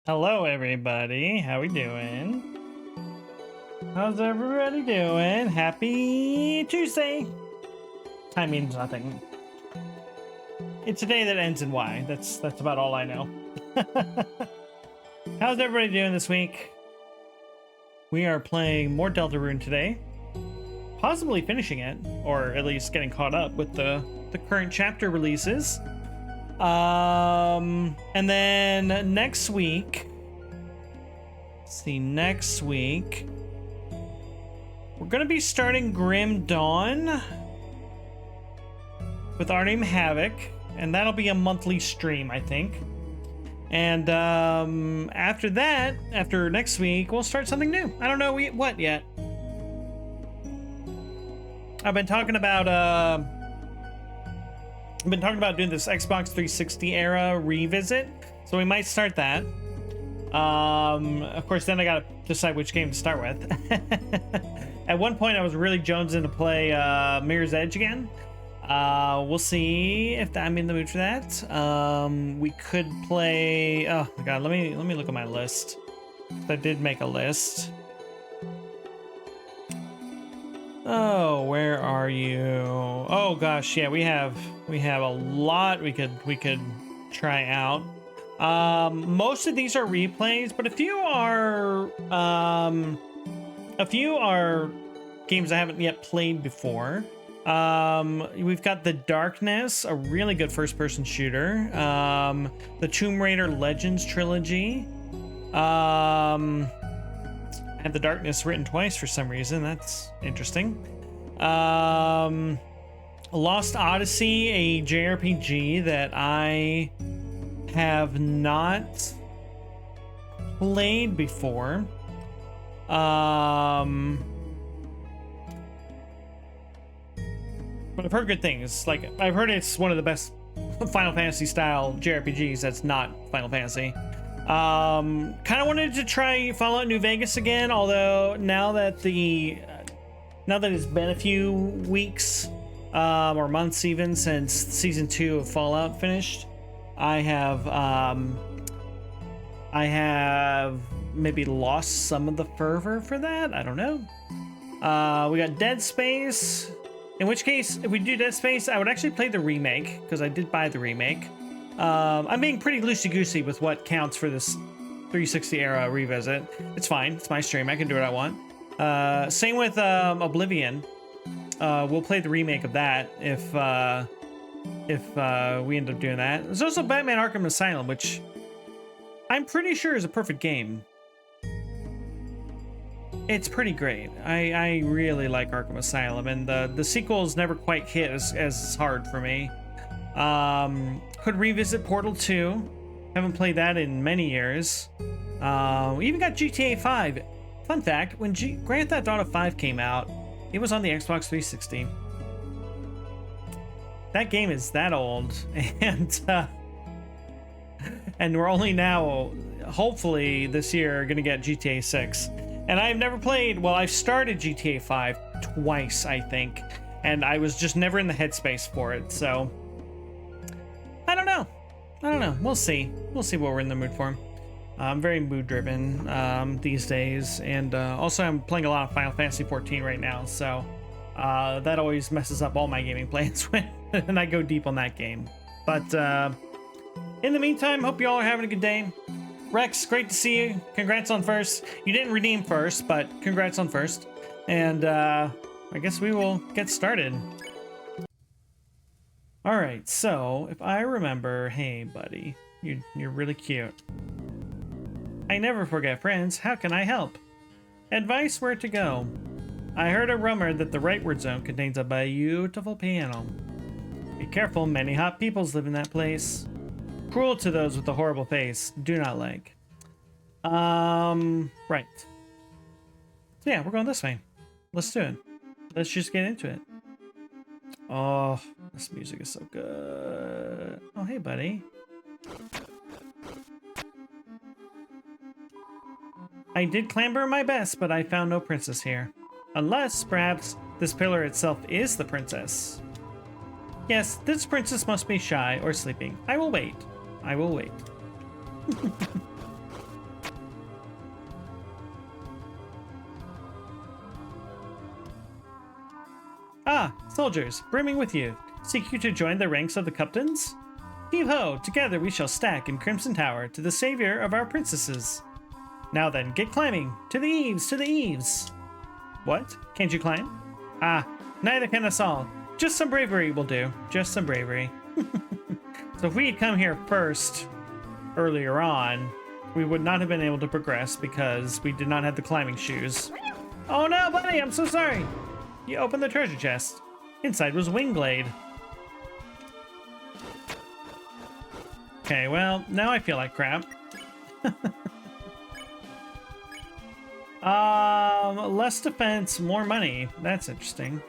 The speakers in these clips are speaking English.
Hello, everybody. How we doing? How's everybody doing? Happy Tuesday. Time means nothing. It's a day that ends in Y. That's about all I know. How's everybody doing this week? We are playing more Deltarune today. Possibly finishing it, or at least getting caught up with the current chapter releases. And then next week, next week, we're gonna be starting Grim Dawn with our name Havoc, and that'll be a monthly stream, I think. And after that, after next week, we'll start something new. I don't know what yet. I've been talking about doing this Xbox 360 era revisit, so we might start that. Of course, then I gotta decide which game to start with. At one point, I was really jonesing to play Mirror's Edge again. We'll see if I'm in the mood for that. We could play. Oh my god, let me look at my list. I did make a list. Oh, where are you? Oh gosh, yeah, we have a lot we could try out. Most of these are replays, but a few are games I haven't yet played before. We've got The Darkness, a really good first-person shooter. The Tomb Raider Legends trilogy. I have The Darkness written twice for some reason. That's interesting. Lost Odyssey, a JRPG that I have not played before. But I've heard good things. Like, I've heard it's one of the best Final Fantasy style JRPGs that's not Final Fantasy. Kind of wanted to try Fallout New Vegas again, although now that it's been a few weeks or months even since season 2 of Fallout finished, I have maybe lost some of the fervor for that. I don't know. We got Dead Space, in which case if we do Dead Space, I would actually play the remake because I did buy the remake. I'm being pretty loosey-goosey with what counts for this 360 era revisit. It's fine. It's my stream. I can do what I want. Same with Oblivion. We'll play the remake of that if we end up doing that. There's also Batman Arkham Asylum, which I'm pretty sure is a perfect game. It's pretty great. I really like Arkham Asylum, and the sequels never quite hit as hard for me. Could revisit Portal 2. Haven't played that in many years. We even got GTA 5. Fun fact, when Grand Theft Auto 5 came out, it was on the Xbox 360. That game is that old, and we're only now, hopefully this year, gonna get GTA 6. And I've never played, well, I've started GTA 5 twice, I think, and I was just never in the headspace for it, so I don't know. We'll see what we're in the mood for. I'm very mood driven these days, and also I'm playing a lot of Final Fantasy 14 right now, so that always messes up all my gaming plans when I go deep on that game. But in the meantime, hope you all are having a good day. Rex, great to see you. Congrats on first. You didn't redeem first, but congrats on first. And I guess we will get started. All right, so if I remember, hey buddy, you're really cute. I never forget friends. How can I help? Advice where to go. I heard a rumor that the rightward zone contains a beautiful piano. Be careful, many hot peoples live in that place. Cruel to those with a horrible face. Do not like. Right. So yeah, we're going this way. Let's do it. Let's just get into it. Oh, this music is so good. Oh, hey, buddy. I did clamber my best, but I found no princess here. Unless, perhaps, this pillar itself is the princess. Yes, this princess must be shy or sleeping. I will wait. I will wait. Ah, soldiers, brimming with youth, seek you to join the ranks of the captains? Heave ho! Together we shall stack in Crimson Tower to the savior of our princesses. Now then, get climbing! To the eaves! To the eaves! What? Can't you climb? Ah, neither can us all. Just some bravery will do. Just some bravery. So if we had come here first, earlier on, we would not have been able to progress because we did not have the climbing shoes. Oh no, buddy, I'm so sorry! You opened the treasure chest. Inside was Wingblade. Okay, well, now I feel like crap. Less defense, more money. That's interesting.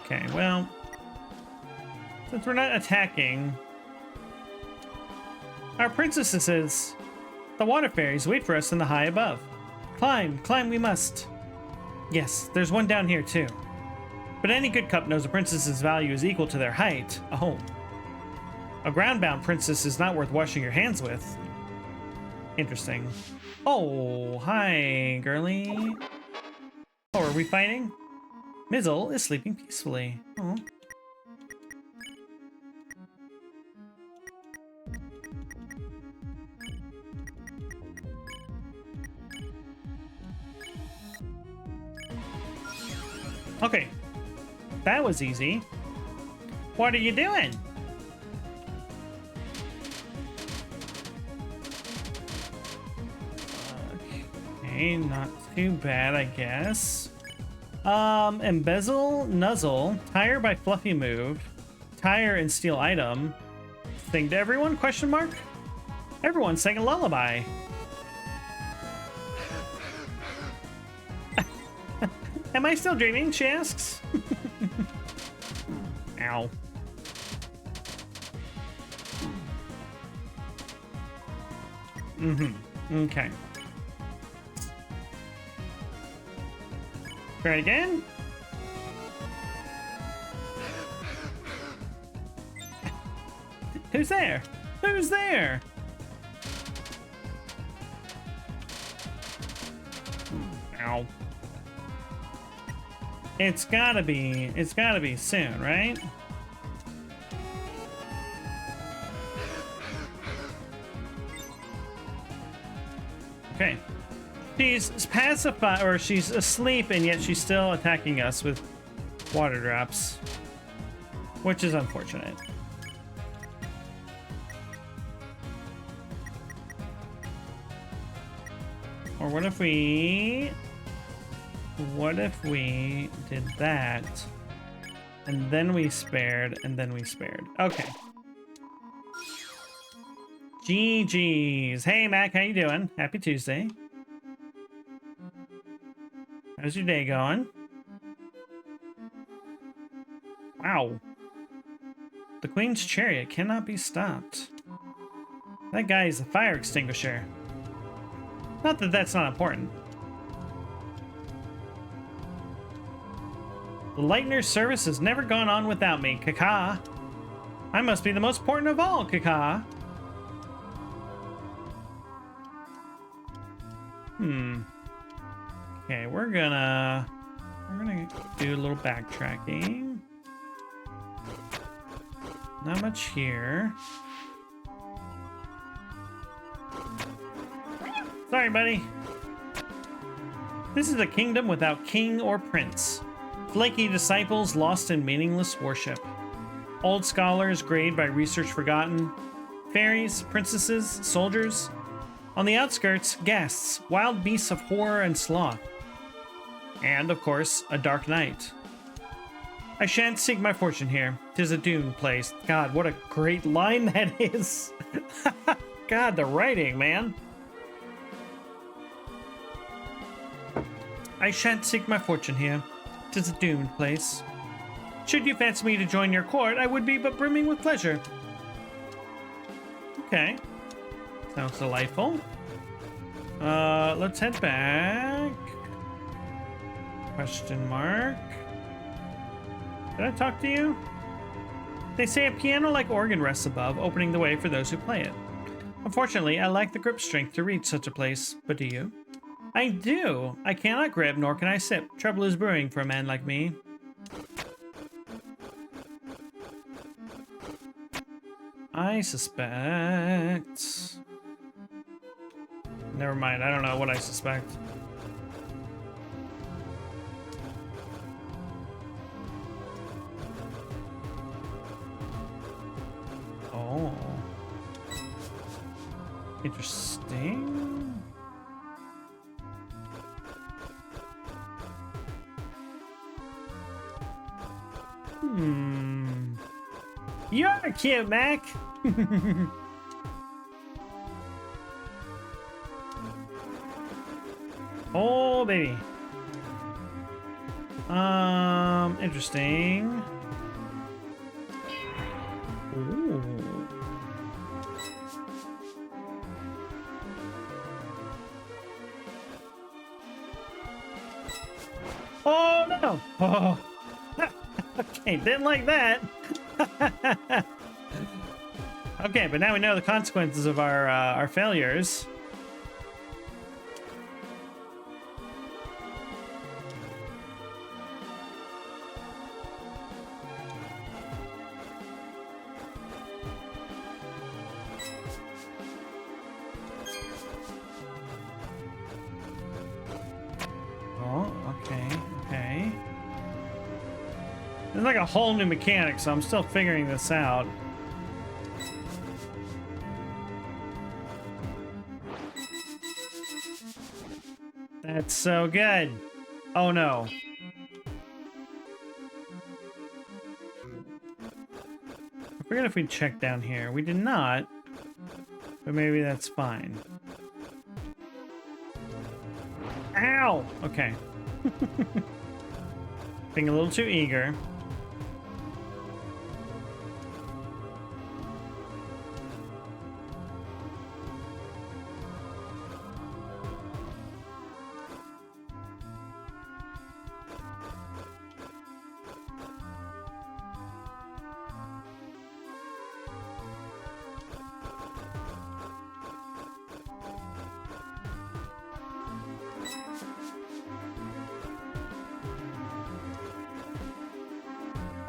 Okay, well, since we're not attacking, our princesses, the water fairies, wait for us in the high above. Climb, climb we must. Yes, there's one down here too. But any good cup knows a princess's value is equal to their height. Oh. A ground-bound princess is not worth washing your hands with. Interesting. Oh, hi, girly. Oh, are we fighting? Mizzle is sleeping peacefully. Oh. Okay. That was easy. What are you doing? Okay, not too bad, I guess. Embezzle, nuzzle, tire by fluffy move, tire and steal item. Sing to everyone? Question mark? Everyone sang a lullaby. Am I still dreaming? She asks. Ow. Okay. Try again. Who's there? Who's there? Ow. It's gotta be soon, right? Okay. She's pacified, or she's asleep, and yet she's still attacking us with water drops, which is unfortunate. Or what if we did that, and then we spared, and then we spared? Okay. GG's. Hey, Mac, how you doing? Happy Tuesday. How's your day going? Wow. The Queen's chariot cannot be stopped. That guy is a fire extinguisher. Not that that's not important. The Lightner's service has never gone on without me, Kaka. I must be the most important of all, Kaka. Okay, we're gonna do a little backtracking. Not much here. Sorry, buddy. This is a kingdom without king or prince. Flaky disciples lost in meaningless worship. Old scholars grayed by research forgotten. Fairies, princesses, soldiers. On the outskirts, guests, wild beasts of horror and sloth. And, of course, a dark night. I shan't seek my fortune here. 'Tis a doomed place. God, what a great line that is. God, the writing, man. I shan't seek my fortune here. 'Tis a doomed place. Should you fancy me to join your court, I would be but brimming with pleasure. Okay. Sounds delightful. Let's head back. Question mark. Did I talk to you? They say a piano like organ rests above, opening the way for those who play it. Unfortunately, I lack the grip strength to reach such a place, but do you? I do. I cannot grip, nor can I sip. Trouble is brewing for a man like me. I suspect... Never mind, I don't know what I suspect. Oh. Interesting. You're cute, Mac. Oh, baby. Interesting. Ooh. Oh, no. Oh. Okay, didn't like that. Okay, but now we know the consequences of our failures. Oh, okay, okay. There's like a whole new mechanic, so I'm still figuring this out. That's so good. Oh no. I forget if we checked down here. We did not, but maybe that's fine. Ow! Okay. Being a little too eager.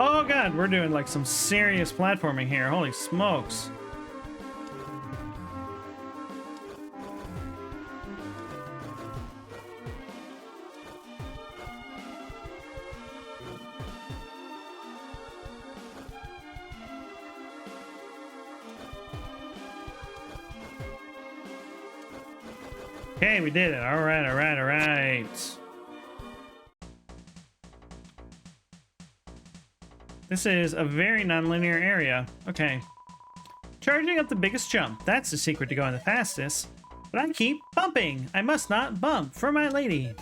Oh god, we're doing like some serious platforming here. Holy smokes. Okay, we did it. All right, all right, all right. This is a very non-linear area. Okay. Charging up the biggest jump. That's the secret to going the fastest. But I keep bumping. I must not bump for my lady.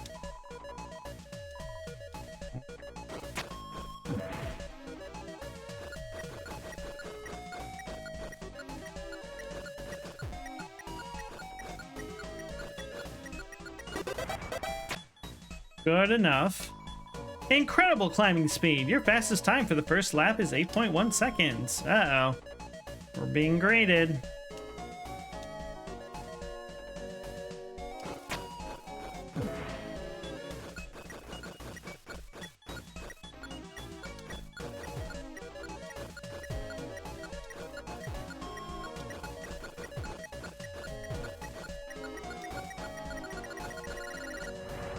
Good enough. Incredible climbing speed. Your fastest time for the first lap is 8.1 seconds. Uh-oh. We're being graded.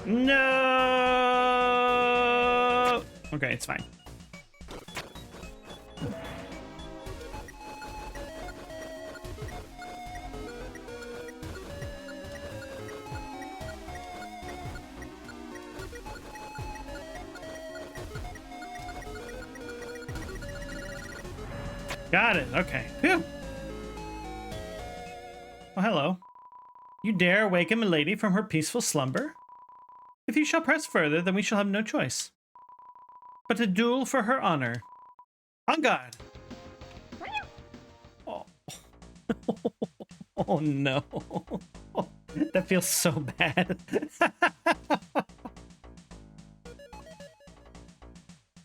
No! Okay, it's fine. Got it. Okay. Phew. Oh, hello. You dare awaken milady from her peaceful slumber? If you shall press further, then we shall have no choice but to duel for her honor. On guard. Oh, oh no. That feels so bad.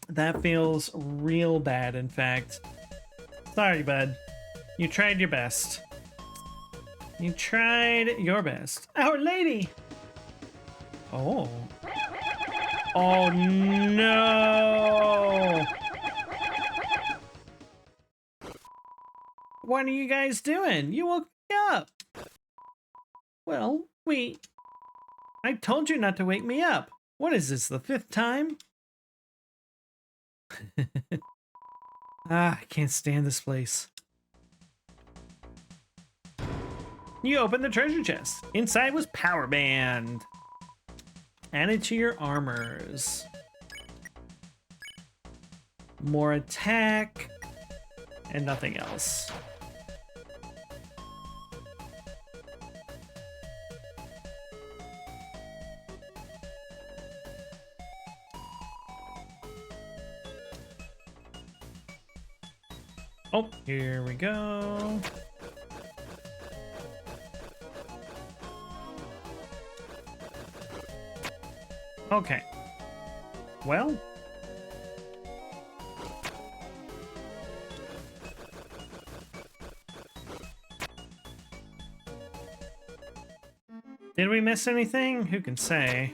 That feels real bad, in fact. Sorry, bud. You tried your best. You tried your best. Our lady! Oh. Oh no! What are you guys doing? You woke me up. Well, wait. I told you not to wake me up. What is this, the 5th time? I can't stand this place. You opened the treasure chest. Inside was Power Band. Add it to your armors. More attack. And nothing else. Oh, here we go. Okay. Well. Did we miss anything? Who can say?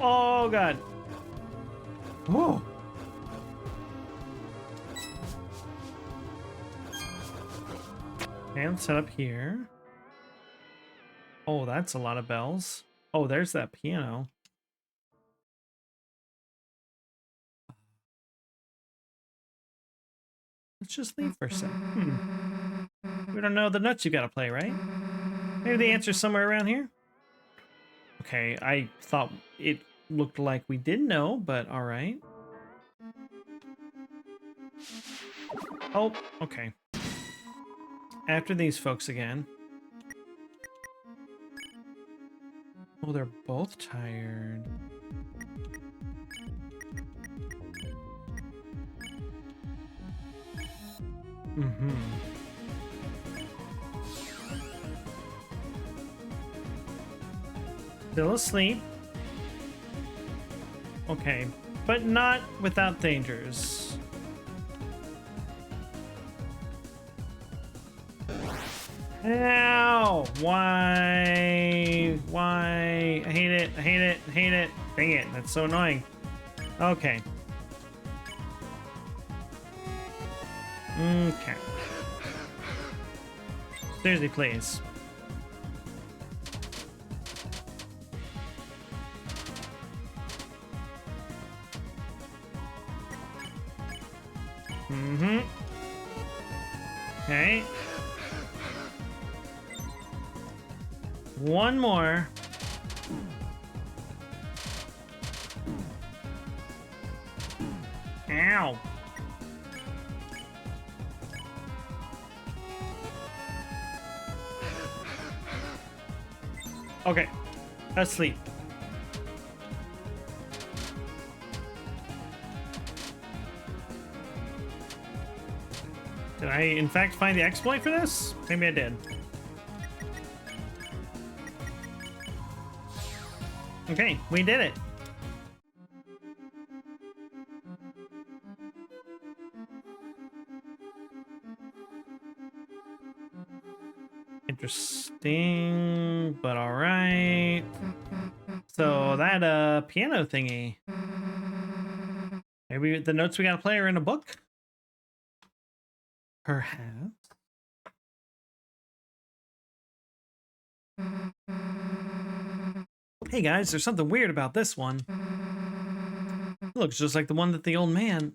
Oh, God. Whoa. Okay, let's set up here. Oh, that's a lot of bells. Oh, there's that piano. Let's just leave for a sec. We don't know the notes you gotta play, right? Maybe the answer's somewhere around here? Okay, I thought it looked like we didn't know, but alright. Oh, okay. After these folks again. Oh, they're both tired. Still asleep. Okay, but not without dangers. Ow! Why? Why? I hate it. I hate it. I hate it. Dang it. That's so annoying. Okay. Okay. Seriously, please. Okay. One more. Ow. Okay. Asleep. Did I, in fact, find the exploit for this? Maybe I did. Okay, we did it. Interesting, but all right. So that piano thingy. Maybe the notes we gotta play are in a book? Perhaps. Hey guys, there's something weird about this one. It looks just like the one that the old man...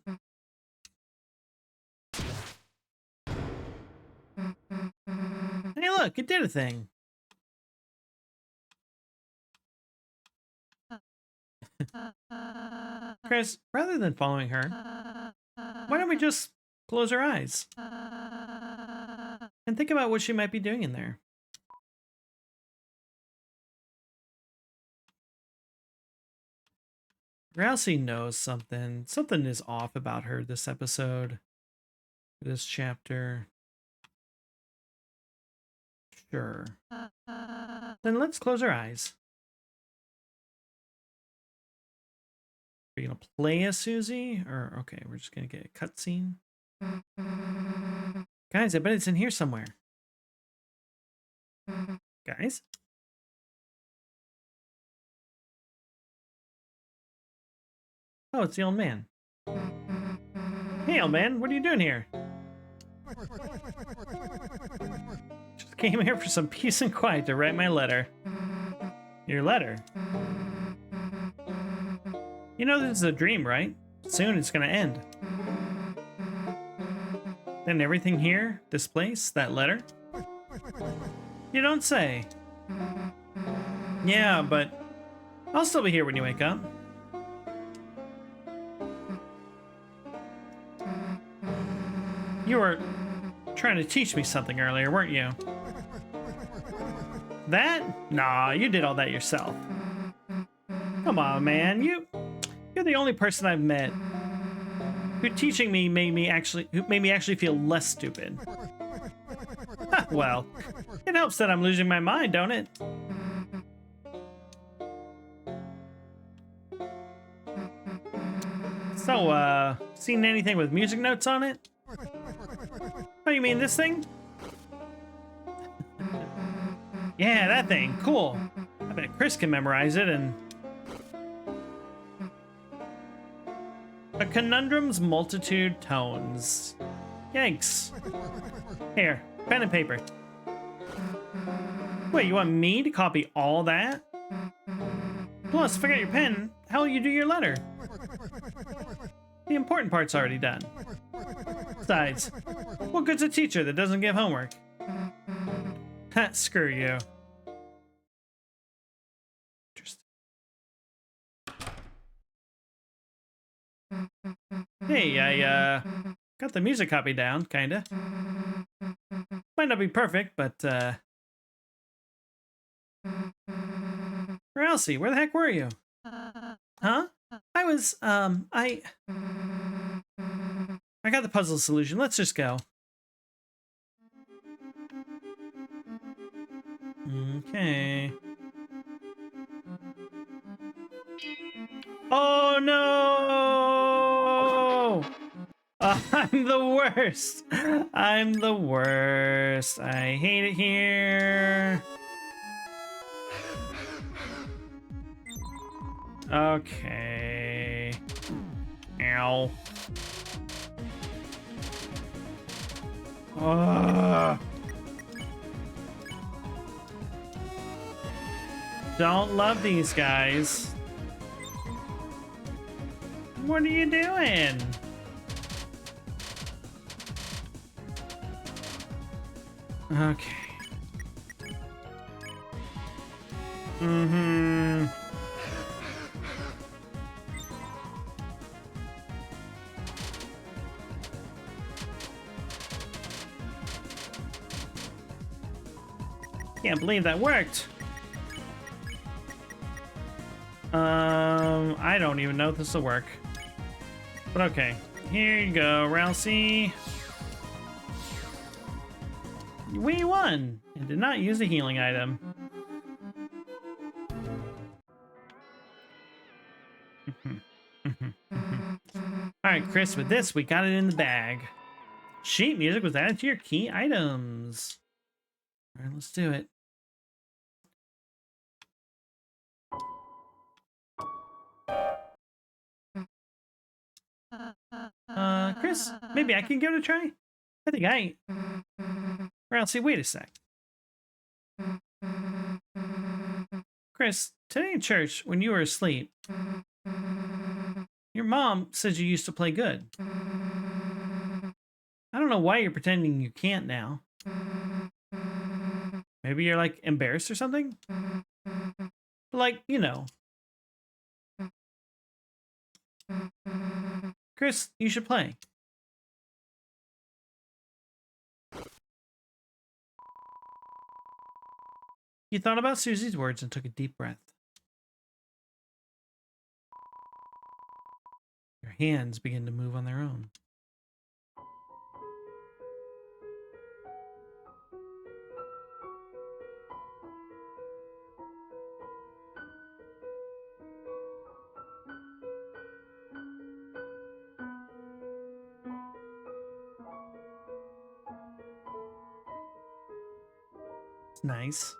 Hey look, it did a thing. Chris, rather than following her, why don't we just close our eyes and think about what she might be doing in there? Rousey knows something. Something is off about her this episode. This chapter. Sure. Then let's close our eyes. Are you gonna play as Susie? Or okay, we're just gonna get a cutscene. Guys, I bet it's in here somewhere. Guys? Oh, it's the old man. Hey, old man, what are you doing here? Just came here for some peace and quiet to write my letter. Your letter? You know this is a dream, right? Soon it's gonna end. Then everything here, this place, that letter? You don't say. Yeah, but I'll still be here when you wake up. You were trying to teach me something earlier, weren't you? That? Nah, you did all that yourself. Come on, man. You're the only person I've met who teaching me made me actually feel less stupid. Well, it helps that I'm losing my mind, don't it? So, seen anything with music notes on it? Oh, you mean this thing? Yeah, that thing. Cool. I bet Chris can memorize it and... A conundrum's multitude tones. Yikes. Here, pen and paper. Wait, you want me to copy all that? Plus, forget your pen. How will you do your letter? The important part's already done. Besides, what good's a teacher that doesn't give homework? Ha, screw you. Interesting. Hey, I got the music copy down, kinda. Might not be perfect, but Elsie, where the heck were you? Huh? I got the puzzle solution. Let's just go. Okay. Oh no! I'm the worst. I'm the worst. I hate it here. Okay. Ow. Don't love these guys. What are you doing? Okay. Mm-hmm. Can't believe that worked. I don't even know if this will work. But okay. Here you go, Ralsei. We won and did not use a healing item. Alright, Chris, with this, we got it in the bag. Sheet music was added to your key items. Alright, let's do it. Chris, maybe I can give it a try? I think Ralsei, wait a sec. Chris, today in church, when you were asleep, your mom said you used to play good. I don't know why you're pretending you can't now. Maybe you're, like, embarrassed or something? Like, you know. Chris, you should play. You thought about Susie's words and took a deep breath. Your hands begin to move on their own. It's nice.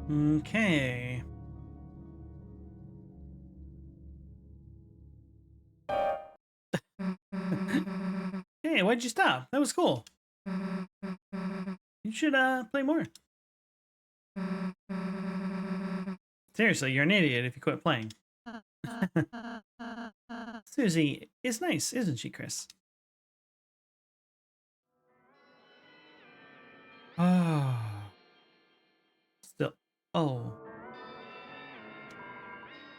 Okay. Hey, why'd you stop? That was cool. You should play more. Seriously, you're an idiot if you quit playing. Susie is nice, isn't she, Chris? Oh. Still. Oh.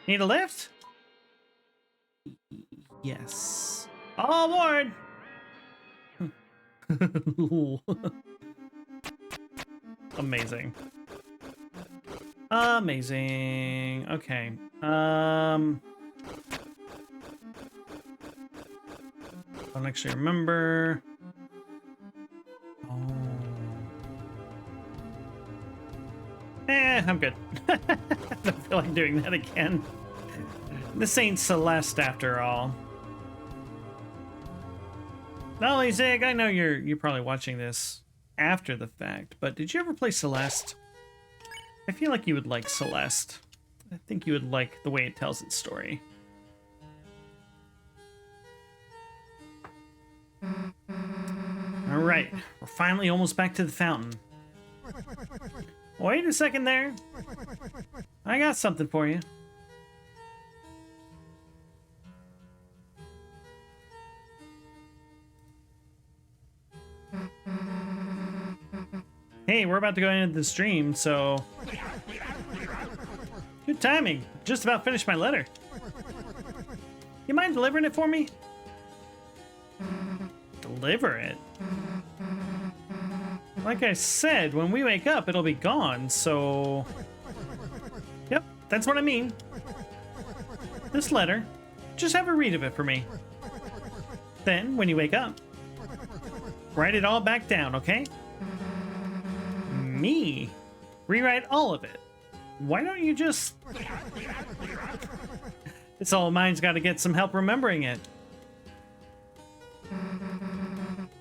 Need a lift? Yes. All aboard! Amazing. Amazing. Okay. Don't actually remember. Oh. I'm good. I don't feel like doing that again. This ain't Celeste after all. Nolly Zig, I know you're probably watching this after the fact, but did you ever play Celeste? I feel like you would like Celeste. I think you would like the way it tells its story. Alright, we're finally almost back to the fountain. Wait a second there. I got something for you. Hey, we're about to go into the stream, so... Good timing. Just about finished my letter. You mind delivering it for me? Deliver it? Like I said, when we wake up, it'll be gone, so... Yep, that's what I mean. This letter, just have a read of it for me. Then, when you wake up, write it all back down, okay? Me? Rewrite all of it. Why don't you just... This old mind's got to get some help remembering it.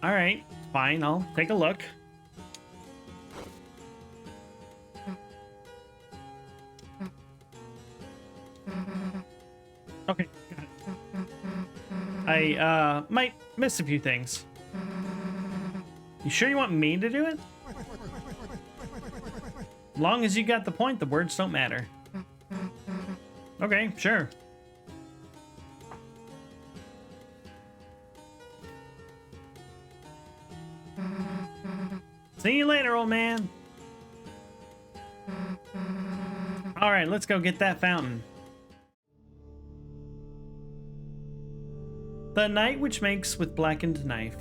Alright, fine, I'll take a look. Okay, got it. I might miss a few things. You sure you want me to do it? Long as you got the point, the words don't matter. Okay, sure. See you later, old man. All right, let's go get that fountain. The night which makes with blackened knife.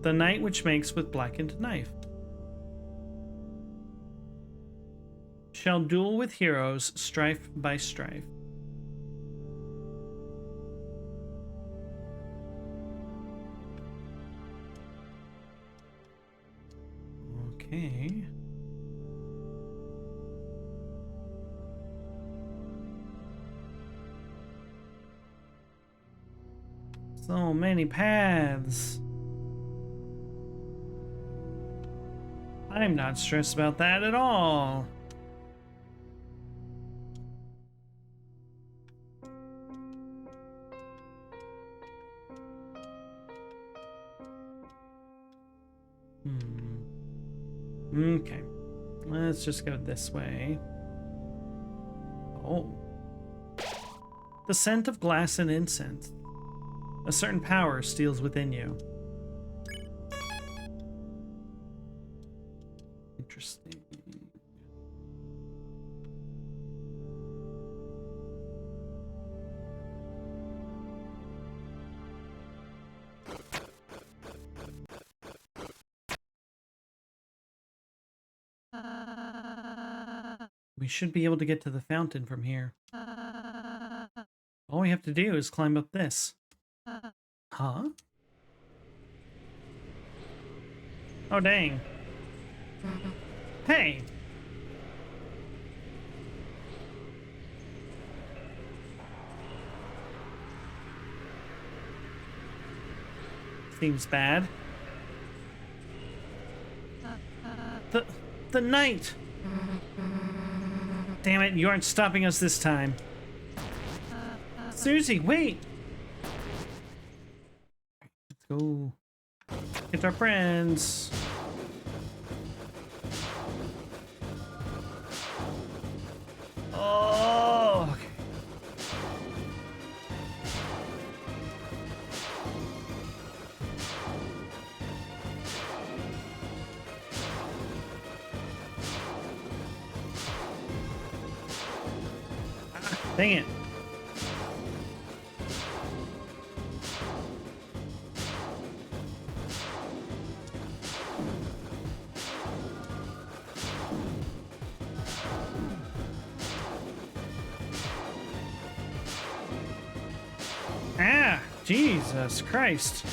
The night which makes with blackened knife. Shall duel with heroes, strife by strife. Okay. So many paths. I'm not stressed about that at all. Okay. Let's just go this way. Oh. The scent of glass and incense. A certain power steals within you. Interesting. We should be able to get to the fountain from here. All we have to do is climb up this. Huh? Oh, dang. Hey! Seems bad. The knight! Damn it, you aren't stopping us this time. Susie, wait! Let's go. Get our friends. Oh! Okay. Dang it. Ah, Jesus Christ.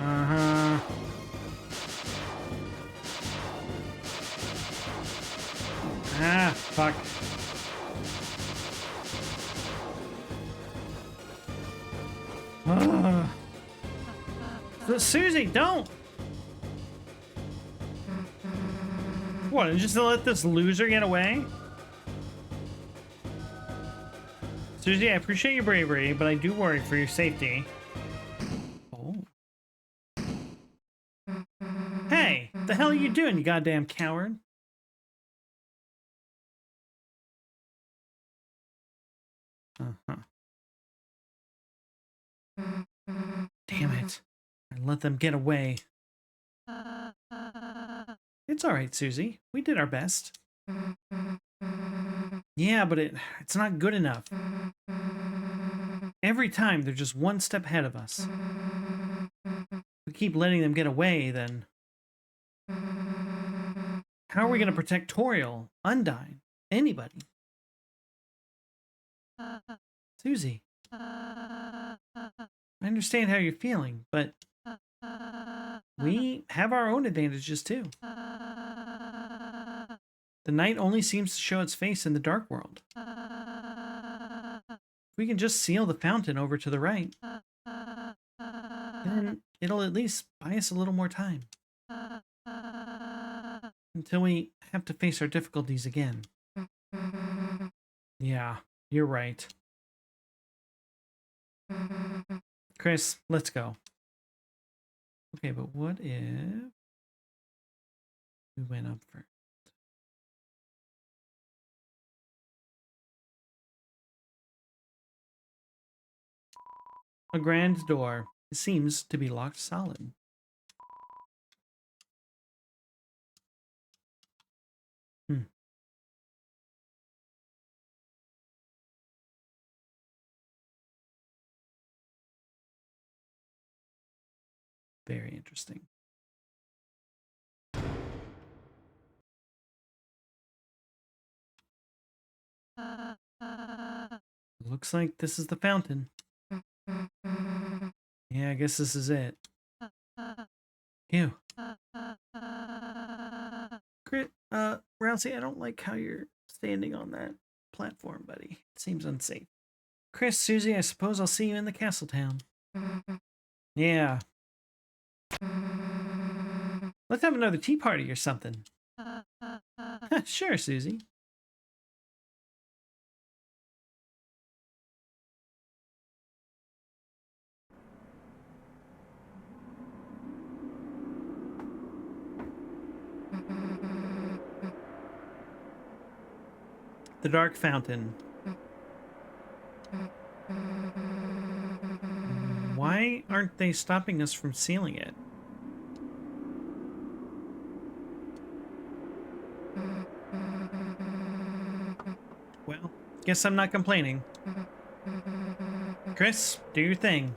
Uh-huh. Ah, fuck. Susie, don't! What, just to let this loser get away? Susie, I appreciate your bravery, but I do worry for your safety. Oh. Hey, the hell are you doing, you goddamn coward? Uh-huh. Damn it. I let them get away. It's all right, Susie. We did our best. Yeah, but it's not good enough. Every time they're just one step ahead of us. If we keep letting them get away, then how are we going to protect Toriel, Undyne, anybody? Susie, I understand how you're feeling, but we have our own advantages too. The night only seems to show its face in the dark world. If we can just seal the fountain over to the right, then it'll at least buy us a little more time. Until we have to face our difficulties again. Yeah, you're right. Chris, let's go. Okay, but what if we went up first? A grand door. It seems to be locked solid. Very interesting. Looks like this is the fountain. Yeah, I guess this is it. Ew. Rousey, I don't like how you're standing on that platform, buddy. It seems unsafe. Chris, Susie, I suppose I'll see you in the castle town. Yeah. Let's have another tea party or something. Sure, Susie. The Dark Fountain. aren't they stopping us from sealing it? Well, guess I'm not complaining. Chris, do your thing.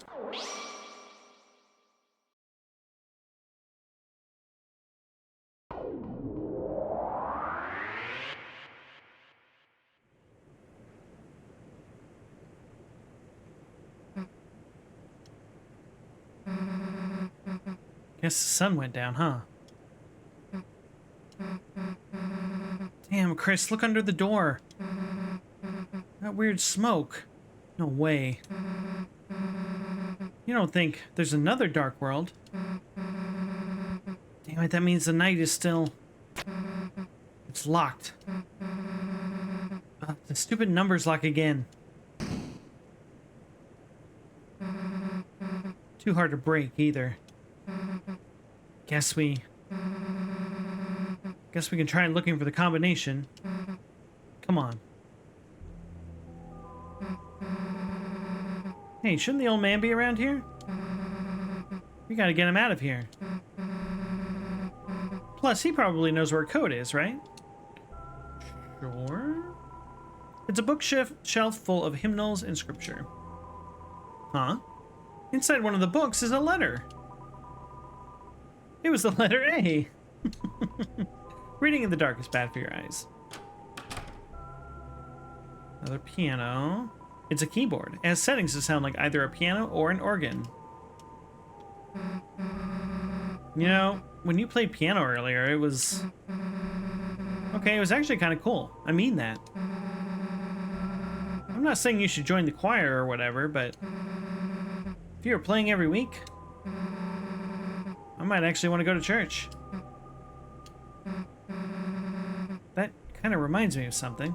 Guess the sun went down, huh? Damn, Chris, look under the door. That weird smoke. No way. You don't think there's another dark world? Damn it, that means the night is still... It's locked. The stupid numbers lock again. Too hard to break, either. Guess we can try looking for the combination. Come on. Hey, shouldn't the old man be around here? We gotta get him out of here. Plus, he probably knows where code is, right? Sure. It's a bookshelf full of hymnals and scripture. Huh? Inside one of the books is a letter. It was the letter A. Reading in the dark is bad for your eyes. Another piano. It's a keyboard. It has settings to sound like either a piano or an organ. You know, when you played piano earlier, it was... Okay, it was actually kind of cool. I mean that. I'm not saying you should join the choir or whatever, but... If you were playing every week... I might actually want to go to church. That kind of reminds me of something.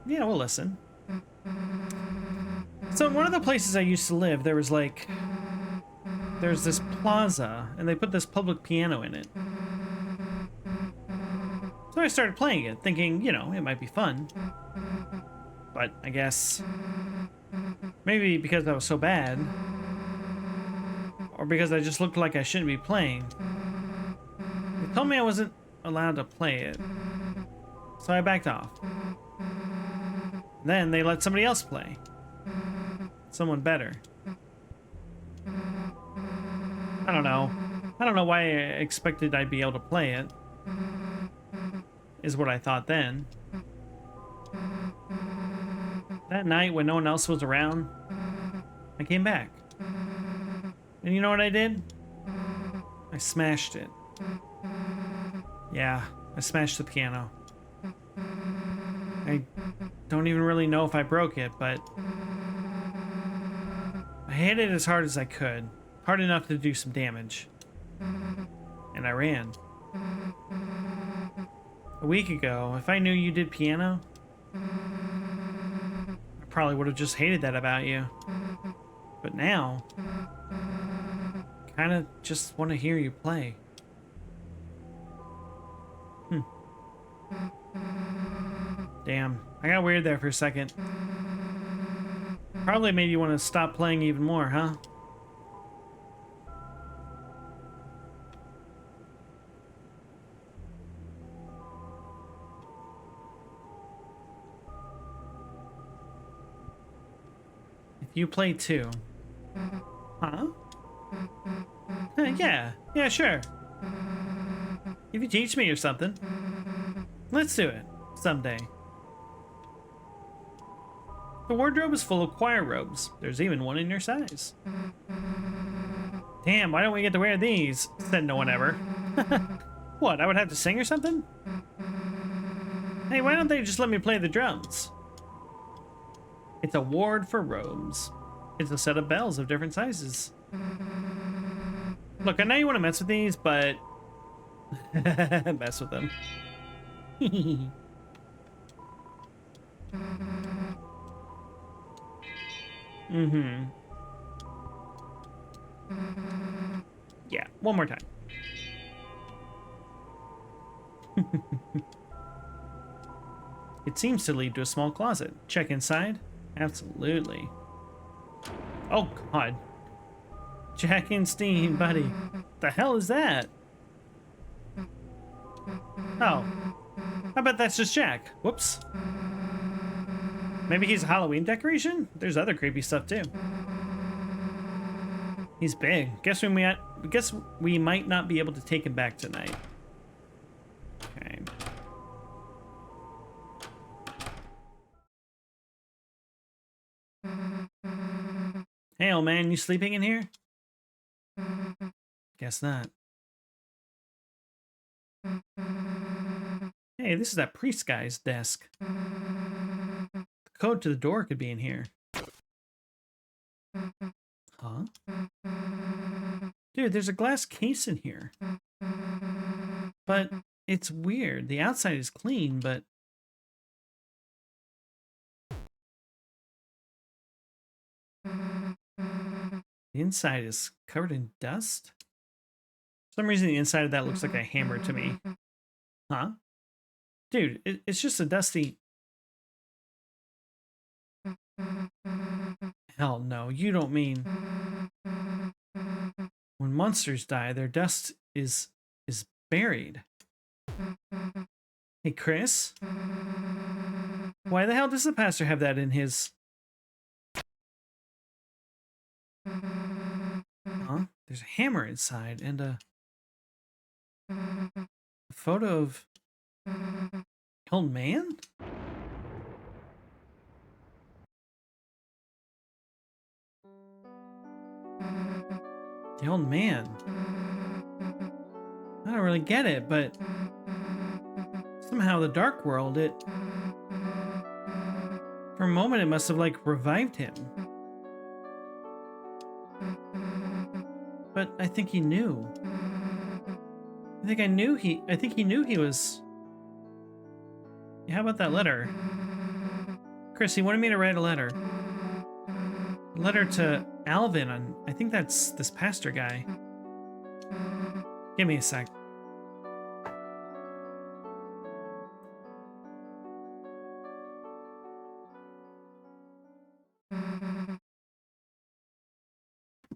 Yeah, we'll listen. So in one of the places I used to live, there was like... There's this plaza, and they put this public piano in it. So I started playing it, thinking, you know, it might be fun. But I guess... Maybe because I was so bad, or because I just looked like I shouldn't be playing. They told me I wasn't allowed to play it, so I backed off. Then they let somebody else play. Someone better. I don't know. I don't know why I expected I'd be able to play it, is what I thought then. That night, when no one else was around, I came back. And you know what I did? I smashed it. Yeah, I smashed the piano. I don't even really know if I broke it, but... I hit it as hard as I could. Hard enough to do some damage. And I ran. A week ago, if I knew you did piano... Probably would have just hated that about you. But now, kind of just want to hear you play. Damn, I got weird there for a second. Probably made you want to stop playing even more, huh? You play too. Huh? Yeah, sure. If you teach me or something. Let's do it. Someday. The wardrobe is full of choir robes. There's even one in your size. Damn, why don't we get to wear these? Said no one ever. What, I would have to sing or something? Hey, why don't they just let me play the drums? It's a ward for robes. It's a set of bells of different sizes. Look, I know you want to mess with these, but... mess with them. Mm-hmm. Yeah, one more time. It seems to lead to a small closet. Check inside. Absolutely. Oh, God. Jack and Steam, buddy. The hell is that? Oh. I bet that's just Jack. Whoops. Maybe he's a Halloween decoration? There's other creepy stuff, too. He's big. Guess we might not be able to take him back tonight. Okay. Hey, old man, you sleeping in here? Guess not. Hey, this is that priest guy's desk. The code to the door could be in here. Huh? Dude, there's a glass case in here. But it's weird. The outside is clean, but... the inside is covered in dust? For some reason, the inside of that looks like a hammer to me. Huh? Dude, it's just a dusty... Hell no, you don't mean... when monsters die, their dust is buried. Hey, Chris? Why the hell does the pastor have that in his... Huh? There's a hammer inside and a photo of the old man? The old man. I don't really get it, but somehow the dark world, for a moment it must have like revived him. But I think he knew. I think he knew he was... Yeah, how about that letter? Chris, he wanted me to write a letter. A letter to Alvin on... I think that's this pastor guy. Give me a sec.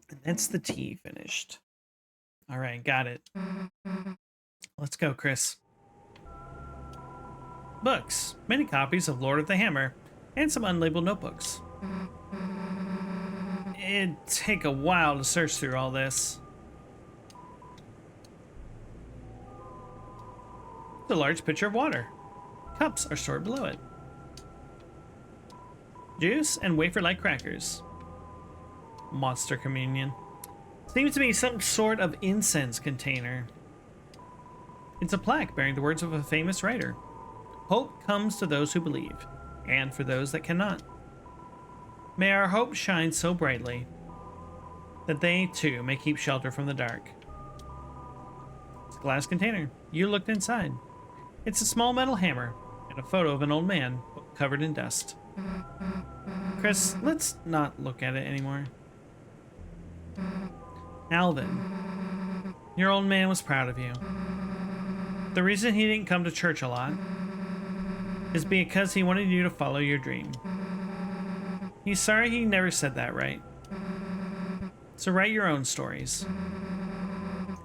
And that's the tea finished. All right, got it. Let's go, Chris. Books. Many copies of Lord of the Hammer and some unlabeled notebooks. It'd take a while to search through all this. The large pitcher of water. Cups are stored below it. Juice and wafer-like crackers. Monster communion. Seems to be some sort of incense container. It's a plaque bearing the words of a famous writer. Hope comes to those who believe, and for those that cannot. May our hope shine so brightly that they, too, may keep shelter from the dark. It's a glass container. You looked inside. It's a small metal hammer and a photo of an old man covered in dust. Chris, let's not look at it anymore. Alvin, your old man was proud of you. The reason he didn't come to church a lot is because he wanted you to follow your dream. He's sorry he never said that right. So write your own stories.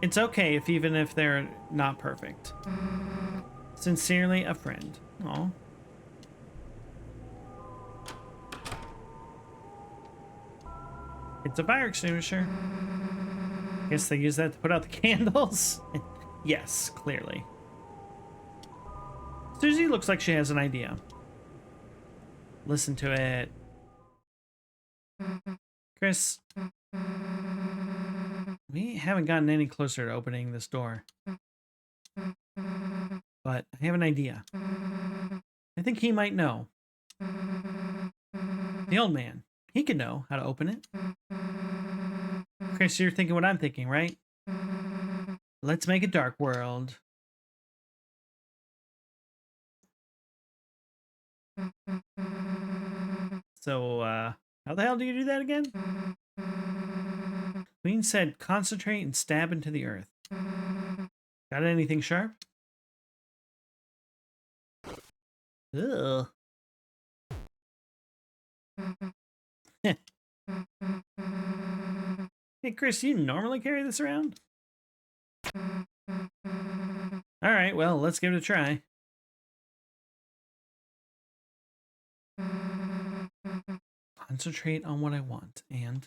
It's okay even if they're not perfect. Sincerely, a friend. Aw. It's a fire extinguisher. Guess they use that to put out the candles. Yes, clearly. Susie looks like she has an idea. Listen to it. Chris, we haven't gotten any closer to opening this door. But I have an idea. I think he might know. The old man. He could know how to open it. Okay, so you're thinking what I'm thinking, right? Let's make a dark world. So, how the hell do you do that again? Queen said concentrate and stab into the earth. Got anything sharp? Ugh. Hey, Chris, you normally carry this around? All right, well, let's give it a try. Concentrate on what I want, and...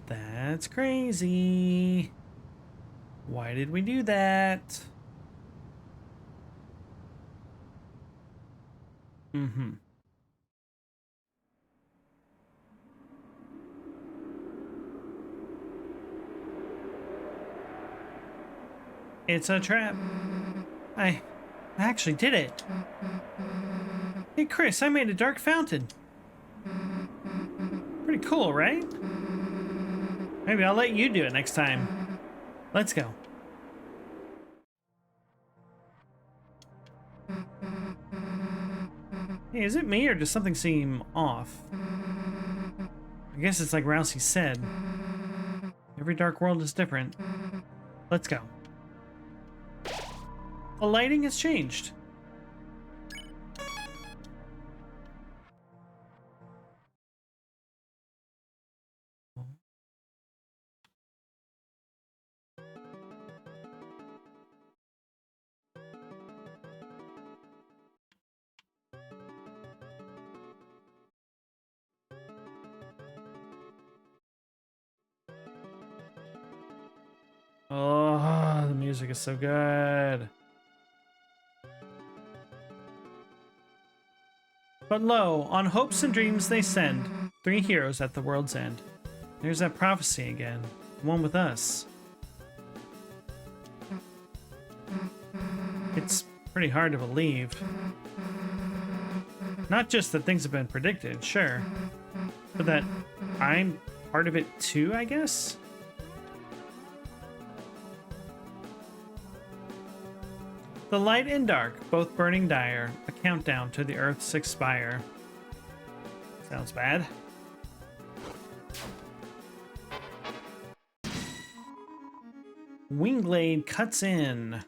That's crazy. Why did we do that? Mm-hmm. It's a trap. I actually did it. Hey, Chris, I made a dark fountain. Pretty cool, right? Maybe I'll let you do it next time. Let's go. Hey, is it me or does something seem off? I guess it's like Rousey said. Every dark world is different. Let's go. The lighting has changed. Oh, the music is so good. But lo, on hopes and dreams they send 3 heroes at the world's end. There's that prophecy again, the one with us. It's pretty hard to believe. Not just that things have been predicted, sure, but that I'm part of it too, I guess? The light and dark, both burning dire, a countdown to the Earth's expire. Sounds bad. Wingblade cuts in.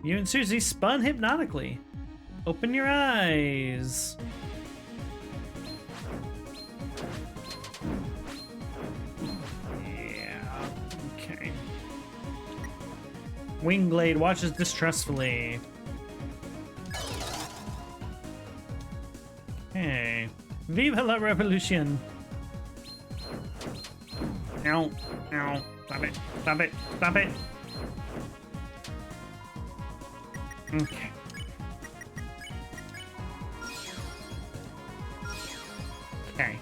You and Susie spun hypnotically. Open your eyes. Wingblade watches distrustfully. Okay. Viva la revolution! Ow. Ow. Stop it. Stop it. Stop it. Okay. Okay.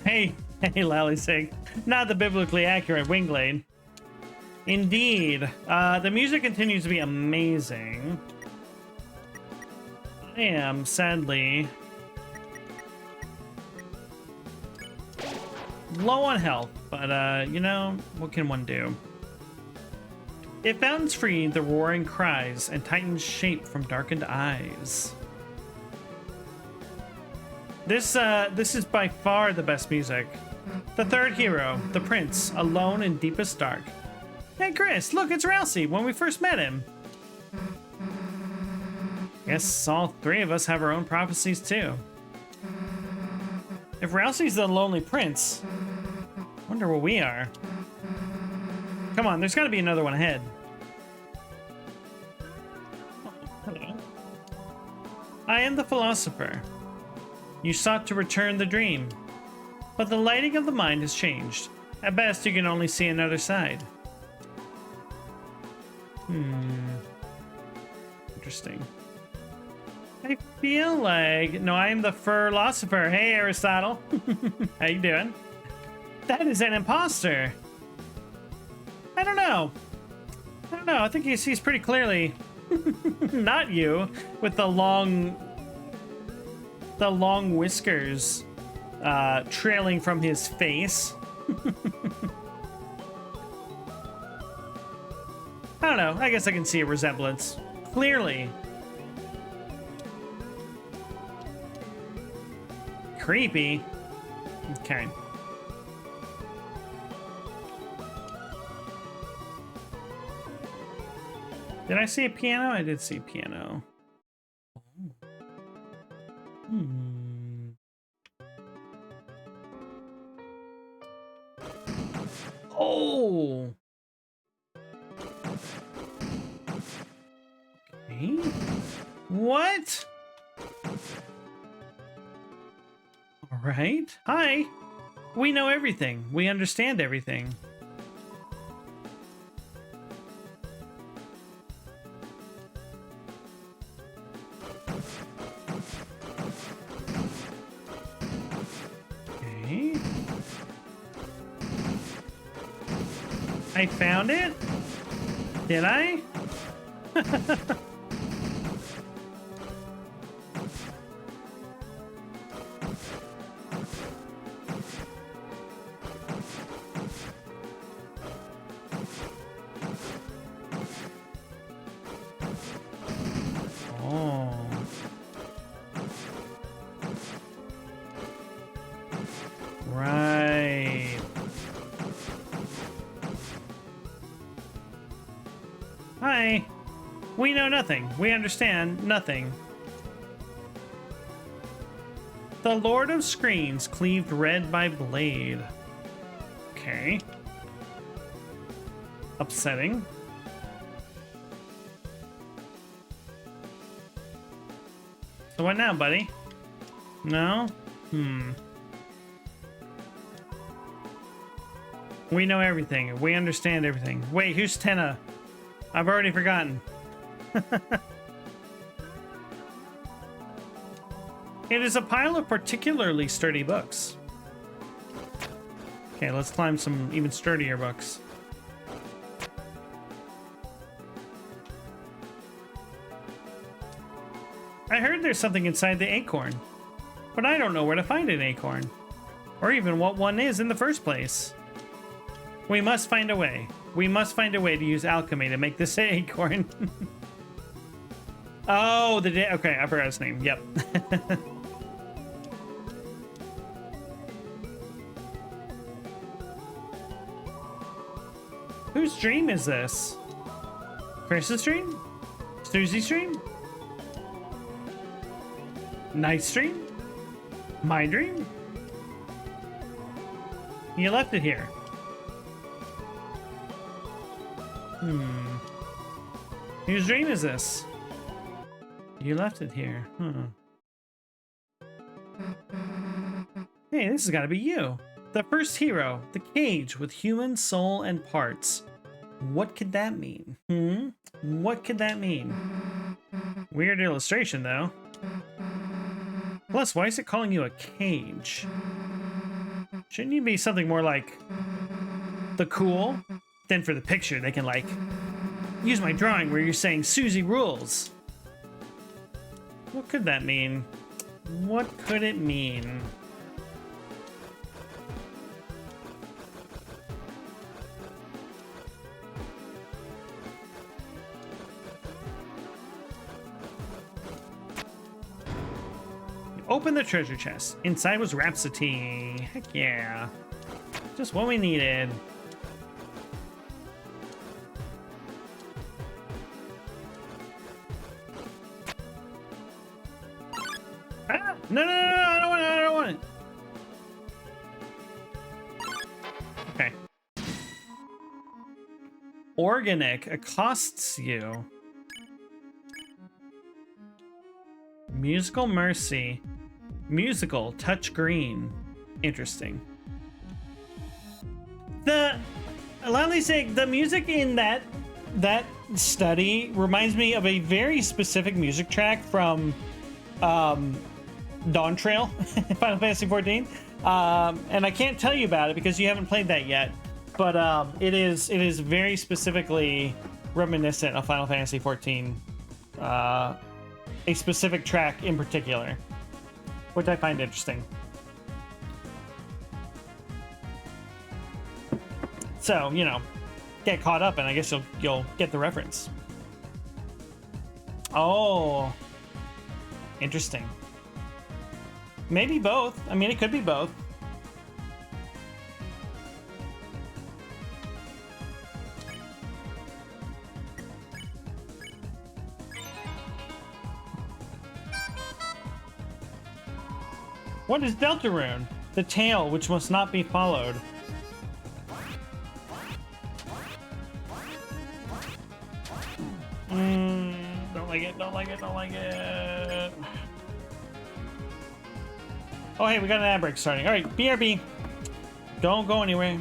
Hey, Lallysig. Not the biblically accurate Wingblade. Indeed. The music continues to be amazing. I am, sadly, low on health, but, you know, what can one do? It fountains free the roaring cries and titans shape from darkened eyes. This is by far the best music. The third hero, the prince, alone in deepest dark. Hey Chris, look, it's Rousey, when we first met him. Guess all 3 of us have our own prophecies too. If Rousey's the lonely prince, wonder what we are. Come on, there's gotta be another one ahead. Hello. I am the philosopher. You sought to return the dream, but the lighting of the mind has changed. At best, you can only see another side. Interesting. I feel like... No, I am the philosopher. Hey, Aristotle. How you doing? That is an imposter. I don't know. I think he sees pretty clearly. Not you, with the long whiskers trailing from his face. I don't know. I guess I can see a resemblance. Clearly. creepy. Okay. Did I see a piano? I did see a piano. Hmm. Oh. Okay. What? All right. Hi. We know everything. We understand everything. Okay. I found it? Did I? Oh. Right. Hi. We know nothing. We understand nothing. The Lord of Screens cleaved red by blade. Okay. Upsetting. So what now, buddy? No? We know everything. We understand everything. Wait, who's Tenna? I've already forgotten. It is a pile of particularly sturdy books. Okay, let's climb some even sturdier books. I heard there's something inside the acorn, but I don't know where to find an acorn, or even what one is in the first place. We must find a way. We must find a way to use alchemy to make this acorn. Oh, okay, I forgot his name. Yep. Whose dream is this? Chris's dream? Susie's dream? Night's dream? My dream? You left it here. Whose dream is this? You left it here. Hey, this has got to be you. The first hero, the cage with human soul and parts. What could that mean? What could that mean? Weird illustration, though. Plus, why is it calling you a cage? Shouldn't you be something more like the cool? Then for the picture, they can, like, use my drawing where you're saying Susie rules. What could that mean? What could it mean? Open the treasure chest. Inside was Rhapsody. Heck yeah. Just what we needed. Ah! No, I don't want it. I don't want it. Okay. Organic accosts you. Musical Mercy. Musical touch green. Interesting. Allow me to say, the music in that study reminds me of a very specific music track from Dawn Trail, Final Fantasy XIV. And I can't tell you about it because you haven't played that yet. But it is very specifically reminiscent of Final Fantasy XIV. A specific track in particular, which I find interesting. So, you know, get caught up and I guess you'll get the reference. Oh, interesting. Maybe both. I mean, it could be both. What is Deltarune? The tail which must not be followed. Don't like it, don't like it, don't like it. Oh, hey, we got an ad break starting. All right, BRB. Don't go anywhere.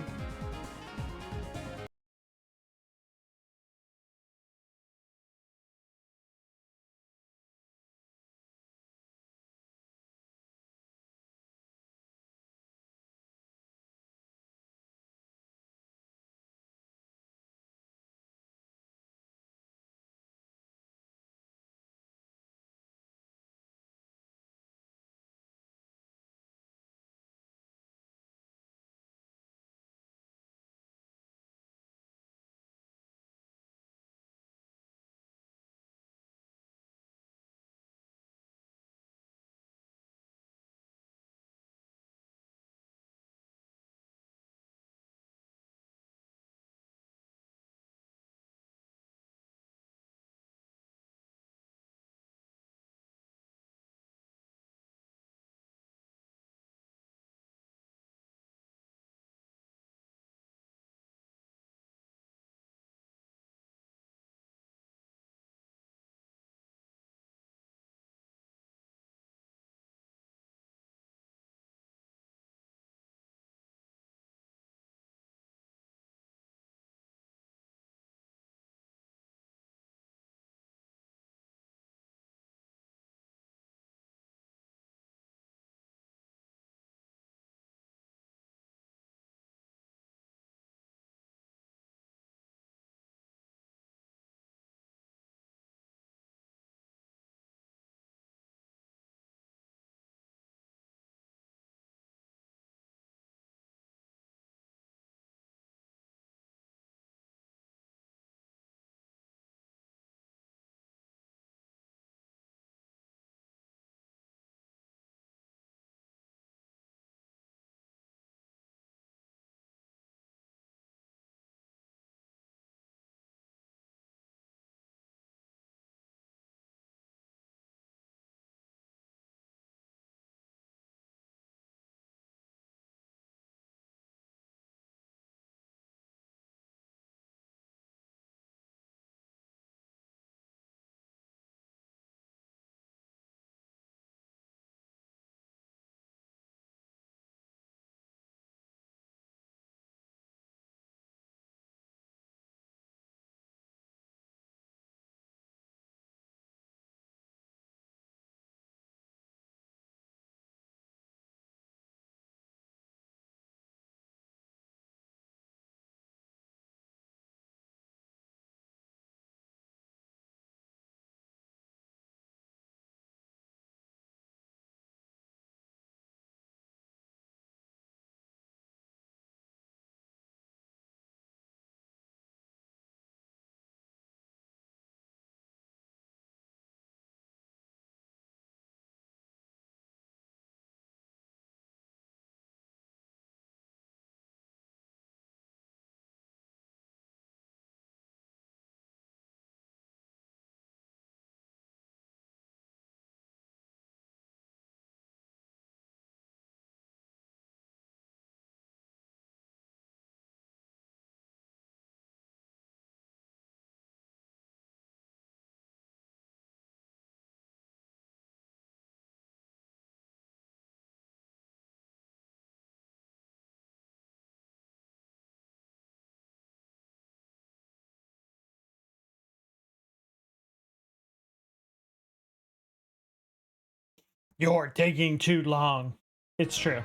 You're taking too long. It's true.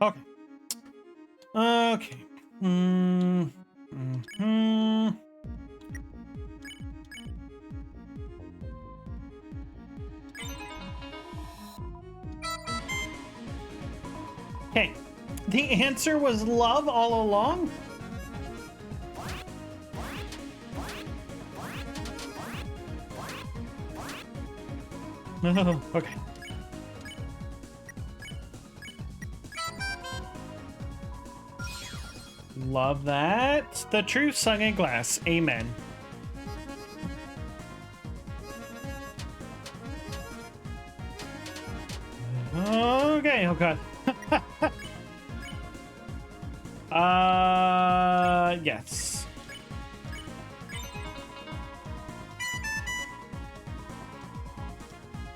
Okay. Okay. Okay. The answer was love all along? No. Okay. Love that. The truth sung in glass. Amen. Okay, oh god. Yes.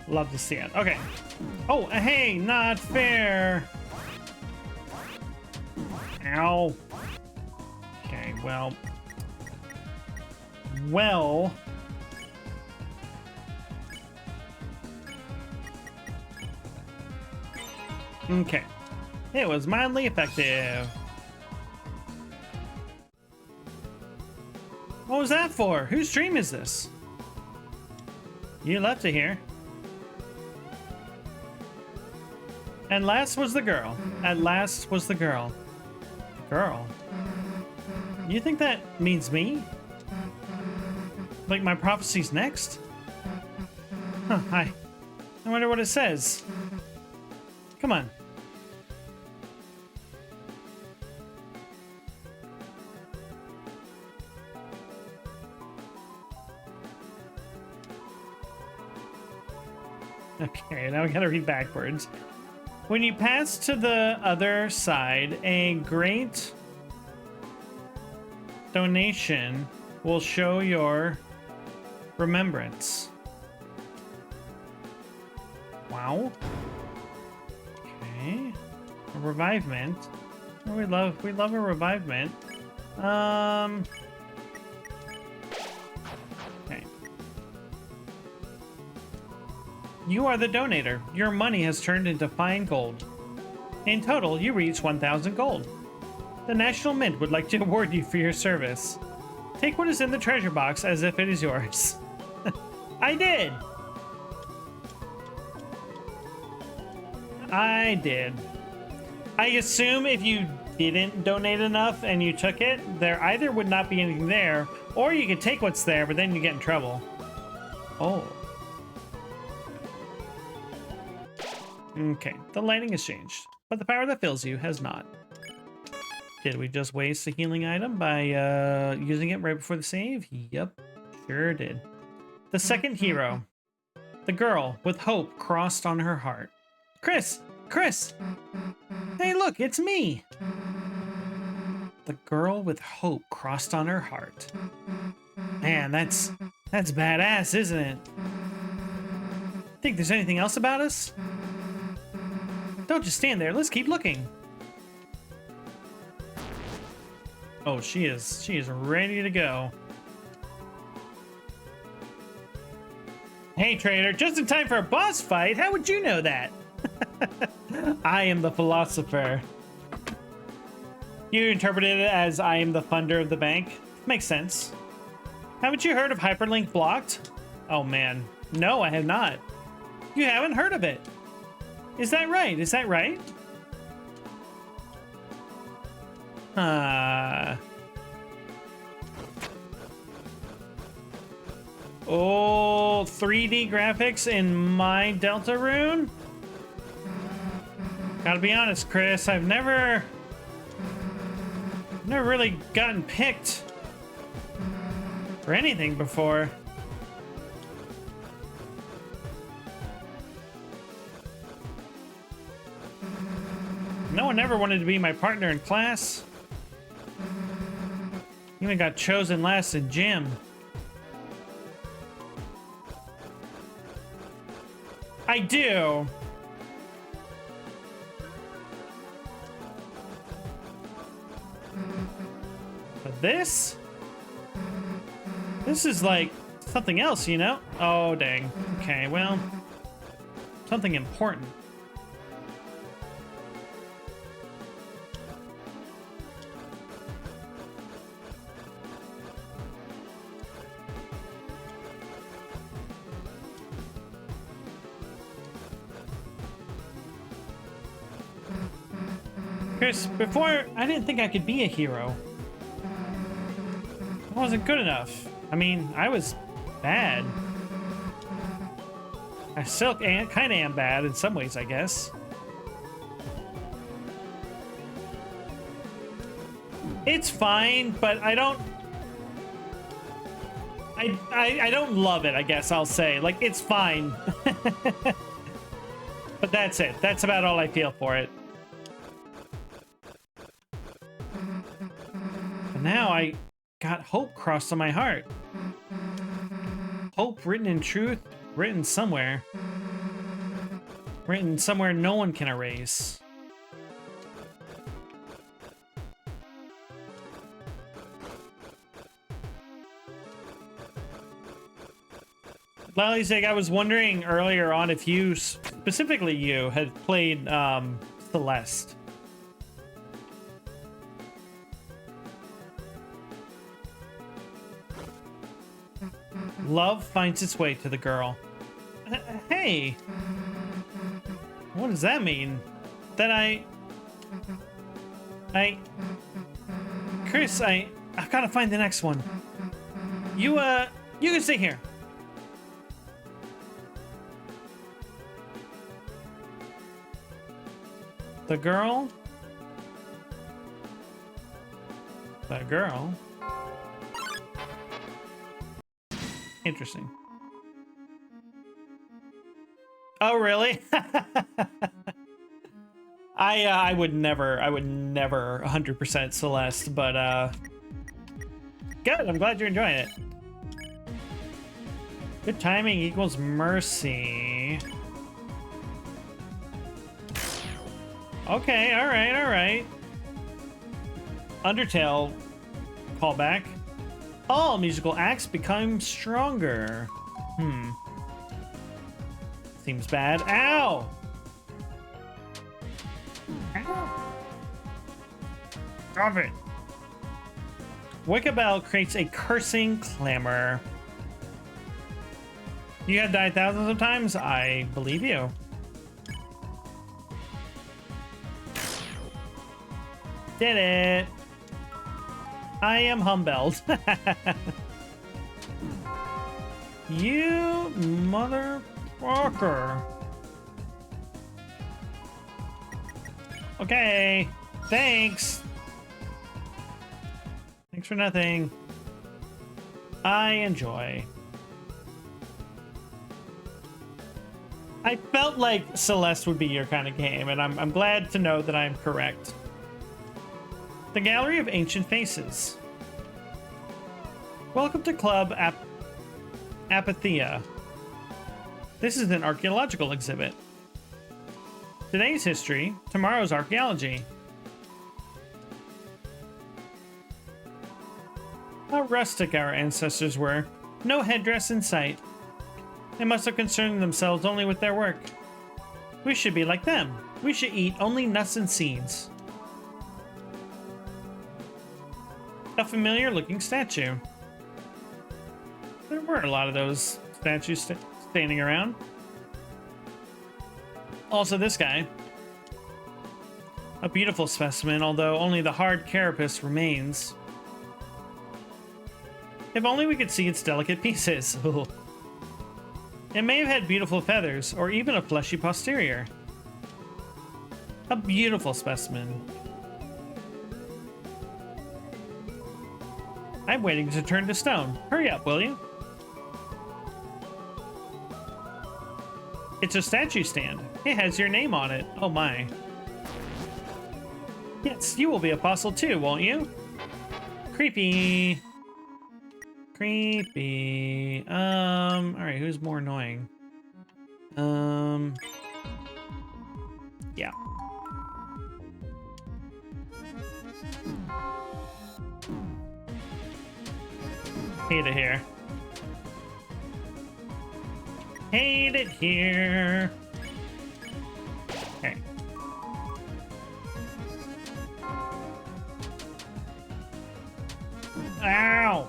Love to see it. Okay. Oh, hey, not fair. Ow. Okay, well. Well. Okay. It was mildly effective. What was that for? Whose dream is this? You left it here. At last was the girl. At last was the girl. Girl? You think that means me? Like my prophecy's next? Huh, I wonder what it says. Come on. Okay, now we gotta read backwards. When you pass to the other side, a great donation will show your remembrance. Wow. Okay. A revivement. Oh, we love a revivement. Okay. You are the donator. Your money has turned into fine gold. In total, you reach 1,000 gold. The National Mint would like to award you for your service. Take what is in the treasure box as if it is yours. I did! I did. I assume if you didn't donate enough and you took it, there either would not be anything there, or you could take what's there, but then you get in trouble. Oh. Okay, the lighting has changed, but the power that fills you has not. Did we just waste a healing item by using it right before the save? Yep, sure did. The second hero. The girl with hope crossed on her heart. Chris! Chris! Hey, look, it's me! The girl with hope crossed on her heart. Man, that's badass, isn't it? Think there's anything else about us? Don't just stand there, let's keep looking. Oh, she is ready to go. Hey, trader, just in time for a boss fight? How would you know that? I am the philosopher. You interpreted it as I am the funder of the bank. Makes sense. Haven't you heard of Hyperlink Blocked? Oh man, no, I have not. You haven't heard of it. Is that right? Is that right? Oh, 3D graphics in my Deltarune? Gotta be honest, Chris, I've never really gotten picked for anything before. No one ever wanted to be my partner in class. Even got chosen last in gym. I do. But this is like something else, you know? Oh, dang. Okay, well, something important. Chris, before, I didn't think I could be a hero. I wasn't good enough. I mean, I was bad. I still kind of am bad in some ways, I guess. It's fine, but I don't love it, I guess I'll say. Like, it's fine. But that's it. That's about all I feel for it. But now I got hope crossed on my heart. Hope written in truth, written somewhere. Written somewhere no one can erase. Lally Zig, I was wondering earlier on if you, specifically you, had played Celeste. Love finds its way to the girl. Hey! What does that mean? That Chris, I've got to find the next one. You can stay here. The girl? The girl? Interesting. Oh, really? I would never 100% Celeste, but good. I'm glad you're enjoying it. Good timing equals mercy. Okay, all right. Undertale callback. All musical acts become stronger. Seems bad. Ow! Stop it. Wickabell creates a cursing clamor. You have died thousands of times? I believe you. Did it. I am humbled. You motherfucker. Okay. Thanks. Thanks for nothing. I enjoy. I felt like Celeste would be your kind of game, and I'm glad to know that I'm correct. The Gallery of Ancient Faces. Welcome to Club Apathia. This is an archaeological exhibit. Today's history, tomorrow's archaeology. How rustic our ancestors were. No headdress in sight. They must have concerned themselves only with their work. We should be like them. We should eat only nuts and seeds. A familiar-looking statue. There were a lot of those statues standing around. Also, this guy. A beautiful specimen, although only the hard carapace remains. If only we could see its delicate pieces. It may have had beautiful feathers, or even a fleshy posterior. A beautiful specimen. I'm waiting to turn to stone. Hurry up, will you? It's a statue stand. It has your name on it. Oh my. Yes, you will be apostle too, won't you? Creepy. Creepy. Alright, who's more annoying? Yeah. Hate it here. Hate it here. Okay. Ow!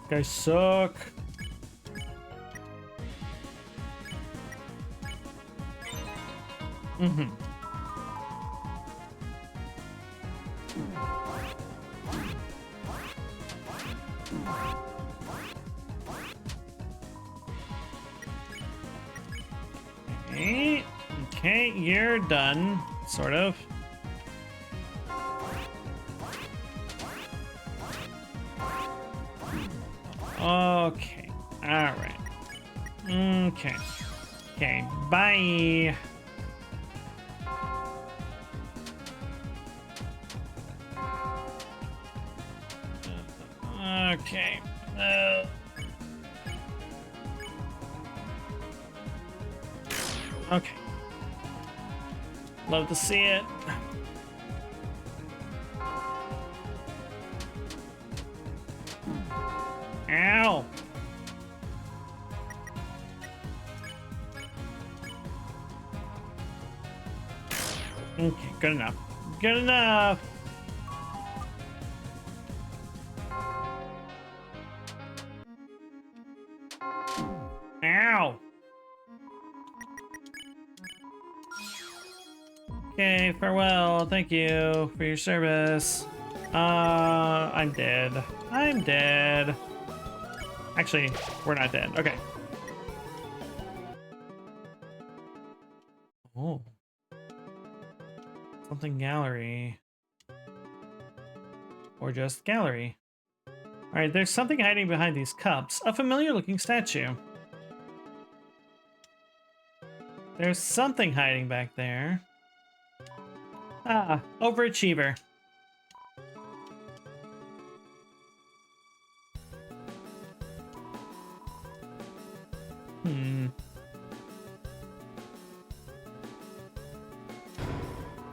Guys suck. Mm-hmm. Okay, you're done, sort of. Okay. All right. Okay. Okay. Bye. Okay. Okay. Love to see it. Ow. Okay, good enough. Good enough. Ow. Okay, farewell. Thank you for your service. I'm dead. I'm dead. Actually, we're not dead. Okay. Oh. Something gallery. Or just gallery. Alright, there's something hiding behind these cups. A familiar looking statue. There's something hiding back there. Ah, overachiever.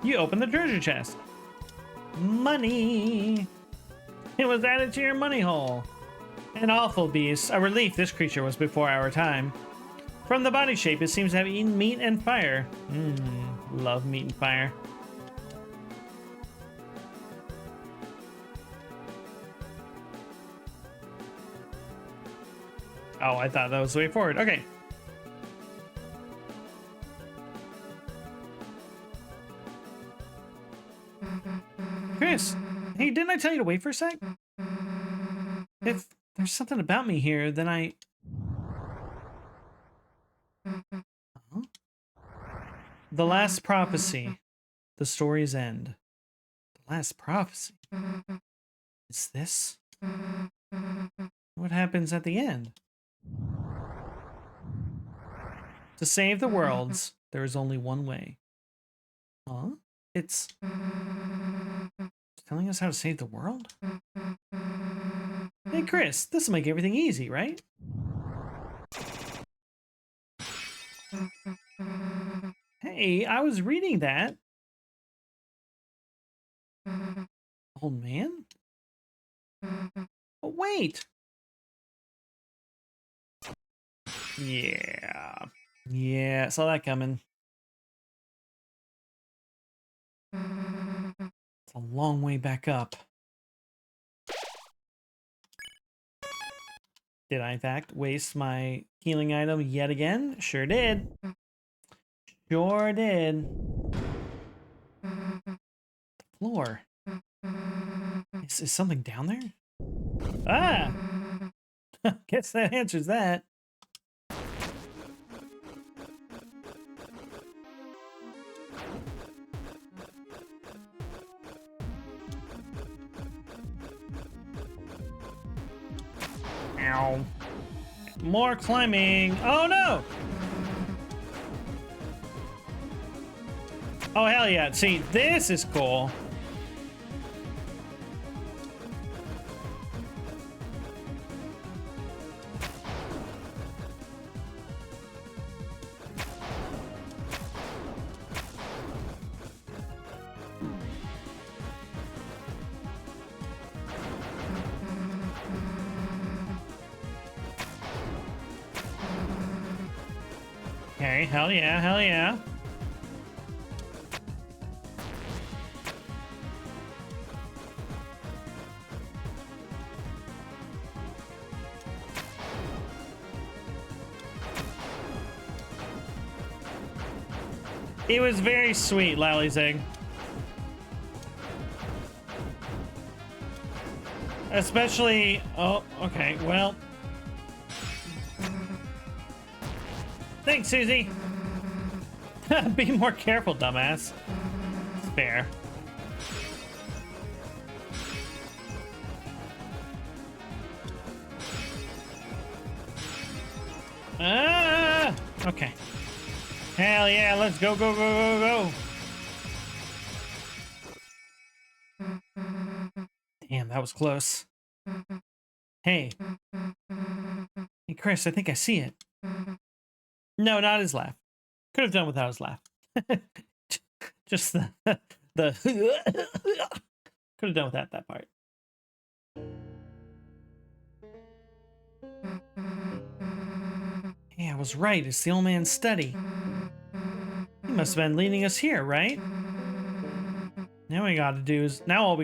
You opened the treasure chest. Money. It was added to your money hole. An awful beast. A relief this creature was before our time. From the body shape, it seems to have eaten meat and fire. Love meat and fire. Oh, I thought that was the way forward. Okay. Chris, hey, didn't I tell you to wait for a sec? If there's something about me here, then I... Huh? The last prophecy. The story's end. The last prophecy. Is this? What happens at the end? To save the worlds, there is only one way. Huh? It's telling us how to save the world? Hey, Chris, this will make everything easy, right? Hey, I was reading that. Old man? Oh, wait. Yeah. Yeah, saw that coming. It's a long way back up. Did I, in fact, waste my healing item yet again? Sure did. Sure did. The floor. Is something down there? Ah! Guess that answers that. Ow. More climbing. Oh no! Oh hell yeah. See, this is cool. Okay, hell yeah, hell yeah. It was very sweet, Lally's egg. Especially, oh, okay, well. Thanks, Susie. Be more careful, dumbass. It's fair. Ah! Okay. Hell yeah, let's go, go, go, go, go. Damn, that was close. Hey. Hey, Chris, I think I see it. No, not his laugh. Could have done without his laugh. Just the could have done without that part. Hey, I was right. It's the old man's study. He must have been leading us here, right? Now all we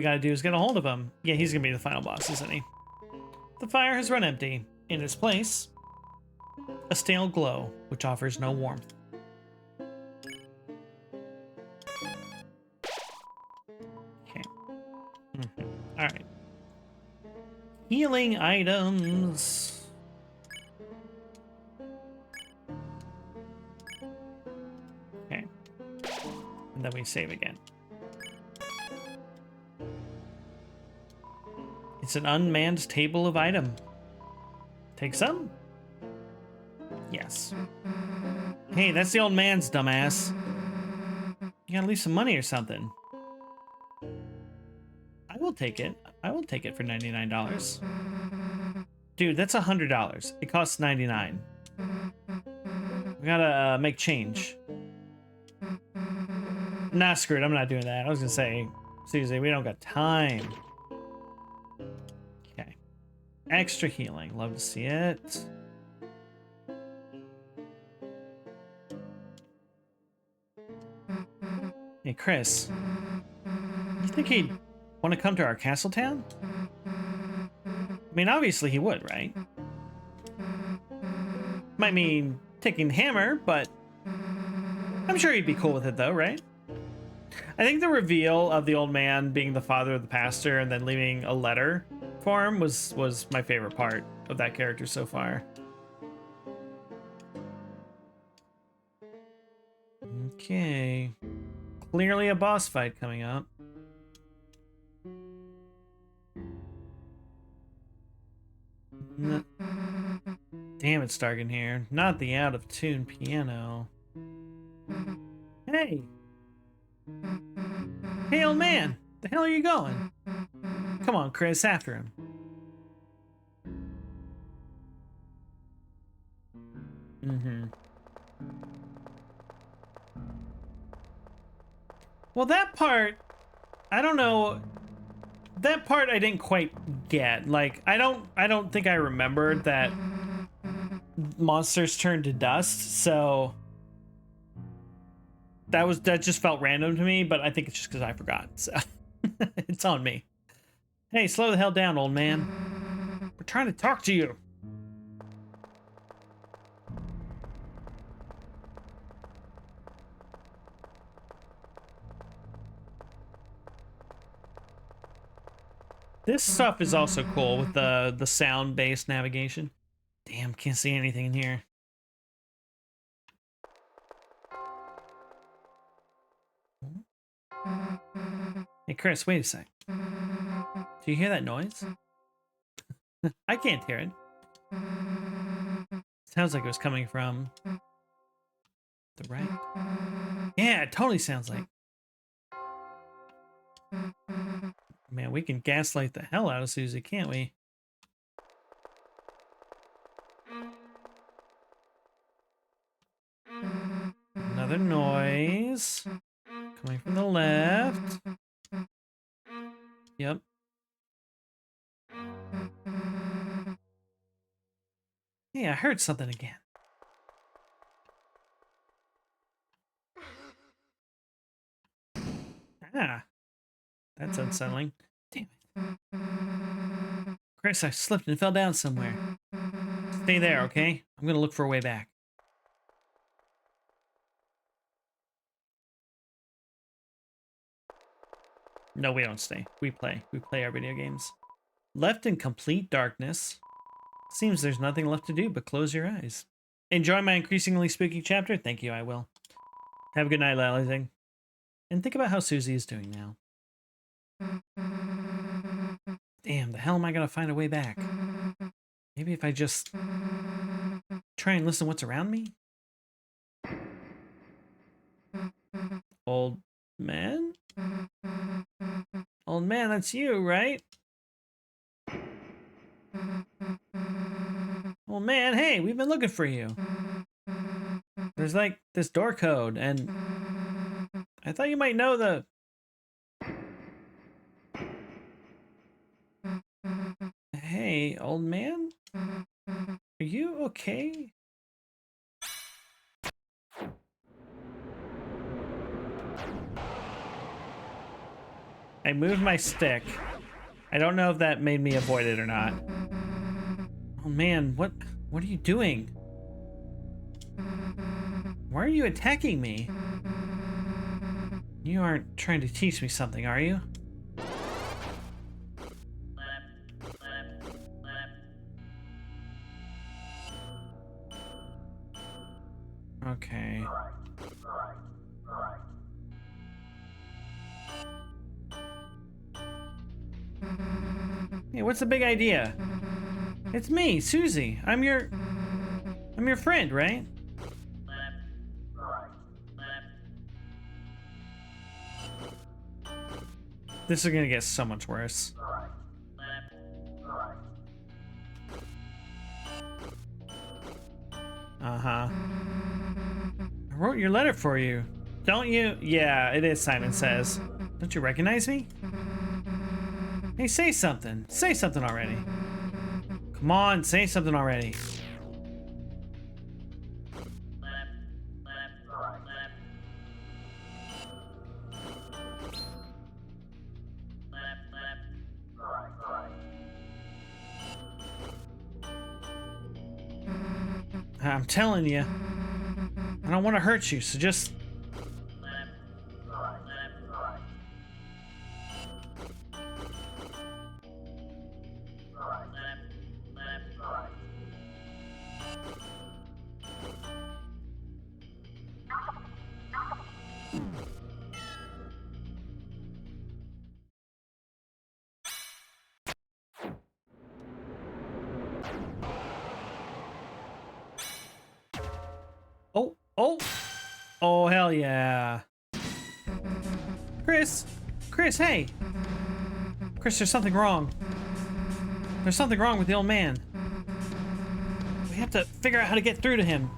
gotta do is get a hold of him. Yeah, he's gonna be the final boss, isn't he? The fire has run empty. In its place, a stale glow, which offers no warmth. Okay. All right. Healing items. Okay. And then we save again. It's an unmanned table of item. Take some? Yes. Hey, that's the old man's, dumbass. You gotta leave some money or something. I will take it. I will take it for $99. Dude, that's $100. It costs $99. We gotta make change. Nah, screw it. I'm not doing that. I was gonna say, Susie, we don't got time. Okay. Extra healing. Love to see it. Hey, Chris. You think he'd want to come to our castle town? I mean, obviously he would, right? Might mean taking the hammer, but I'm sure he'd be cool with it though, right? I think the reveal of the old man being the father of the pastor and then leaving a letter for him was my favorite part of that character so far. Okay. Clearly a boss fight coming up. Damn, it's dark in here. Not the out-of-tune piano. Hey! Hey, old man! The hell are you going? Come on, Chris, after him. Well, that part, I don't know. That part I didn't quite get. Like, I don't think I remembered that monsters turn to dust, so that just felt random to me, but I think it's just because I forgot, so it's on me. Hey, slow the hell down, old man. We're trying to talk to you. This stuff is also cool with the sound-based navigation. Damn, can't see anything in here. Hey, Chris, wait a sec. Do you hear that noise? I can't hear it. Sounds like it was coming from the right. Yeah, it totally sounds like. Man, we can gaslight the hell out of Susie, can't we? Another noise. Coming from the left. Yep. Hey, I heard something again. Ah. That's unsettling. Damn it. Chris, I slipped and fell down somewhere. Stay there, okay? I'm gonna look for a way back. No, we don't stay. We play. We play our video games. Left in complete darkness. Seems there's nothing left to do but close your eyes. Enjoy my increasingly spooky chapter? Thank you, I will. Have a good night, Lalizing. And think about how Susie is doing now. Damn, the hell am I gonna find a way back? Maybe if I just try and listen what's around me? Old man? Old man, that's you, right? Old man, hey, we've been looking for you. There's like this door code, and I thought you might know the... Hey, old man? Are you okay? I moved my stick. I don't know if that made me avoid it or not. Oh man, what are you doing? Why are you attacking me? You aren't trying to teach me something, are you? Okay. Hey, what's the big idea? It's me, Susie. I'm your friend, right? This is gonna get so much worse. Uh-huh. I wrote your letter for you. Don't you? Yeah, it is, Simon says. Don't you recognize me? Hey, say something. Say something already. Come on, say something already. I'm telling you, I don't want to hurt you, so just... Oh, oh, oh, hell yeah. Chris, hey. Chris, there's something wrong. There's something wrong with the old man. We have to figure out how to get through to him.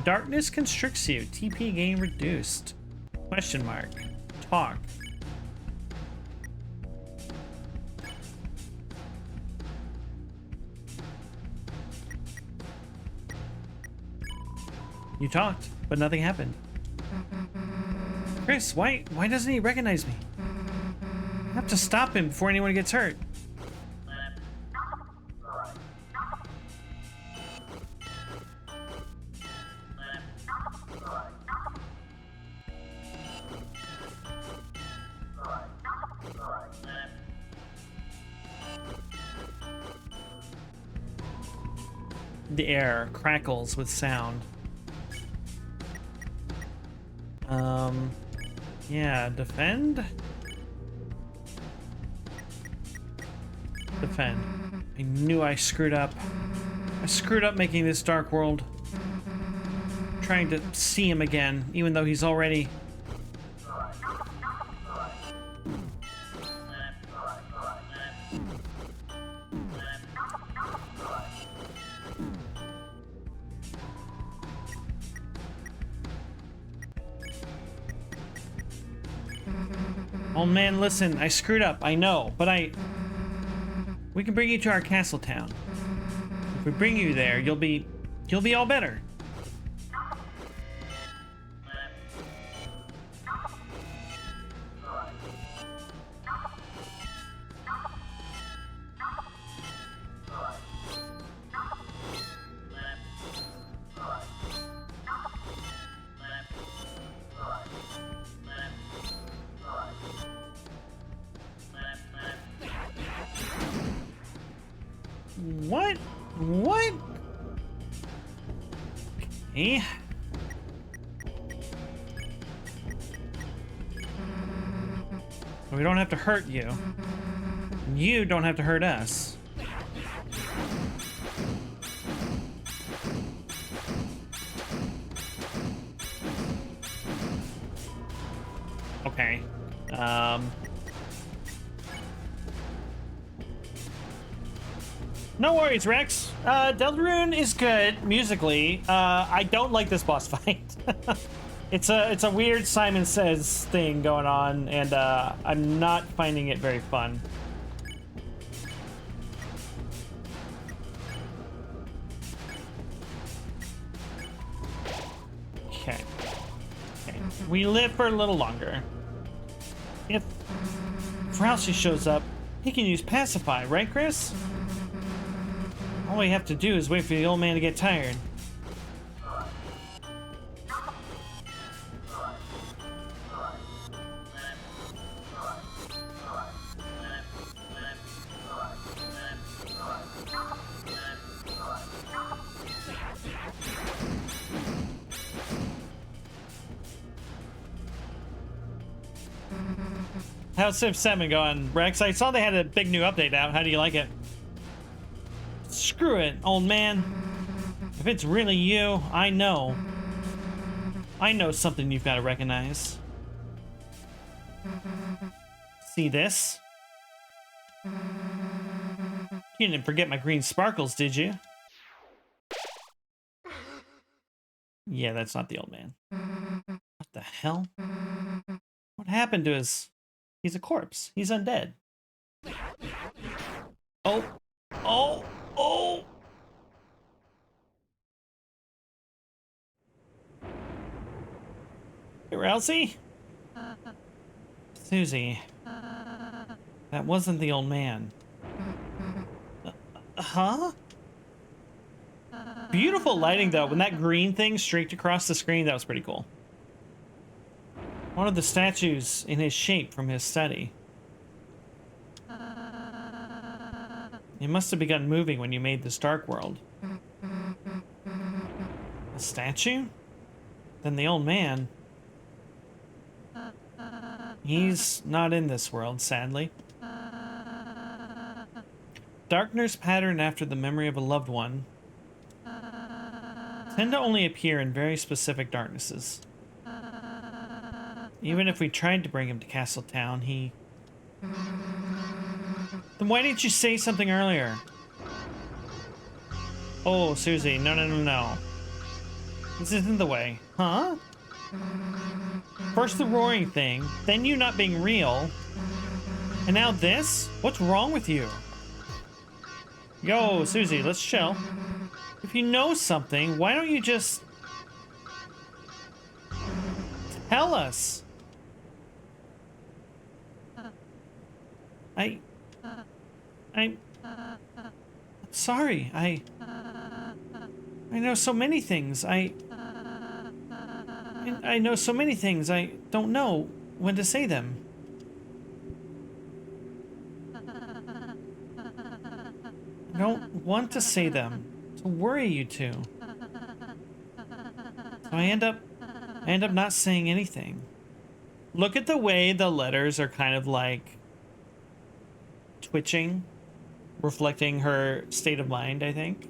Darkness constricts you. TP gain reduced. Question mark. Talk. You talked, but nothing happened. Chris, why doesn't he recognize me? I have to stop him before anyone gets hurt. The air crackles with sound. Yeah, defend? Defend. I knew I screwed up. I screwed up making this dark world. Trying to see him again, even though he's already... Oh man, listen, I screwed up, I know, but we can bring you to our castle town. If we bring you there, you'll be all better. What? What? Okay. We don't have to hurt you. You don't have to hurt us. Okay. No worries, Rex. Deltarune is good musically. I don't like this boss fight. It's a weird Simon Says thing going on, and I'm not finding it very fun. Okay. We live for a little longer. If Frowsy shows up, he can use Pacify, right, Chris? All we have to do is wait for the old man to get tired. How's Civ 7 going, Rex? I saw they had a big new update out. How do you like it? Screw it, old man. If it's really you, I know. I know something you've got to recognize. See this? You didn't forget my green sparkles, did you? Yeah, that's not the old man. What the hell? What happened to his... He's a corpse. He's undead. Oh. Oh. Oh. Hey, Rousey? Susie. That wasn't the old man. Huh? Beautiful lighting, though. When that green thing streaked across the screen, that was pretty cool. One of the statues in his shape from his study. It must have begun moving when you made this dark world. A statue? Then the old man. He's not in this world, sadly. Darkness patterned after the memory of a loved one tend to only appear in very specific darknesses. Even if we tried to bring him to Castletown, he... Then why didn't you say something earlier? Oh, Susie, no. This isn't the way. Huh? First the roaring thing, then you not being real, and now this? What's wrong with you? Yo, Susie, let's chill. If you know something, why don't you just... tell us? I'm sorry. I know so many things. I know so many things. I don't know when to say them. I don't want to say them to worry you two. So I end up not saying anything. Look at the way the letters are kind of like twitching, reflecting her state of mind, I think.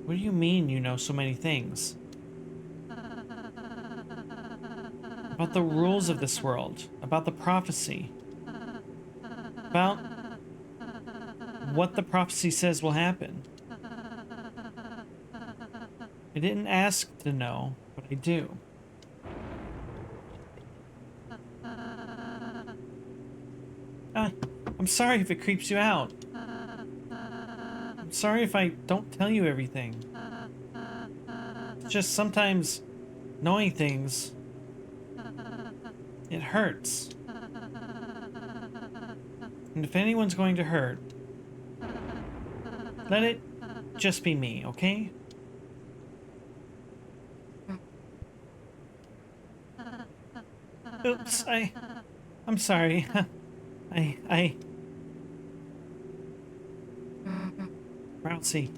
What do you mean you know so many things? About the rules of this world, about the prophecy, about what the prophecy says will happen. I didn't ask to know, but I do. I'm sorry if it creeps you out. I'm sorry if I don't tell you everything. It's just sometimes knowing things, it hurts. And if anyone's going to hurt, let it just be me, okay? Oops, I'm sorry. Rousey.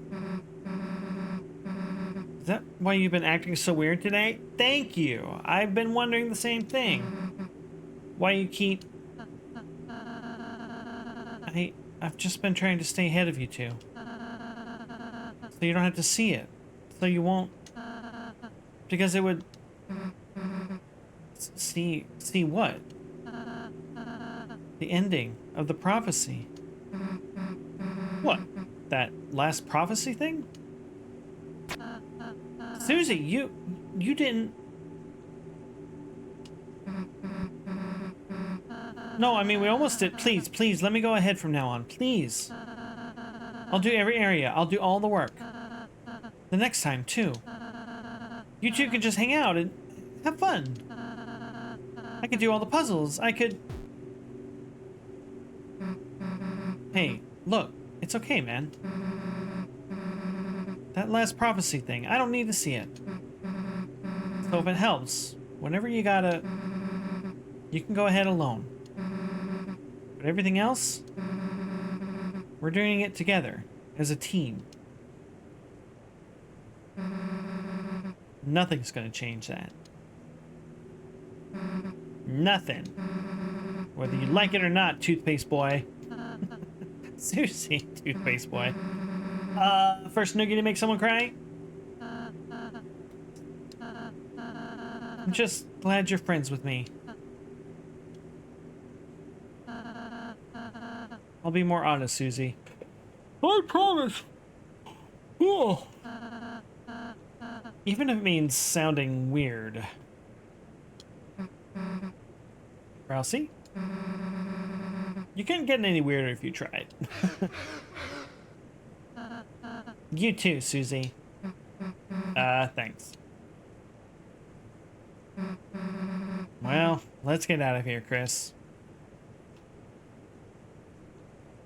Is that why you've been acting so weird today? Thank you. I've been wondering the same thing. Why you keep... I've just been trying to stay ahead of you two. So you don't have to see it. So you won't... Because it would... See what? The ending of the prophecy. What? That last prophecy thing? Susie, you didn't... No, I mean, we almost did. Please, let me go ahead from now on. Please. I'll do every area. I'll do all the work. The next time, too. You two could just hang out and have fun. I could do all the puzzles. I could... Hey, look. It's okay, man. That last prophecy thing, I don't need to see it. So if it helps, whenever you gotta... You can go ahead alone. But everything else... We're doing it together, as a team. Nothing's gonna change that. Nothing. Whether you like it or not, toothpaste boy. Seriously, toothpaste boy. First noogie to make someone cry? I'm just glad you're friends with me. I'll be more honest, Susie. I promise. Oh. Even if it means sounding weird. Rousey? You couldn't get any weirder if you tried. You too, Susie. Thanks. Well, let's get out of here, Chris.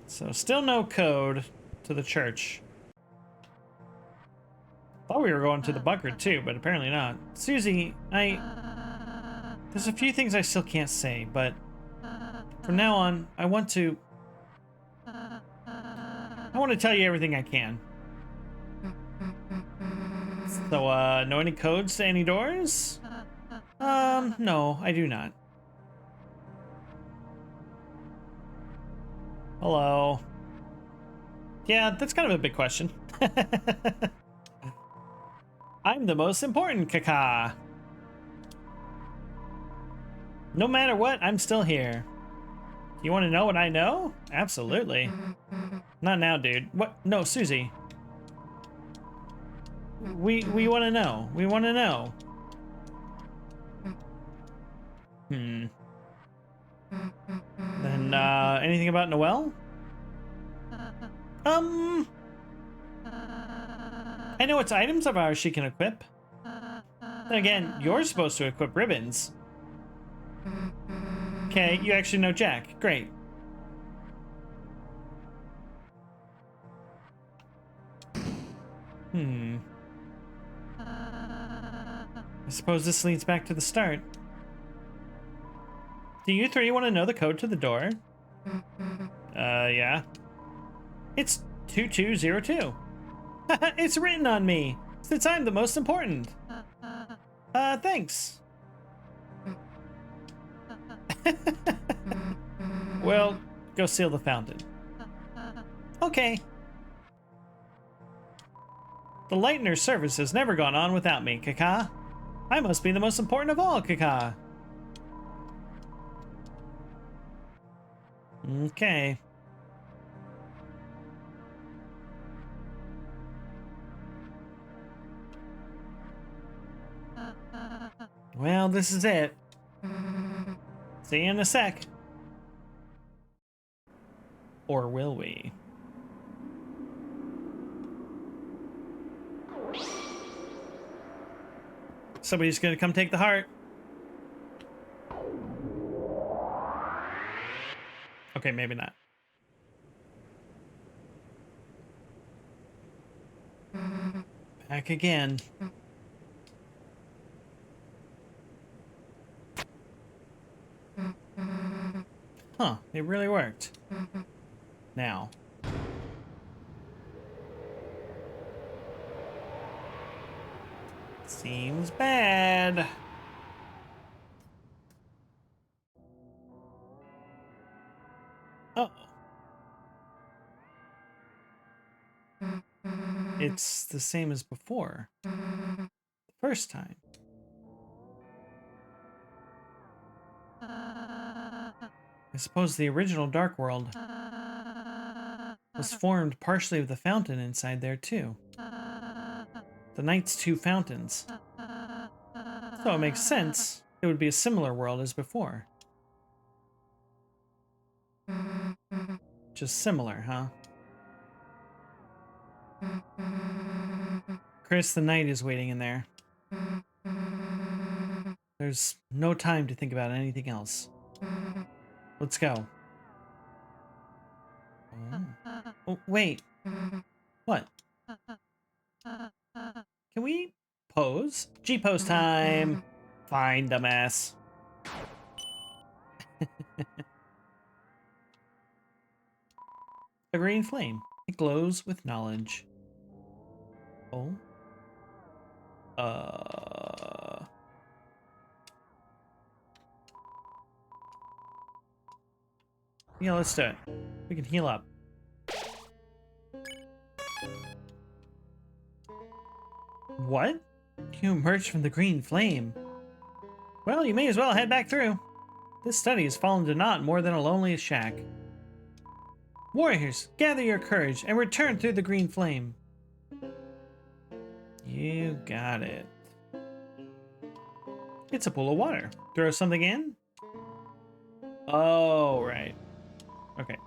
So, still no code to the church. Thought we were going to the bunker too, but apparently not. Susie, there's a few things I still can't say, but from now on, I want to tell you everything I can. So, know any codes to any doors? No, I do not. Hello. Yeah, that's kind of a big question. I'm the most important, Kaka. No matter what, I'm still here. You want to know what I know? Absolutely. Not now, dude. What? No, Susie. We want to know. We want to know. Then, anything about Noelle? I know it's items of ours she can equip. Then again, you're supposed to equip ribbons. Okay, you actually know Jack. Great. I suppose this leads back to the start. Do you three want to know the code to the door? Yeah. It's 2202. It's written on me, since I'm the most important. Thanks. Well, go seal the fountain. Okay. The Lightener's service has never gone on without me, Kaka. I must be the most important of all, Kaka. Okay. Well, this is it. See you in a sec. Or will we? Somebody's gonna come take the heart. Okay, maybe not. Back again. Huh, it really worked. Now. Seems bad. Uh-oh. It's the same as before. The first time. I suppose the original Dark World was formed partially of the fountain inside there, too. The Knight's two fountains. So it makes sense. It would be a similar world as before. Just similar, huh? Chris the Knight is waiting in there. There's no time to think about anything else. Let's go. Oh, wait. What? Can we pose? G-pose time. Fine, dumbass. A green flame. It glows with knowledge. Oh. Yeah, let's do it. We can heal up. What? You emerged from the green flame. Well, you may as well head back through. This study has fallen to naught more than a lonely shack. Warriors, gather your courage and return through the green flame. You got it. It's a pool of water. Throw something in? Oh, right. Okay.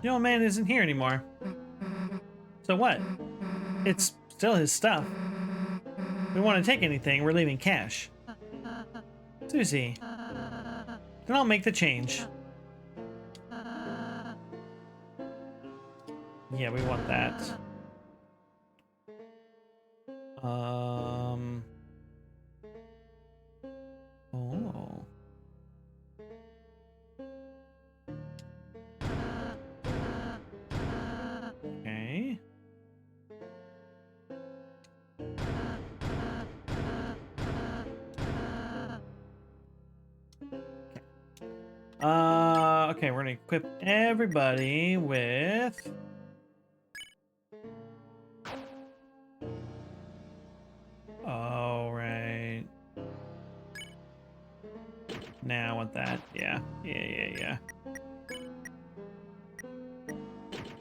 The old man isn't here anymore. So what? It's still his stuff. If we want to take anything, we're leaving cash. Susie. Then I'll make the change. Yeah, we want that. Oh. Okay. Okay, we're gonna equip everybody with... Oh, right. Now I want that. Yeah.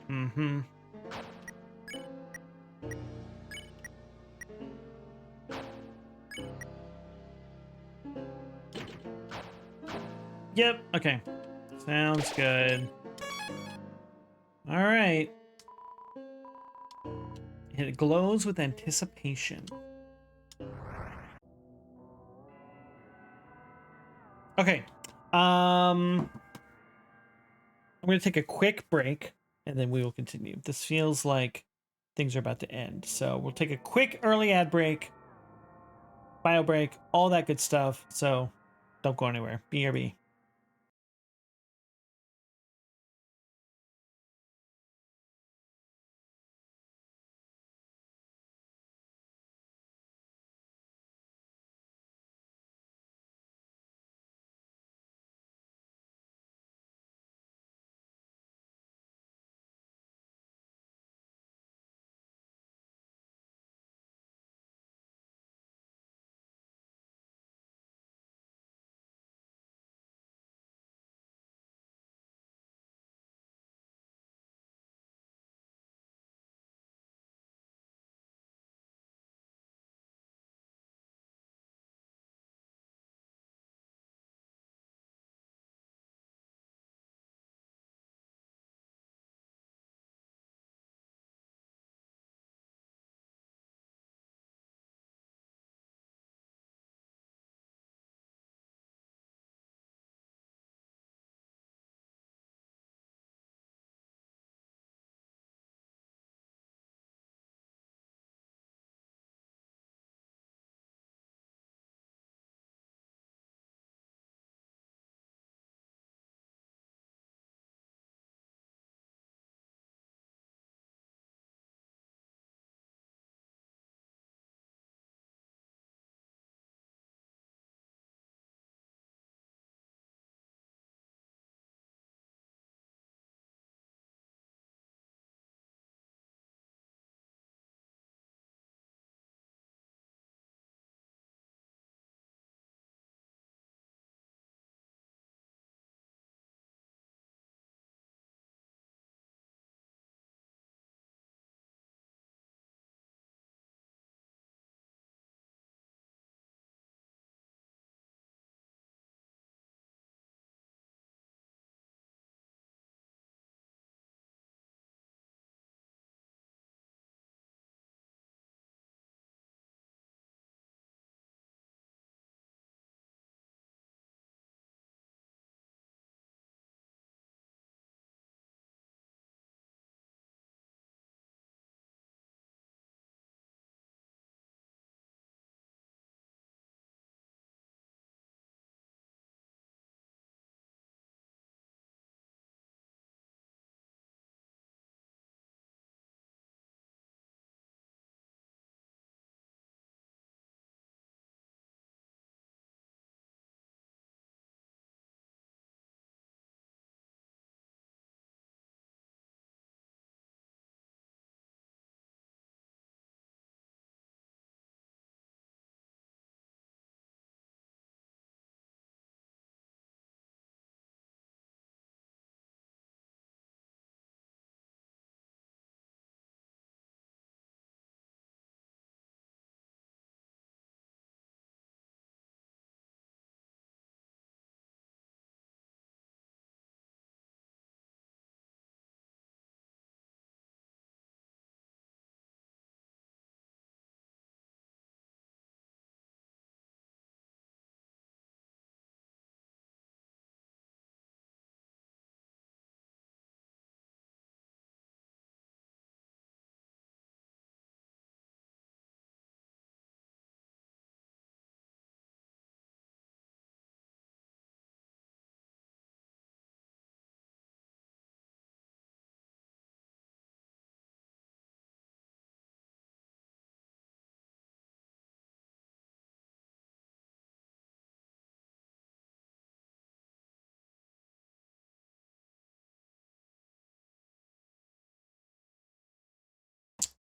Mm-hmm. Yep, okay. Sounds good. Alright. It glows with anticipation. Okay. I'm going to take a quick break, and then we will continue. This feels like things are about to end. So we'll take a quick early ad break, bio break, all that good stuff. So don't go anywhere. BRB.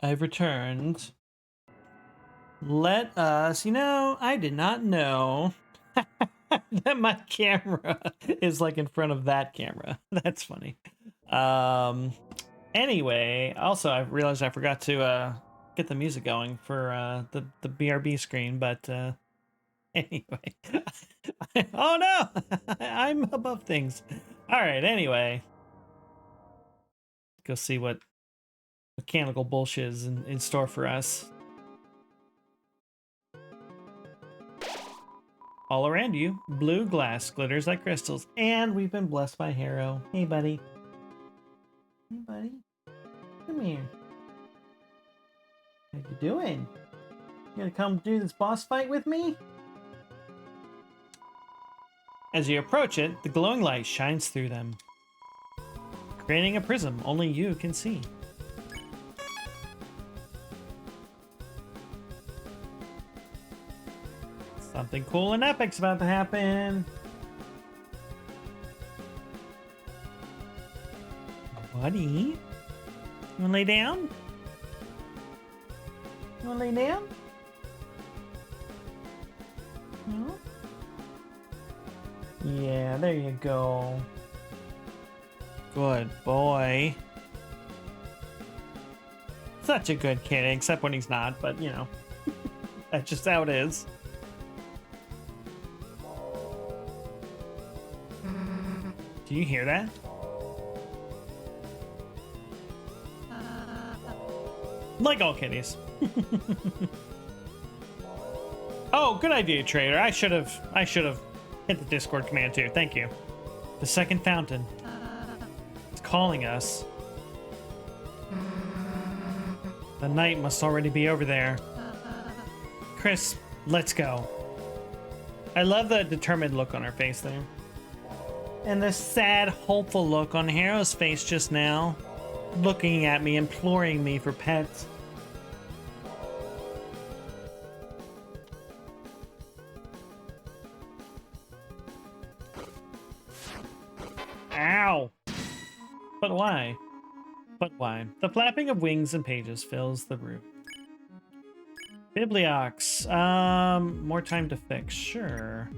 I've returned. Let us, I did not know that my camera is like in front of that camera. That's funny. Anyway, also I realized I forgot to get the music going for the BRB screen, but anyway. Oh no! I'm above things. All right, anyway. Go see what mechanical bullshit is in store for us. All around you, blue glass glitters like crystals, and we've been blessed by Harrow. Hey, buddy. Hey, buddy. Come here. How you doing? You gonna come do this boss fight with me? As you approach it, the glowing light shines through them, creating a prism only you can see. Something cool and epic's about to happen. Buddy, you wanna lay down? You wanna lay down? No? Yeah, there you go. Good boy. Such a good kid, except when he's not, but that's just how it is. Do you hear that? Like all kitties. Oh, good idea, trader. I should have hit the Discord command too. Thank you. The second fountain. It's calling us. The night must already be over there. Chris, let's go. I love the determined look on her face there. And the sad, hopeful look on Harrow's face just now. Looking at me, imploring me for pets. Ow! But why? But why? The flapping of wings and pages fills the room. Bibliox. More time to fix. Sure.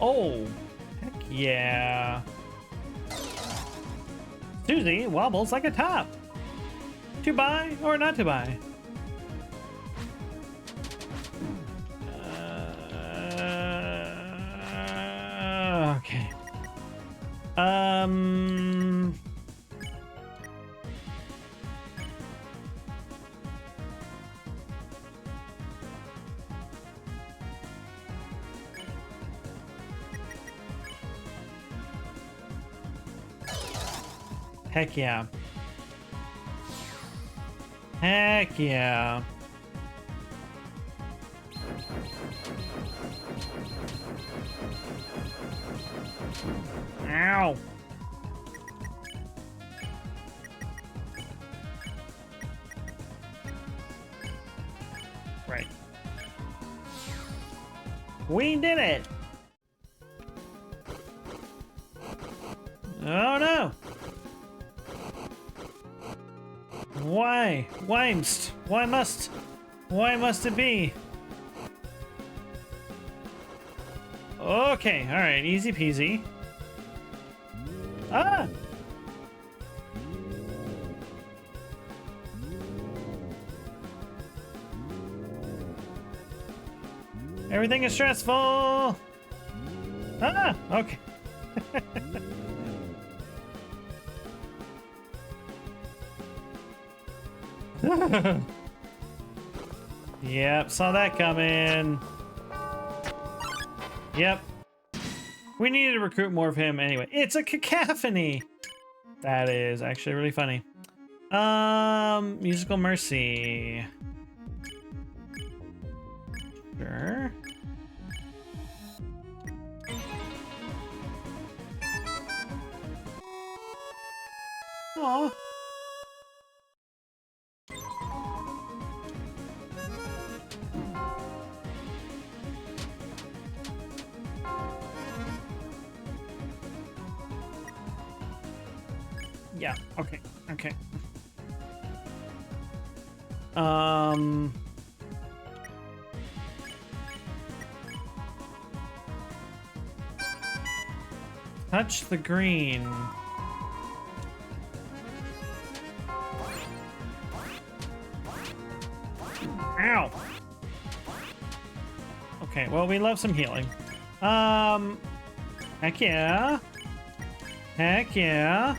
Oh, heck yeah. Susie wobbles like a top. To buy or not to buy? Okay. Heck yeah. Heck yeah. Ow. Right. We did it. Oh no. Why? Why must it be? Okay, alright, easy peasy. Ah! Everything is stressful! Ah! Okay. Yep, saw that coming. Yep. We needed to recruit more of him anyway. It's a cacophony. That is actually really funny. Musical mercy. Sure. Aw. Yeah, okay, okay. Touch the green. Ow! Okay, well, we love some healing. Heck yeah. Heck yeah.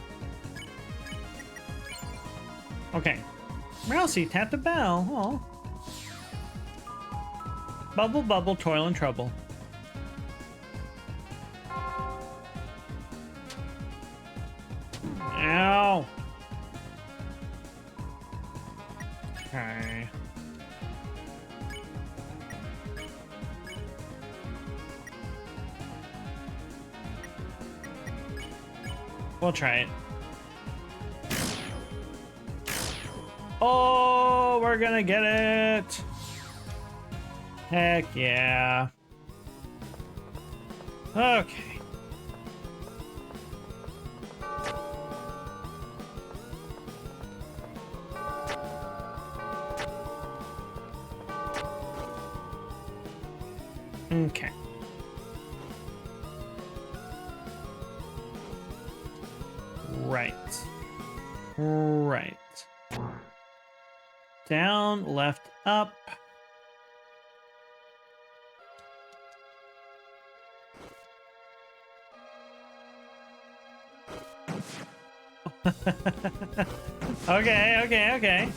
Okay. Mousy, tap the bell. Oh. Bubble, bubble, toil and trouble. Ow. Okay. We'll try it. Oh, we're gonna get it. Heck yeah. Okay. Okay. Right. Right. Down, left, up. Okay, okay, okay.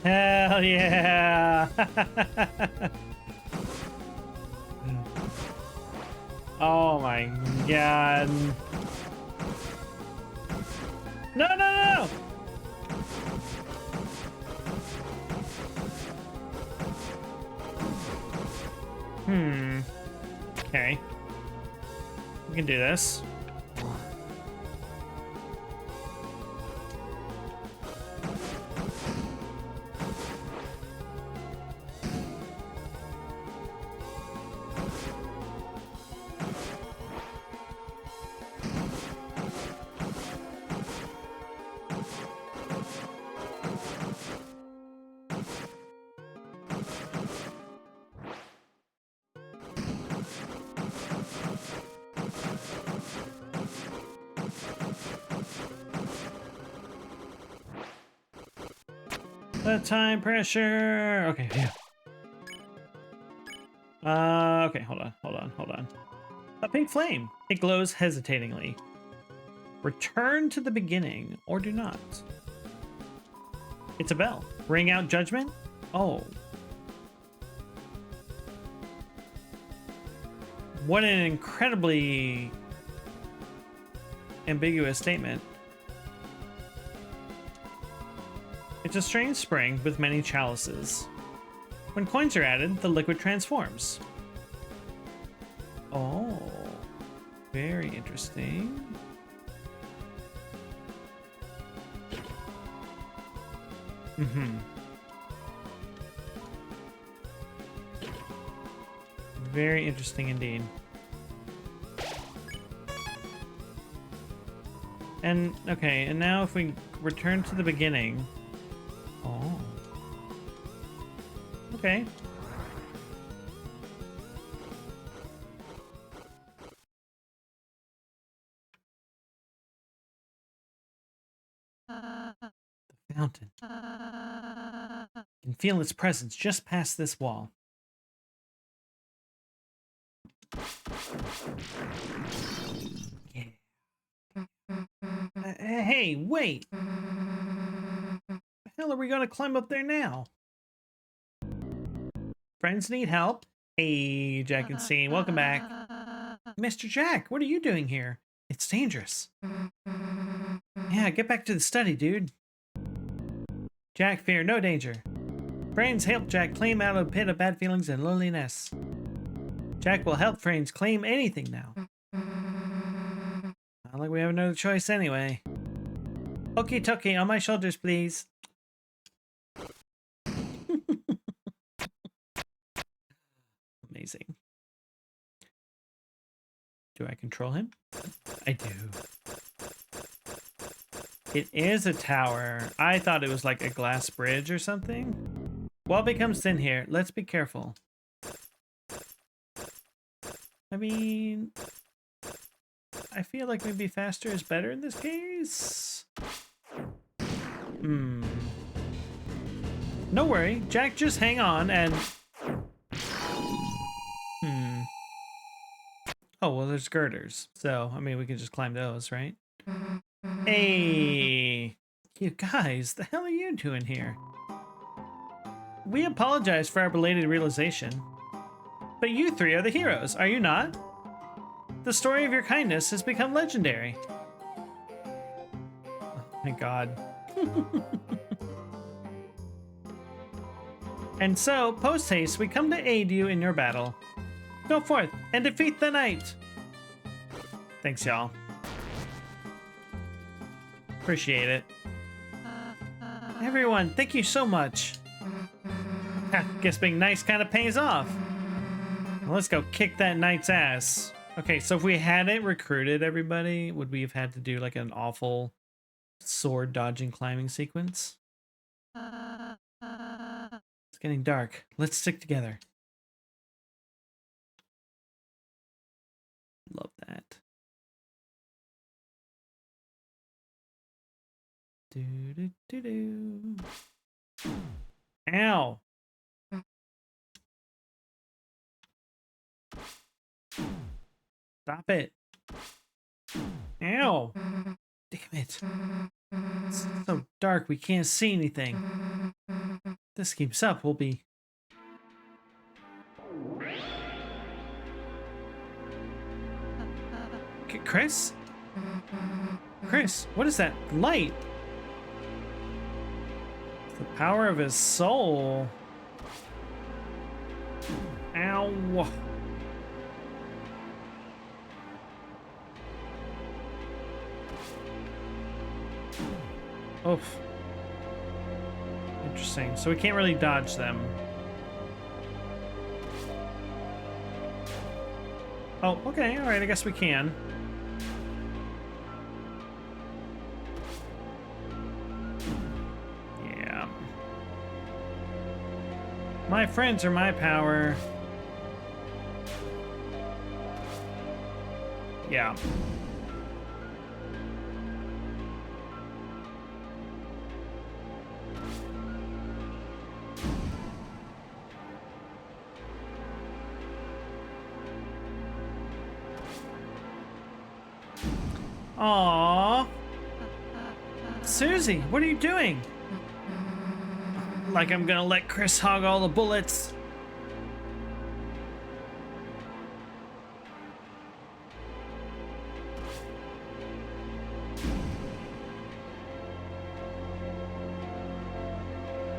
Hell yeah. Oh my god. No, no, no! Okay. We can do this. The time pressure. Okay, yeah. Okay, hold on, hold on, hold on. A pink flame. It glows hesitatingly. Return to the beginning, or do not. It's a bell. Ring out judgment? Oh. What an incredibly ambiguous statement. It's a strange spring with many chalices. When coins are added, the liquid transforms. Oh, very interesting. Very interesting indeed. And, okay, and now if we return to the beginning... Oh. Okay. The fountain. You can feel its presence just past this wall. Yeah. Hey, wait! The hell are we gonna climb up there now? Friends need help? Hey, Jack and Scene, welcome back. Mr. Jack, what are you doing here? It's dangerous. Yeah, get back to the study, dude. Jack, fear no danger. Friends help Jack claim out of a pit of bad feelings and loneliness. Jack will help friends claim anything now. Not like we have another choice anyway. Okie dokie, on my shoulders, please. Amazing. Do I control him? I do. It is a tower. I thought it was like a glass bridge or something. Well, it becomes thin here. Let's be careful. I mean, I feel like maybe faster is better in this case. No worry, Jack, just hang on and... Oh, well, there's girders. So, I mean, we can just climb those, right? Hey! You guys, the hell are you doing here? We apologize for our belated realization. But you three are the heroes, are you not? The story of your kindness has become legendary. Oh my god. And so, post-haste, we come to aid you in your battle. Go forth and defeat the knight! Thanks, y'all. Appreciate it. Everyone, thank you so much. Guess being nice kind of pays off. Well, let's go kick that knight's ass. Okay, so if we hadn't recruited everybody, would we have had to do like an awful sword dodging climbing sequence? It's getting dark. Let's stick together. Love that. Do do do do. Ow. Stop it. Ow. Damn it. It's so dark we can't see anything. If this keeps up, we'll be... Chris? Chris, what is that light? It's the power of his soul. Ow. Oof. Interesting. So we can't really dodge them. Oh, okay. All right. I guess we can. Yeah. My friends are my power. Yeah. Aww. Susie, what are you doing? Like I'm gonna let Chris hog all the bullets.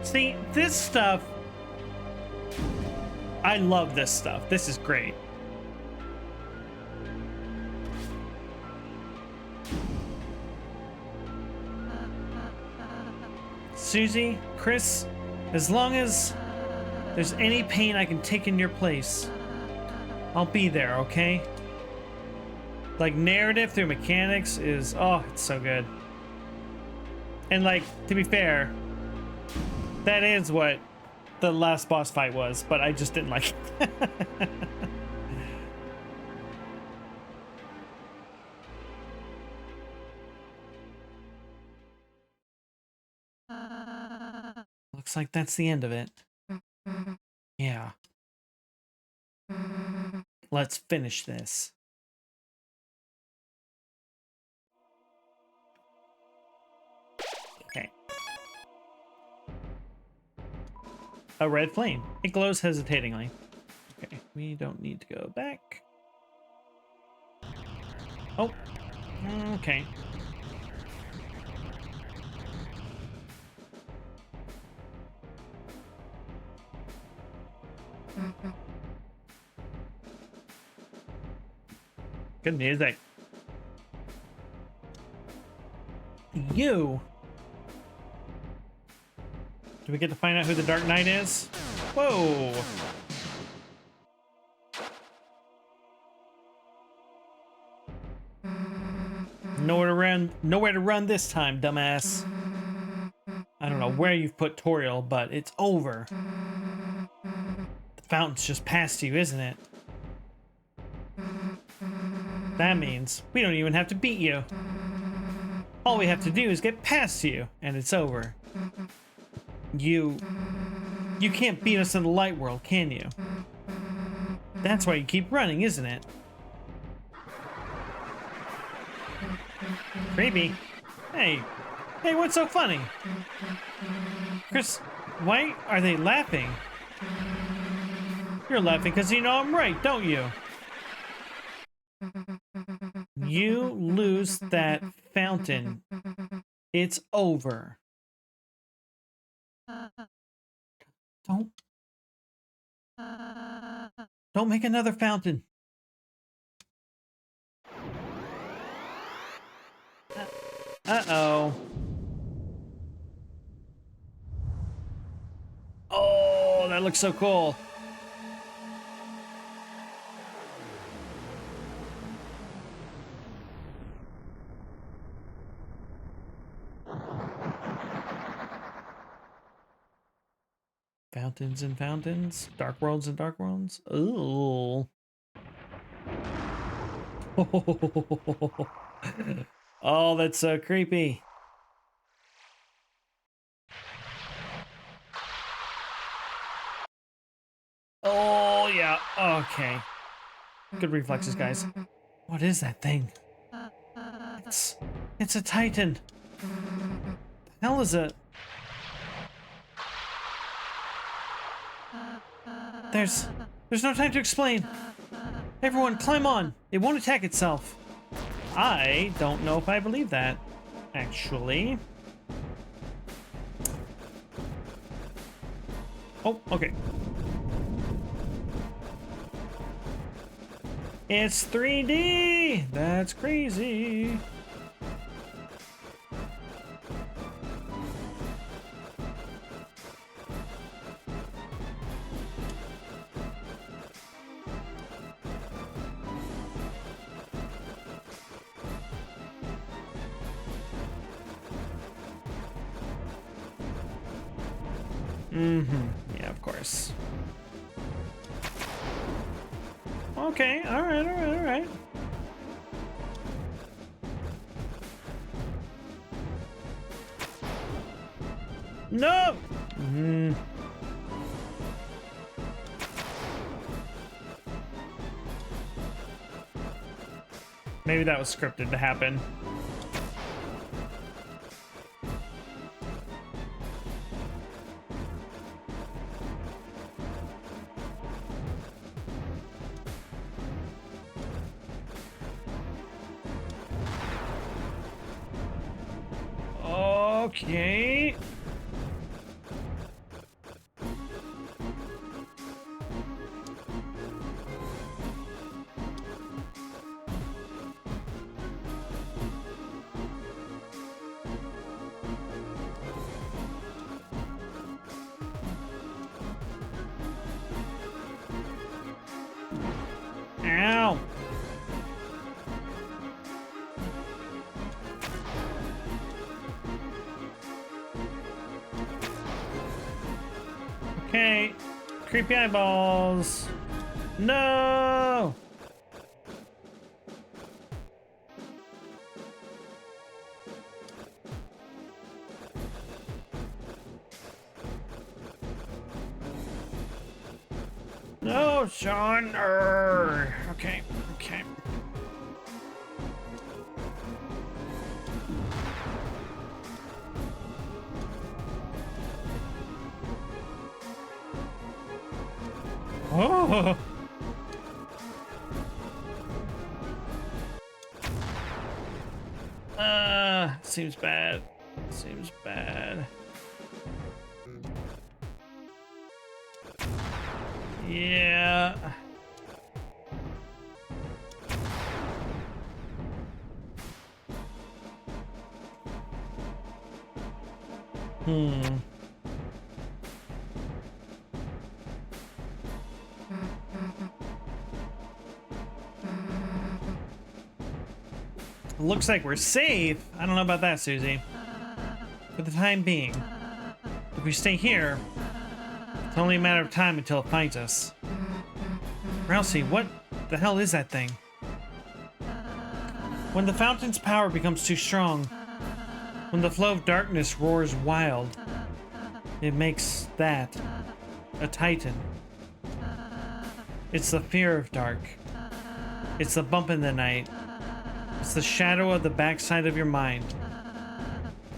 See, this stuff... I love this stuff. This is great. Susie, Chris, as long as there's any pain I can take in your place, I'll be there, okay? Like, narrative through mechanics is... oh, it's so good. And, like, to be fair, that is what the last boss fight was, but I just didn't like it. Looks like that's the end of it. Yeah. Let's finish this. Okay. A red flame. It glows hesitatingly. Okay, we don't need to go back. Oh. Okay. Good music. You. Do we get to find out who the Dark Knight is? Whoa. Nowhere around nowhere to run this time, dumbass. I don't know where you've put Toriel, but it's over. The fountain's just past you, isn't it? That means we don't even have to beat you. All we have to do is get past you, and it's over. You can't beat us in the light world, can you? That's why you keep running, isn't it? Creepy. Hey, what's so funny? Chris, why are they laughing? You're laughing because you know I'm right, don't you? You lose that fountain. It's over. Don't make another fountain. Uh-oh. Oh, that looks so cool. Fountains and fountains, dark worlds and dark worlds. Ooh. Oh, that's so creepy. Oh, yeah. Okay. Good reflexes, guys. What is that thing? It's a Titan. The hell is it? There's no time to explain. Everyone, climb on. It won't attack itself. I don't know if I believe that, actually. Oh, okay. It's 3D! That's crazy. Yeah, of course. Okay, alright. No! Maybe that was scripted to happen. Okay. Ow. Okay. Creepy eyeballs. No. No, Sean. Okay. Oh. Seems bad. Seems bad. Yeah. Looks like we're safe. I don't know about that, Susie. For the time being. If we stay here, it's only a matter of time until it finds us. Rousey, what the hell is that thing? When the fountain's power becomes too strong, when the flow of darkness roars wild, it makes that a titan. It's the fear of dark. It's the bump in the night. It's the shadow of the backside of your mind.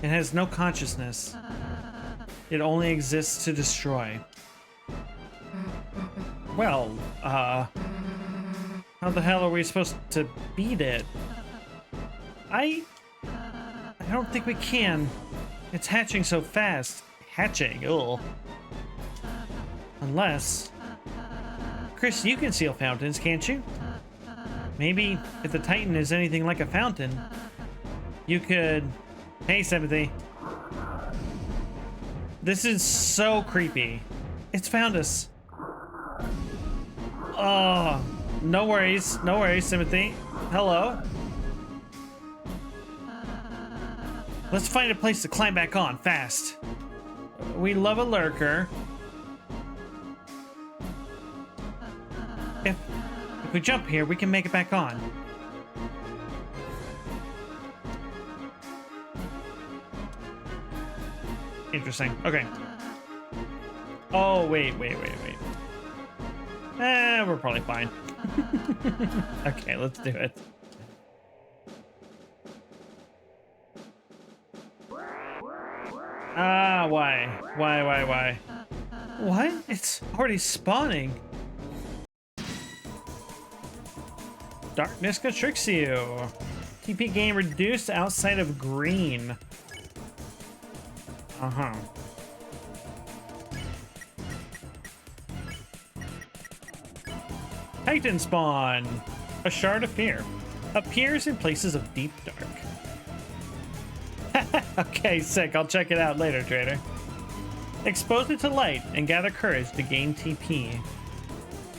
It has no consciousness. It only exists to destroy. Well, how the hell are we supposed to beat it? I don't think we can. It's hatching so fast. Hatching, ugh. Unless... Chris, you can seal fountains, can't you? Maybe if the Titan is anything like a fountain, you could... Hey, Sympathy. This is so creepy. It's found us. Oh, no worries, Sympathy. Hello. Let's find a place to climb back on, fast. We love a lurker. If we jump here, we can make it back on. Interesting. Okay. Oh, wait. We're probably fine. Okay, let's do it. Ah, why? Why? What? It's already spawning. Darkness constricts you. TP gain reduced outside of green. Uh-huh. Titan spawn. A shard of fear. Appears in places of deep dark. Okay, sick. I'll check it out later, trader. Expose it to light and gather courage to gain TP.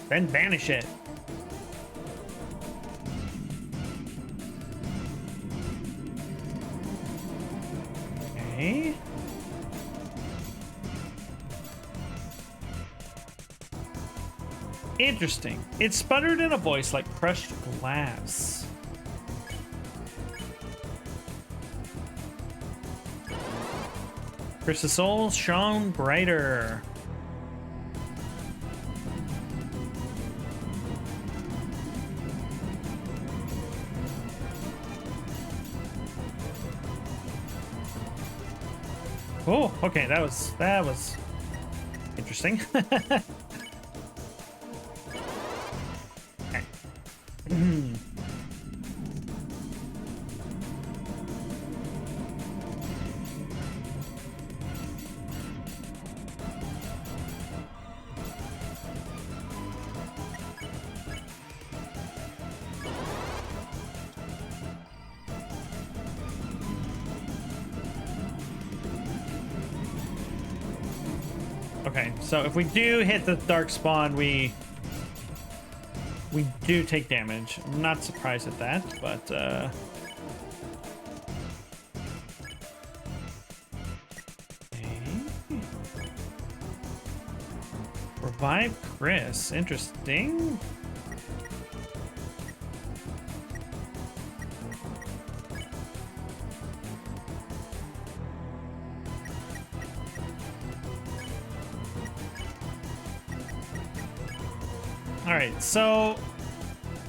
Then banish it. Okay. Interesting. It sputtered in a voice like crushed glass. Chris's soul shone brighter. Oh, okay, that was interesting. Okay. Okay, so if we do hit the dark spawn, we do take damage. I'm not surprised at that, but okay. Revive Chris. Interesting. All right, so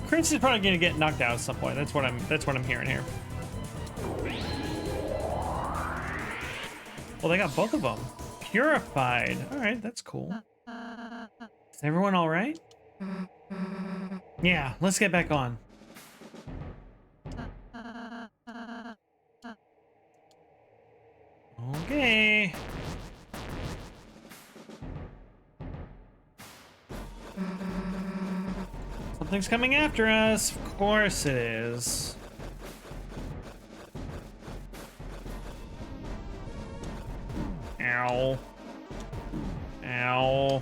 Chris is probably gonna get knocked out at some point. That's what I'm hearing here. Well, they got both of them. Purified. All right, that's cool. Is everyone all right? Yeah, let's get back on. Okay. Something's coming after us. Of course it is. Ow. Ow.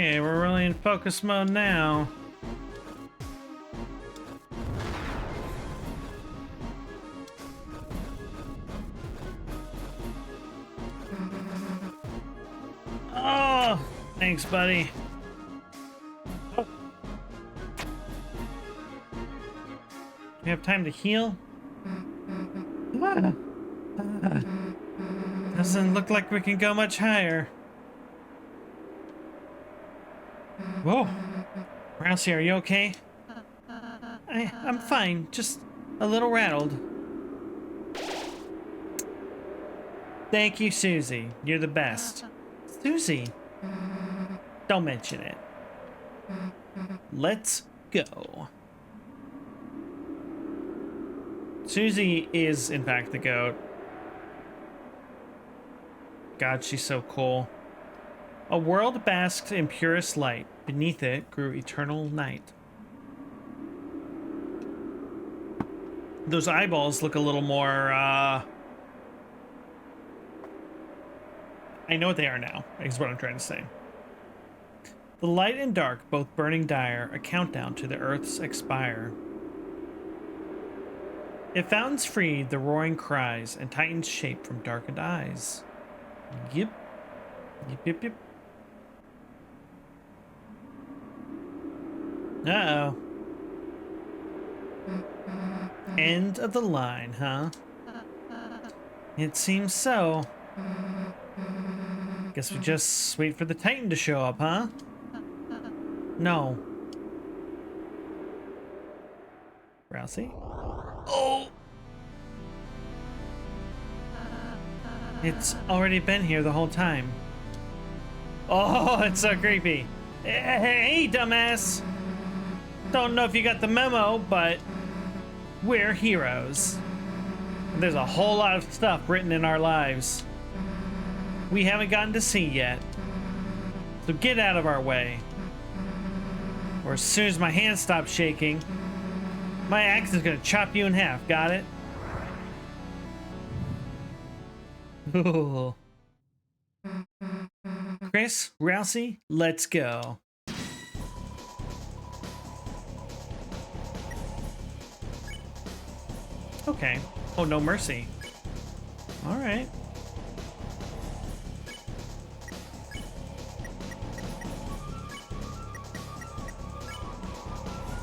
Okay, we're really in focus mode now. Oh, thanks, buddy. Oh. You have time to heal? Doesn't look like we can go much higher. Whoa. Rousey, are you okay? I'm fine, just a little rattled. Thank you, Susie. You're the best. Susie? Don't mention it. Let's go. Susie is, in fact, the goat. God, she's so cool. A world basked in purest light. Beneath it grew eternal night. Those eyeballs look a little more, I know what they are now, is what I'm trying to say. The light and dark, both burning dire, a countdown to the earth's expire. If fountains freed, the roaring cries, and titans shape from darkened eyes. Yep. Yep, yep, yep. Uh-oh. End of the line, huh? It seems so. Guess we just wait for the Titan to show up, huh? No. Rousey? Oh! It's already been here the whole time. Oh, it's so creepy. Hey, dumbass! Don't know if you got the memo, but we're heroes. There's a whole lot of stuff written in our lives we haven't gotten to see yet. So get out of our way. Or as soon as my hand stops shaking, my axe is gonna chop you in half, got it? Ooh. Chris, Rousey, let's go. Okay. Oh, no mercy. All right.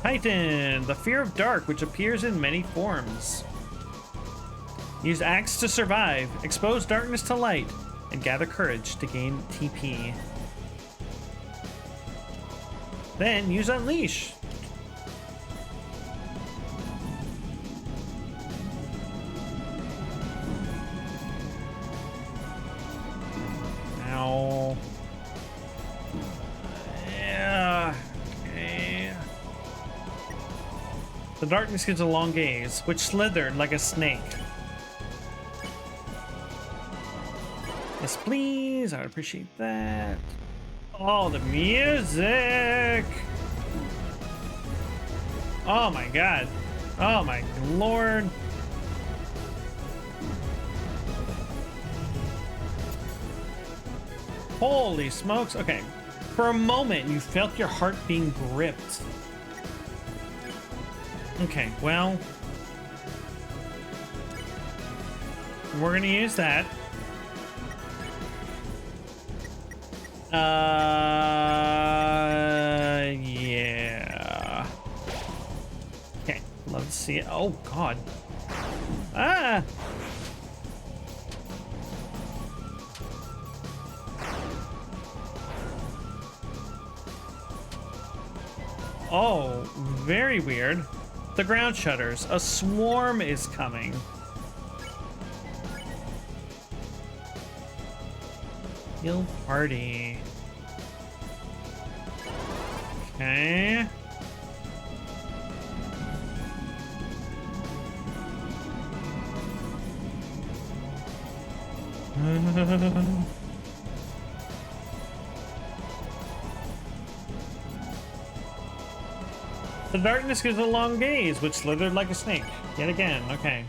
Titan, the fear of dark, which appears in many forms. Use axe to survive, expose darkness to light, and gather courage to gain TP. Then use unleash. Ow. Yeah. Okay. The darkness gives a long gaze, which slithered like a snake. Yes, please. I would appreciate that. Oh, the music. Oh my god. Oh my lord. Holy smokes. Okay. For a moment, you felt your heart being gripped. Okay, well. We're gonna use that. Yeah. Okay, love to see it. Oh, God. Ah! Oh, very weird. The ground shudders. A swarm is coming. Guild party. Okay. The darkness gives a long gaze, which slithered like a snake. Yet again, okay.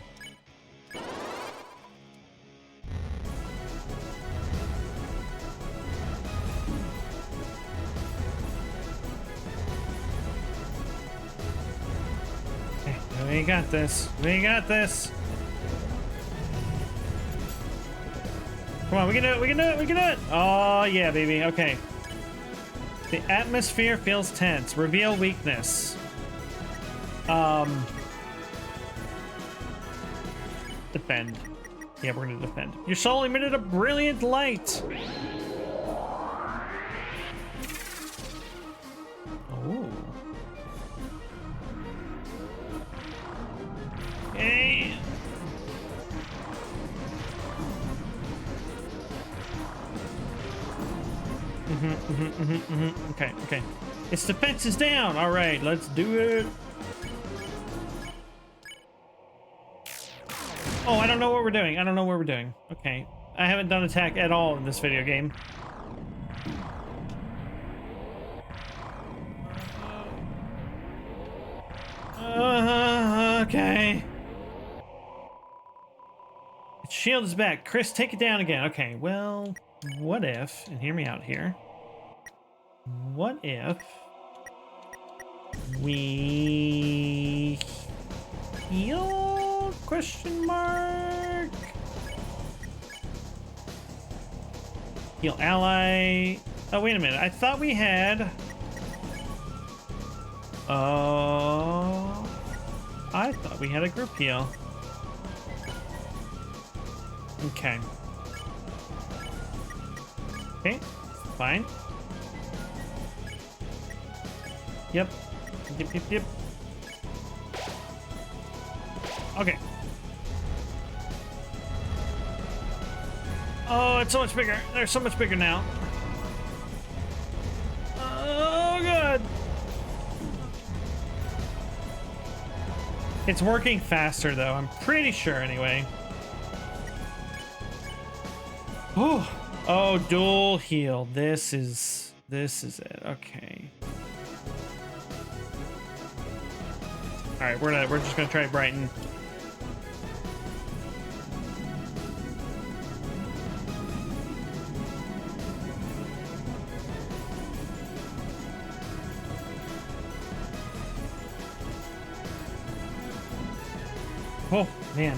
We got this. We got this. Come on, we can do it. We can do it. We can do it. Oh, yeah, baby. Okay. The atmosphere feels tense. Reveal weakness. Defend. Yeah, we're gonna defend. Your soul emitted a brilliant light. Oh. Okay. Okay, okay. Its defense is down. All right, let's do it. Oh, I don't know what we're doing. I don't know what we're doing. Okay. I haven't done attack at all in this video game. Okay. Its shield is back. Chris, take it down again. Okay, well, what if, and hear me out here. What if we heal? Question mark. Heal ally. Oh, wait a minute. I thought we had. Oh, I thought we had a group heal. Okay. Okay. Fine. Yep. Yep. Yep. Yep. Okay. Oh, it's so much bigger. They're so much bigger now. Oh, God. It's working faster, though. I'm pretty sure, anyway. Oh, dual heal. This is it. Okay. All right, we're just gonna try Brighton. Oh, man.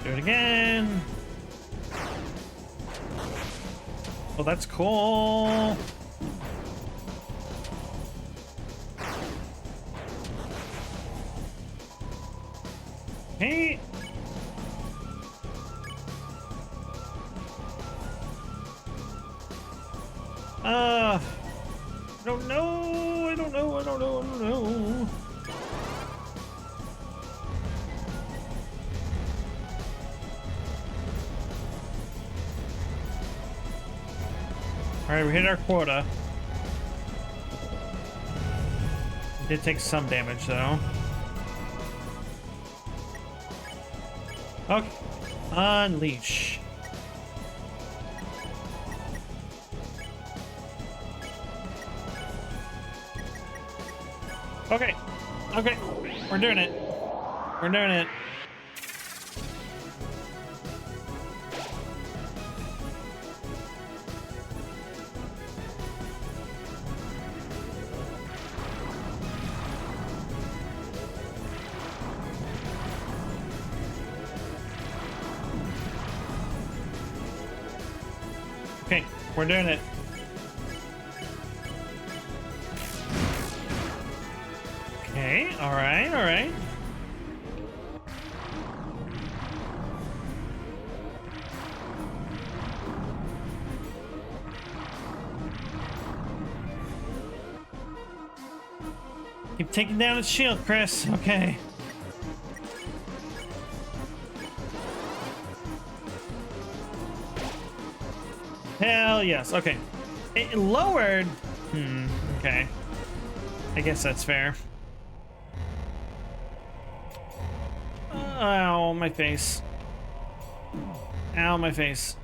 Do it again. Oh, that's cool. Hey. I don't know. I don't know. I don't know. I don't know. All right, we hit our quota. It did take some damage, though. Okay, unleash. Okay, okay, we're doing it. We're doing it. Okay, we're doing it. Okay, all right, all right. Keep taking down its shield, Chris. Okay. Hell yes. Okay. It lowered. Okay. I guess that's fair. Ow, my face. Ow, my face.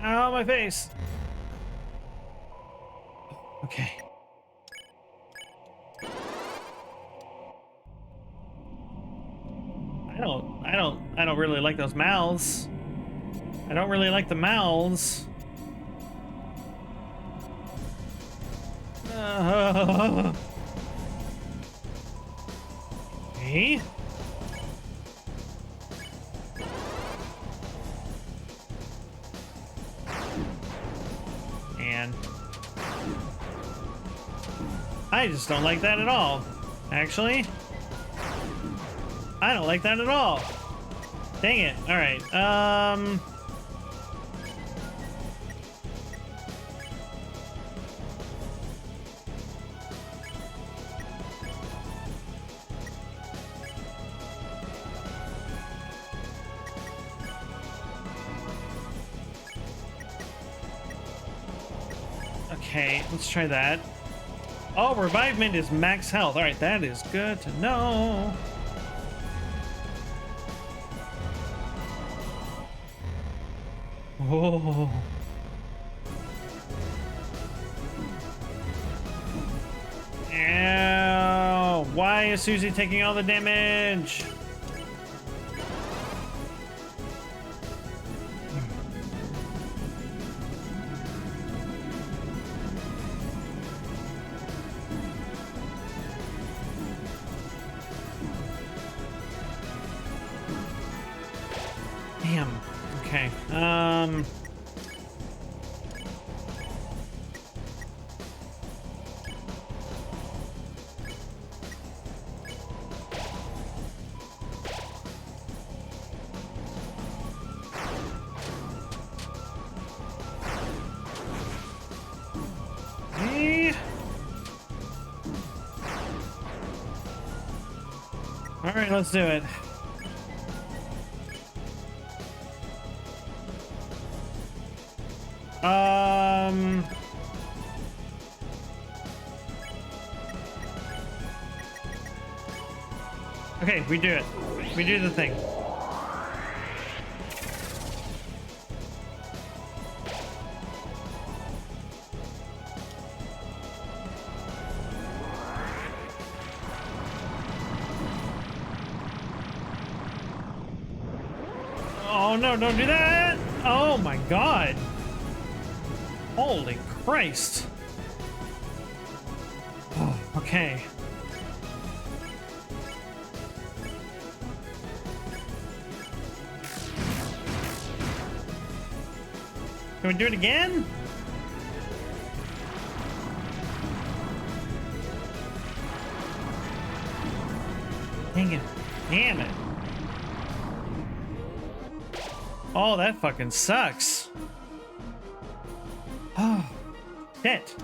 Ow, my face. Okay. I don't really like those mouths. I don't really like the mouths. Okay. And I just don't like that at all. Actually, I don't like that at all. Dang it. All right. Okay, let's try that. Oh, revivement is max health. All right, that is good to know. Oh. Ow. Why is Susie taking all the damage? Damn. Okay. All right, let's do it. Okay, we do it. We do the thing. Oh no, don't do that! Oh my god! Holy Christ! Oh, okay. Can we do it again? Dang it. Damn it. Oh, that fucking sucks. Oh, shit.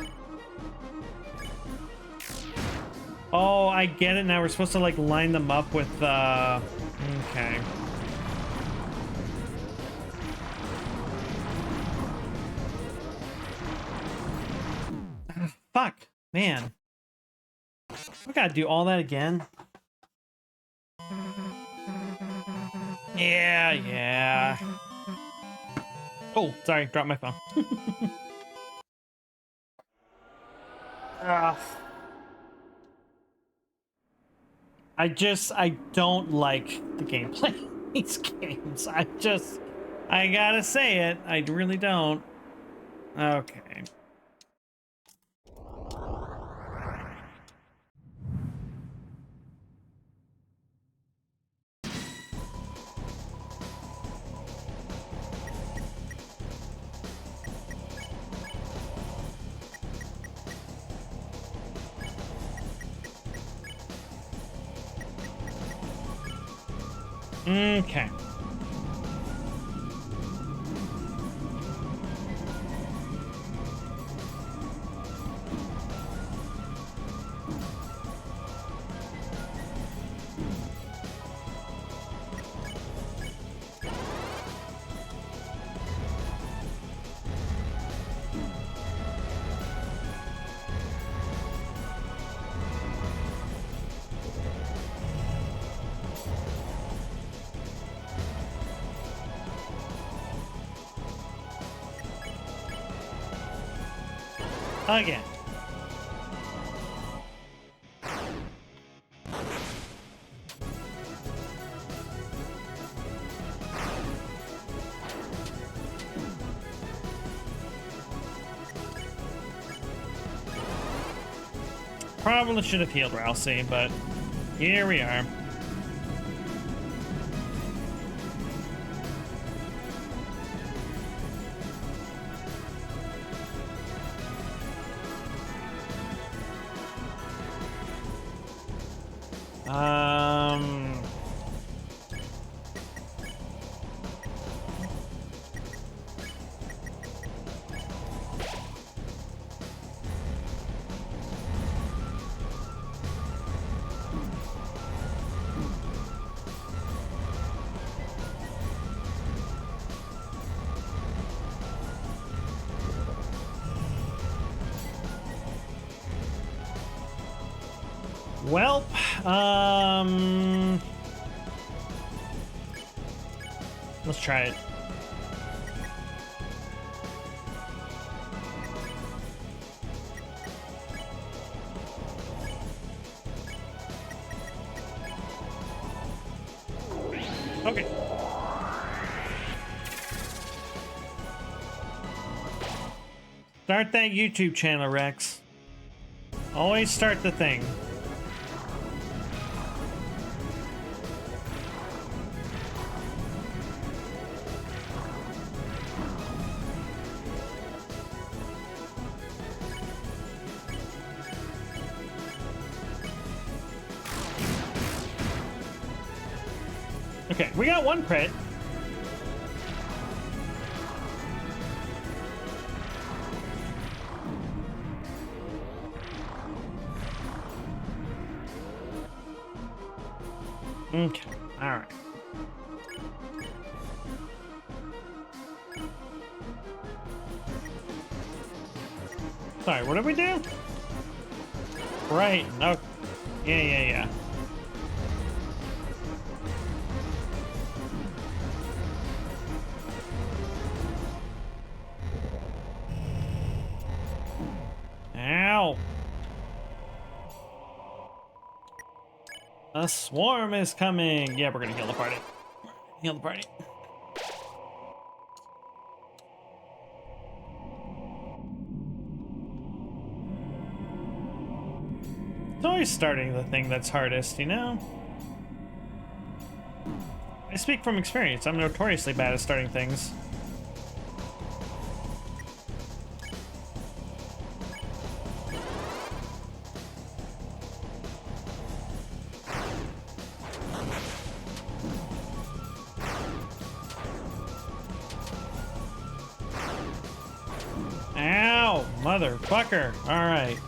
Oh, I get it now. We're supposed to like line them up with, okay. Fuck, man. I gotta do all that again. Yeah. Oh, sorry, dropped my phone. I don't like the gameplay in these games. I gotta say it. I really don't. Okay. Okay. Again. Probably should have healed Rousey, but here we are. Well, let's try it. Okay. Start that YouTube channel, Rex. Always start the thing. Okay, we got one crit. Okay, all right. Sorry, what did we do? Right, no. Yeah. Ow! A swarm is coming! Yeah, we're gonna heal the party. Heal the party. It's always starting the thing that's hardest, you know? I speak from experience. I'm notoriously bad at starting things. Ow! Motherfucker! Alright.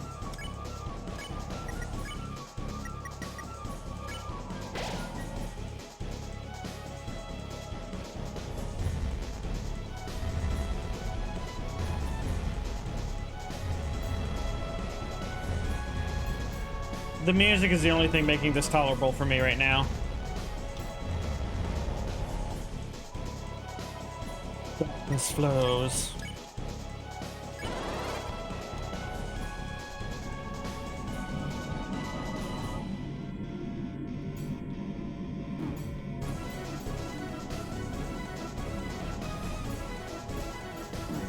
The music is the only thing making this tolerable for me right now. This flows.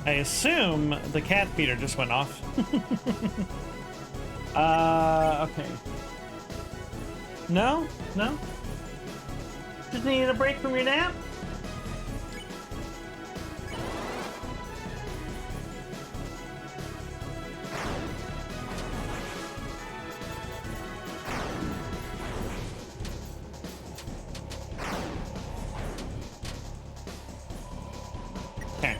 I assume the cat feeder just went off. Okay. No? No? Just needed a break from your nap? Okay.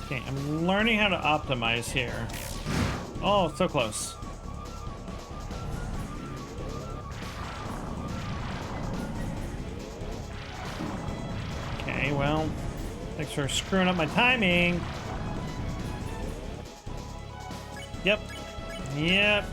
Okay, I'm learning how to optimize here. Oh, so close. Okay, well, thanks for screwing up my timing. Yep. Yep.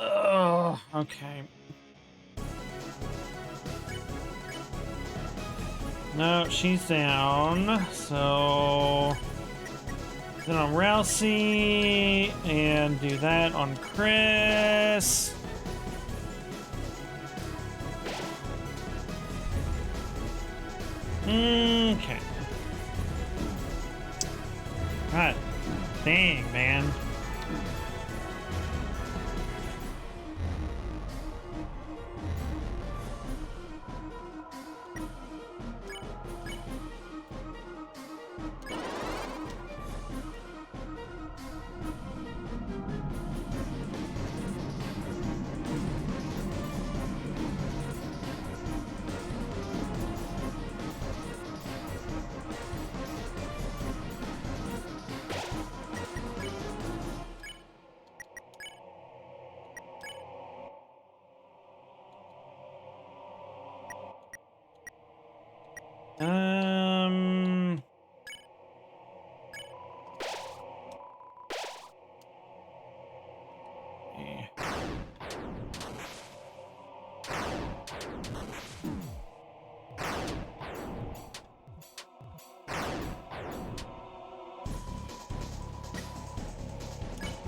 Oh, okay. No, she's down. So then on Rousey and do that on Chris. Okay. God dang, man.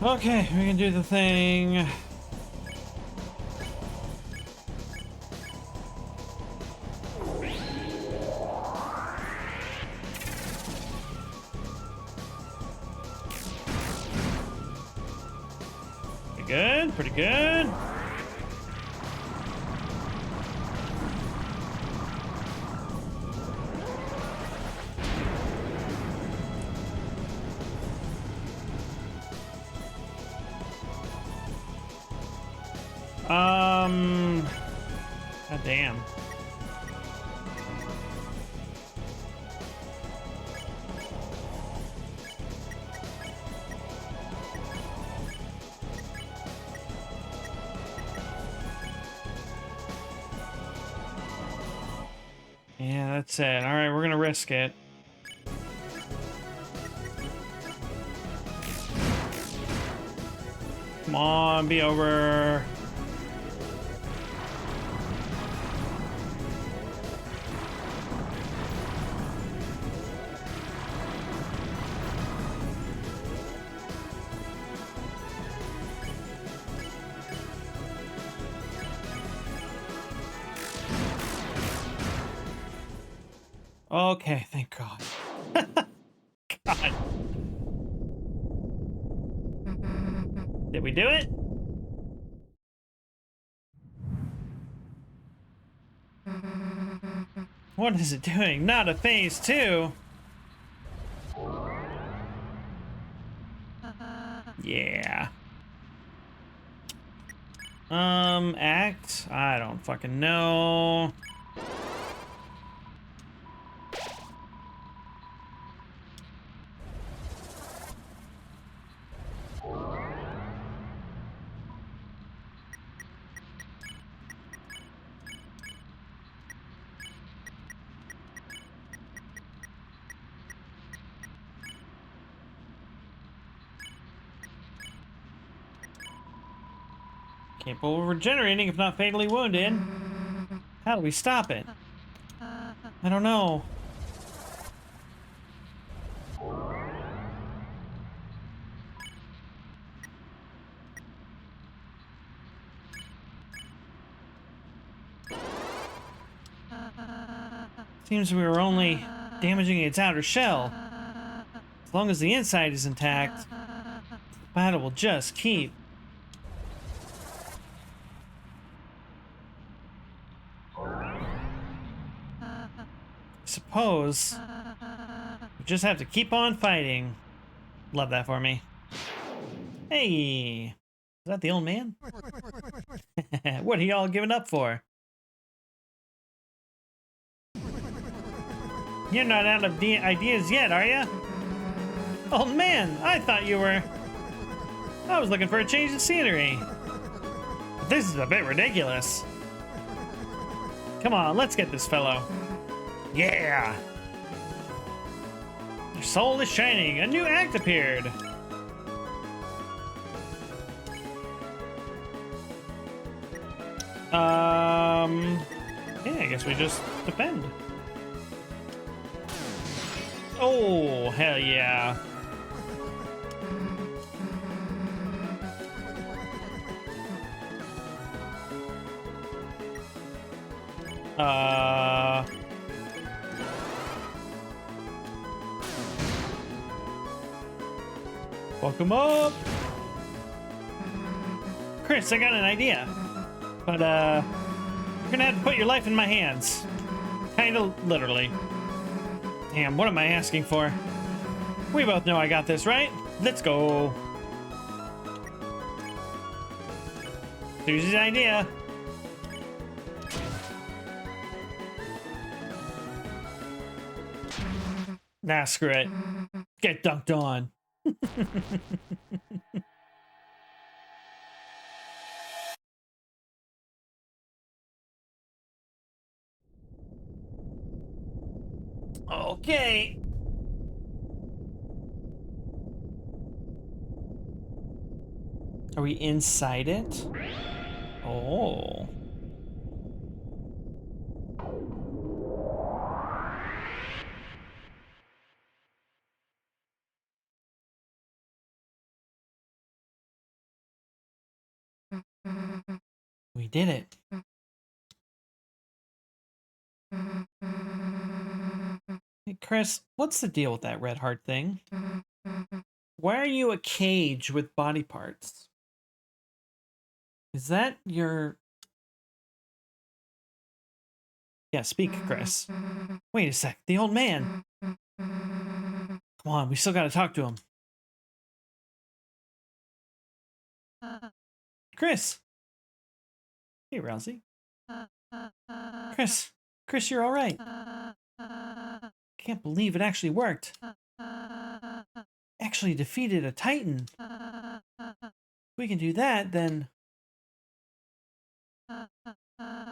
Okay, we can do the thing. Pretty good, pretty good. God damn. Yeah, that's it. All right, we're gonna risk it. Come on, be over. Okay, thank God. God. Did we do it? What is it doing? Not a phase 2. Yeah. Act? I don't fucking know. Capable of regenerating if not fatally wounded. How do we stop it? I don't know. Seems we were only damaging its outer shell. As long as the inside is intact, the battle will just keep. Suppose we just have to keep on fighting. Love that for me. Hey, is that the old man? What are y'all giving up for? You're not out of ideas yet, are ya? Old man, I thought you were... I was looking for a change of scenery. But this is a bit ridiculous. Come on, let's get this fellow. Yeah! Your soul is shining. A new act appeared. Yeah, I guess we just defend. Oh, hell yeah. Fuck him up. Chris, I got an idea. But, you're gonna have to put your life in my hands. Kinda literally. Damn, what am I asking for? We both know I got this, right? Let's go. Susie's idea. Nah, screw it. Get dunked on. Okay. Are we inside it? Oh. We did it. Hey, Chris, what's the deal with that red heart thing? Why are you a cage with body parts? Is that your... Yeah, speak, Chris. Wait a sec, the old man. Come on, we still gotta talk to him. Chris! Hey, Rousey. Chris! Chris, you're alright. Can't believe it actually worked. Actually defeated a Titan. If we can do that, then...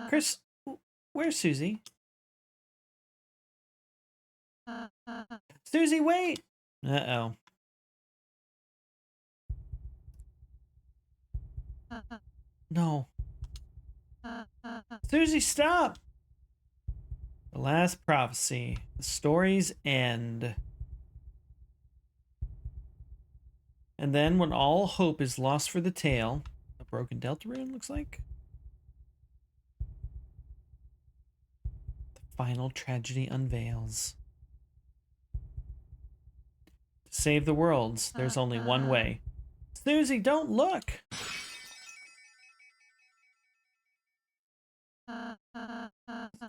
Chris, where's Susie? Susie, wait! Uh-oh. No. Susie, stop! The last prophecy. The story's end. And then when all hope is lost for the tale, a broken Deltarune looks like. The final tragedy unveils. To save the worlds, there's only one way. Susie, don't look!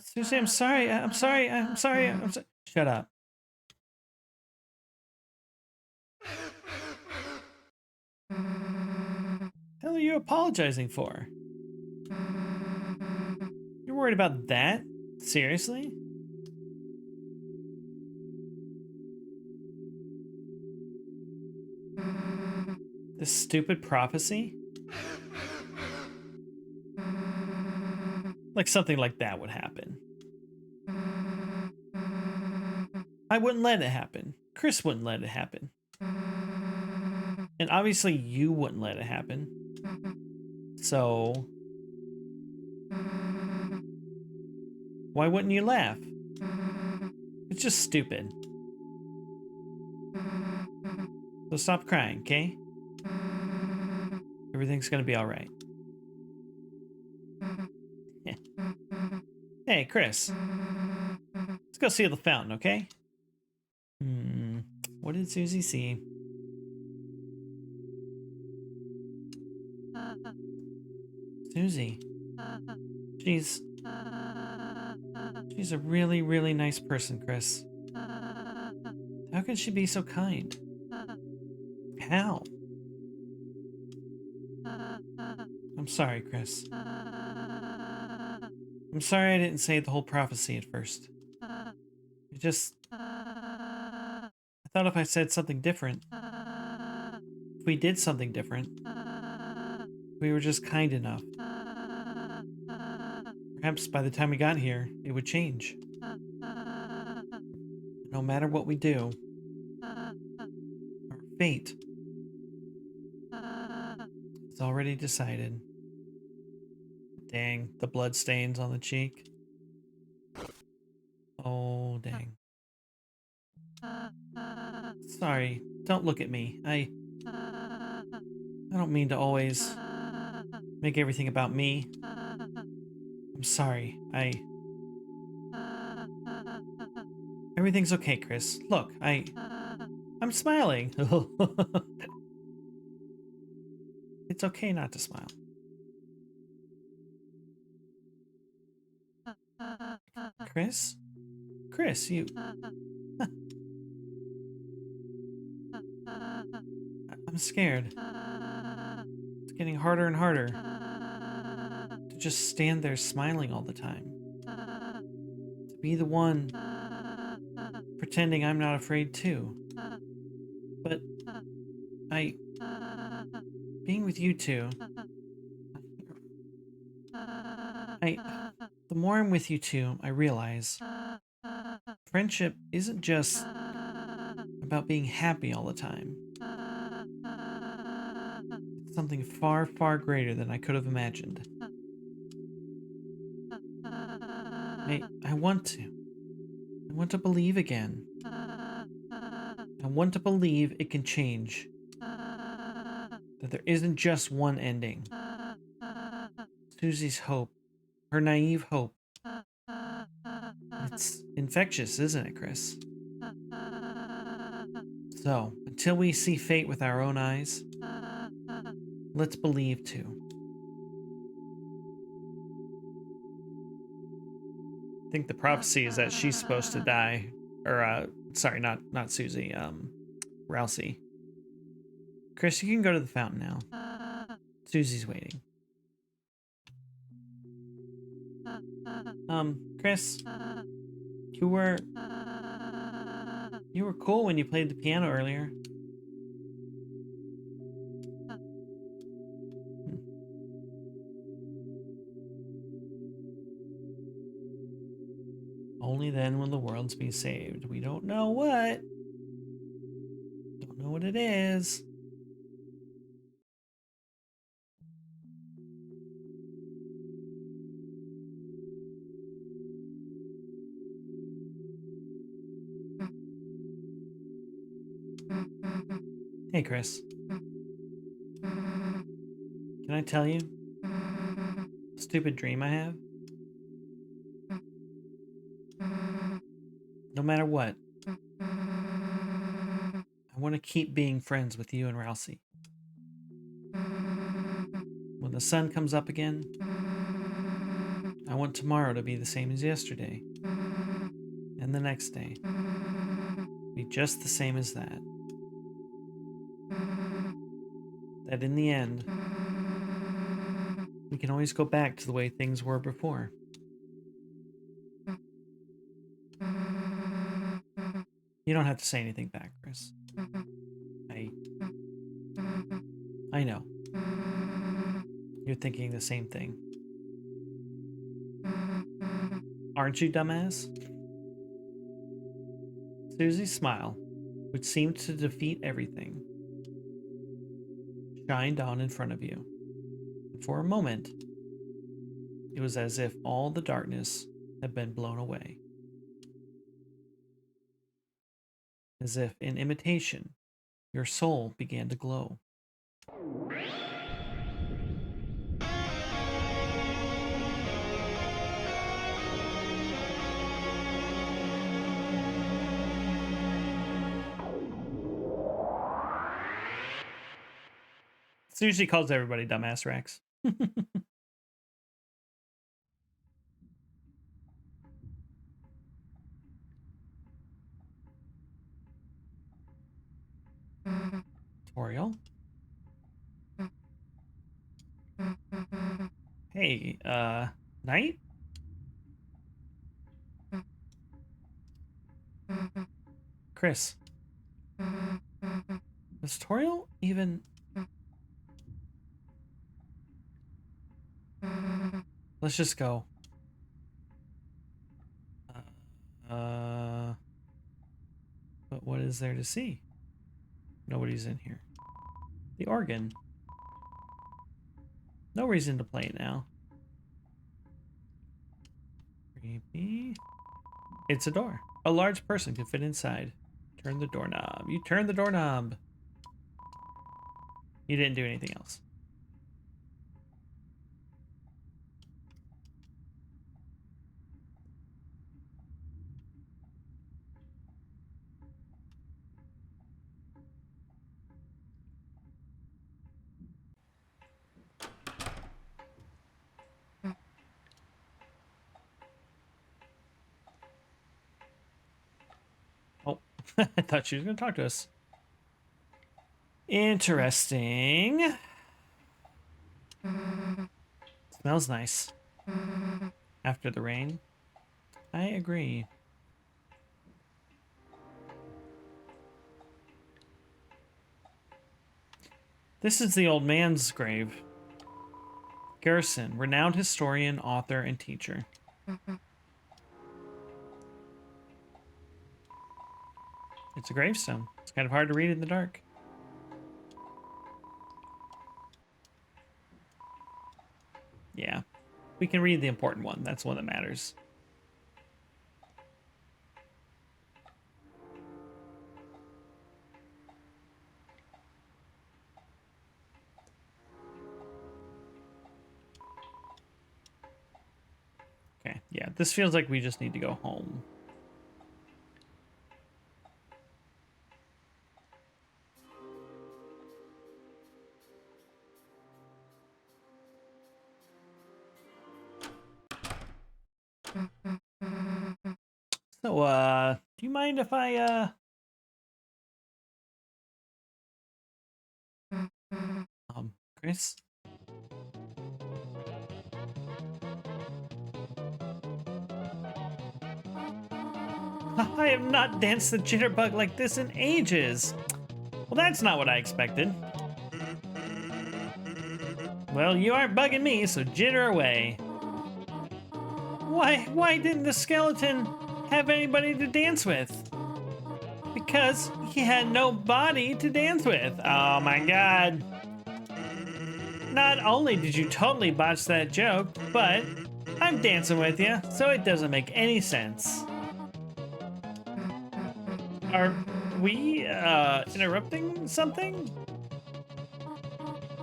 Susie, I'm sorry. I'm sorry. I'm sorry. I'm sorry. Shut up. Hell are you apologizing for? You're worried about that? Seriously? This stupid prophecy? Like something like that would happen. I wouldn't let it happen. Chris wouldn't let it happen. And obviously you wouldn't let it happen. So... why wouldn't you laugh? It's just stupid. So stop crying, okay? Everything's gonna be alright. Hey, Chris. Let's go see the fountain, okay? What did Susie see? Susie. She's a really, really nice person, Chris. How can she be so kind? How? I'm sorry, Chris. I'm sorry I didn't say the whole prophecy at first. It just... I thought if I said something different, if we did something different, we were just kind enough. Perhaps by the time we got here, it would change. No matter what we do, our fate is already decided. Dang, the blood stains on the cheek. Oh, dang. Sorry, don't look at me. I don't mean to always make everything about me. I'm sorry. Everything's okay, Chris. Look, I'm smiling. It's okay not to smile. Chris? Chris, you... I'm scared. It's getting harder and harder to just stand there smiling all the time. To be the one pretending I'm not afraid too. But I... being with you two... The more I'm with you two, I realize friendship isn't just about being happy all the time. It's something far, far greater than I could have imagined. I want to. I want to believe again. I want to believe it can change. That there isn't just one ending. Susie's hope. Her naive hope. It's infectious, isn't it, Chris? So, until we see fate with our own eyes, let's believe too. I think the prophecy is that she's supposed to die. Or, sorry, not Susie, Rousey. Chris, you can go to the fountain now. Susie's waiting. Chris, you were cool when you played the piano earlier. Only then will the worlds be saved. We don't know what. Don't know what it is. Hey, Chris. Can I tell you a stupid dream I have? No matter what, I want to keep being friends with you and Rousey. When the sun comes up again, I want tomorrow to be the same as yesterday. And the next day. Be just the same as that. That in the end, we can always go back to the way things were before. You don't have to say anything back, Chris. I know. You're thinking the same thing. Aren't you, dumbass? Susie's smile, which seemed to defeat everything, shined on in front of you. For a moment, it was as if all the darkness had been blown away. As if, in imitation, your soul began to glow. Susie calls everybody dumbass Rex. Toriel? Hey, Knight? Chris. Does Toriel even... Let's just go. But what is there to see? Nobody's in here. The organ. No reason to play it now. Creepy. It's a door. A large person could fit inside. Turn the doorknob. You turned the doorknob. You didn't do anything else. Oh, I thought she was going to talk to us. Interesting. Smells nice. After the rain. I agree. This is the old man's grave. Garrison, renowned historian, author, and teacher. It's a gravestone. It's kind of hard to read in the dark. Yeah. We can read the important one. That's one that matters. Okay, yeah. This feels like we just need to go home. So, do you mind if I, Chris? I have not danced the jitterbug like this in ages. Well, that's not what I expected. Well, you aren't bugging me, so jitter away. Why didn't the skeleton have anybody to dance with? Because he had no body to dance with. Oh my god. Not only did you totally botch that joke, but I'm dancing with you, so it doesn't make any sense. Are we, interrupting something?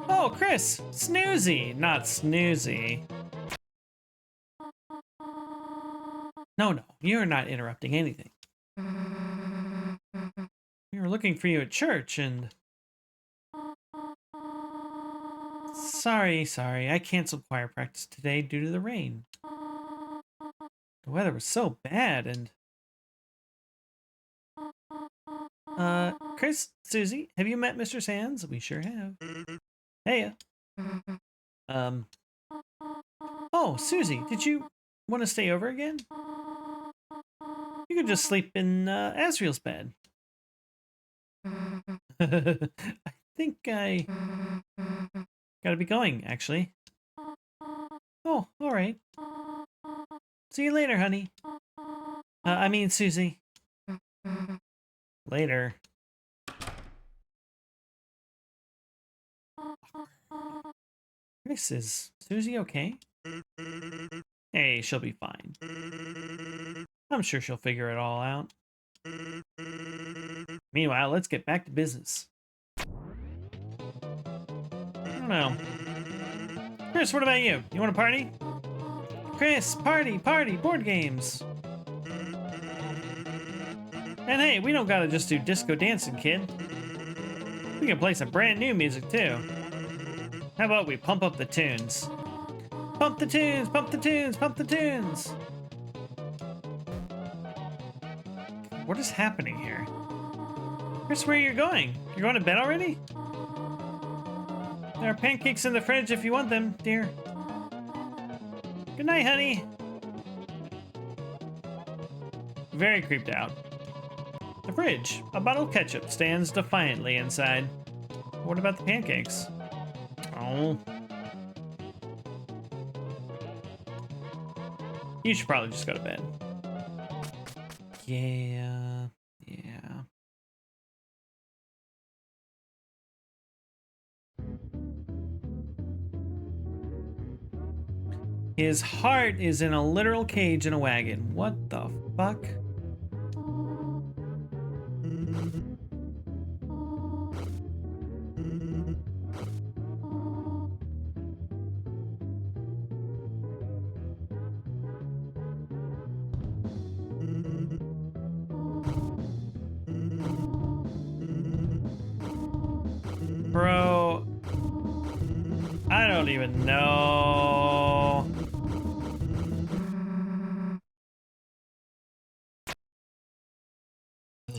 Oh, Chris! Snoozy, not snoozy. No, you're not interrupting anything. We were looking for you at church and... Sorry, I canceled choir practice today due to the rain. The weather was so bad and... Chris, Susie, have you met Mr. Sands? We sure have. Hey. Oh, Susie, did you want to stay over again? You could just sleep in, Asriel's bed. I think I gotta be going, actually. Oh, alright. See you later, honey. I mean, Susie. Later. Chris, is Susie okay? Hey, she'll be fine. I'm sure she'll figure it all out. Meanwhile, let's get back to business. I don't know. Chris, what about you? You want to party? Chris, party, board games. And hey, we don't gotta just do disco dancing, kid. We can play some brand new music too. How about we pump up the tunes? Pump the tunes, pump the tunes, pump the tunes! What is happening here? Chris, where are you going? You're going to bed already? There are pancakes in the fridge if you want them, dear. Good night, honey. Very creeped out. The fridge. A bottle of ketchup stands defiantly inside. What about the pancakes? Oh. You should probably just go to bed. Yeah. His heart is in a literal cage in a wagon. What the fuck? Bro, I don't even know.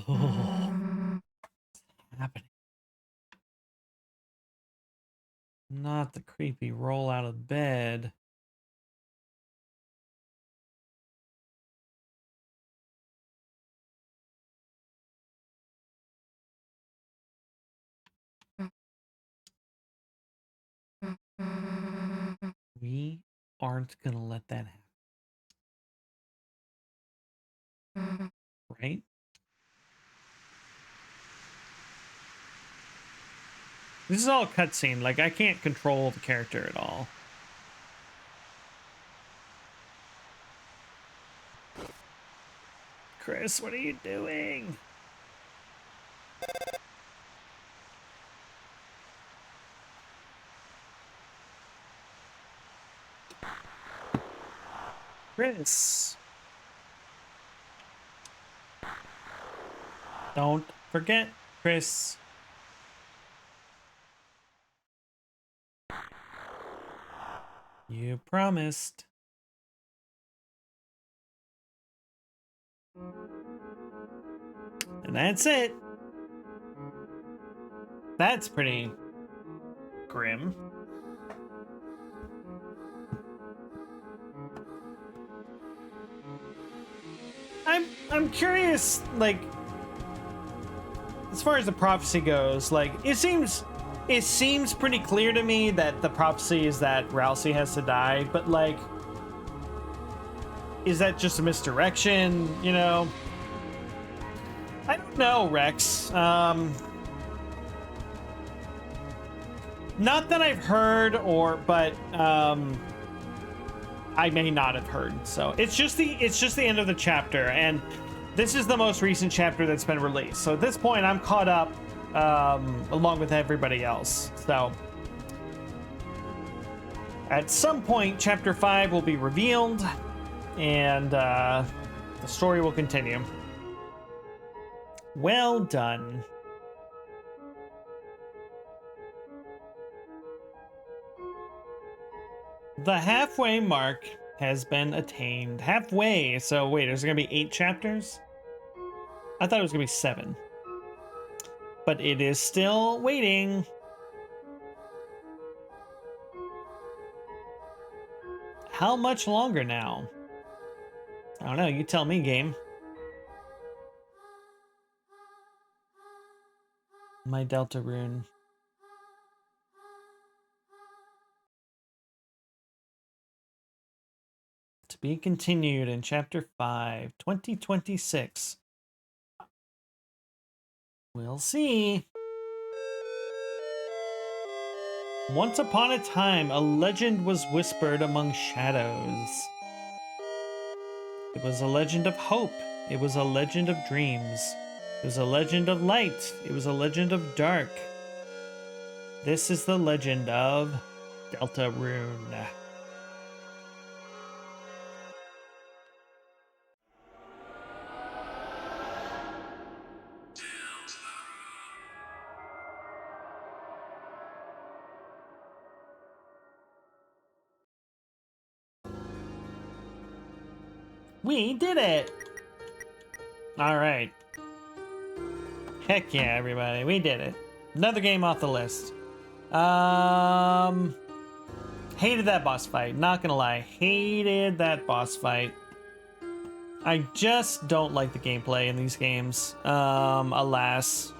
Oh, what's happening? Not the creepy roll out of bed. We aren't gonna let that happen. Right? This is all cutscene. Like, I can't control the character at all. Chris, what are you doing? Chris. Don't forget, Chris. You promised. And that's it. That's pretty grim. I'm curious, like, as far as the prophecy goes, like, it seems pretty clear to me that the prophecy is that Rousey has to die, but like, is that just a misdirection, you know? I don't know, Rex. Not that I've heard, but I may not have heard. So it's just the end of the chapter, and this is the most recent chapter that's been released. So at this point, I'm caught up along with everybody else. So at some point, chapter 5 will be revealed, and the story will continue. Well done. The halfway mark has been attained. Halfway. So wait, there's gonna be 8 chapters? I thought it was gonna be 7. But it is still waiting. How much longer now? I don't know, you tell me, game. My Deltarune. To be continued in Chapter 5, 2026. We'll see. Once upon a time, a legend was whispered among shadows. It was a legend of hope. It was a legend of dreams. It was a legend of light. It was a legend of dark. This is the legend of Deltarune. We did it! Alright. Heck yeah, everybody. We did it. Another game off the list. Hated that boss fight. Not gonna lie. Hated that boss fight. I just don't like the gameplay in these games. Alas.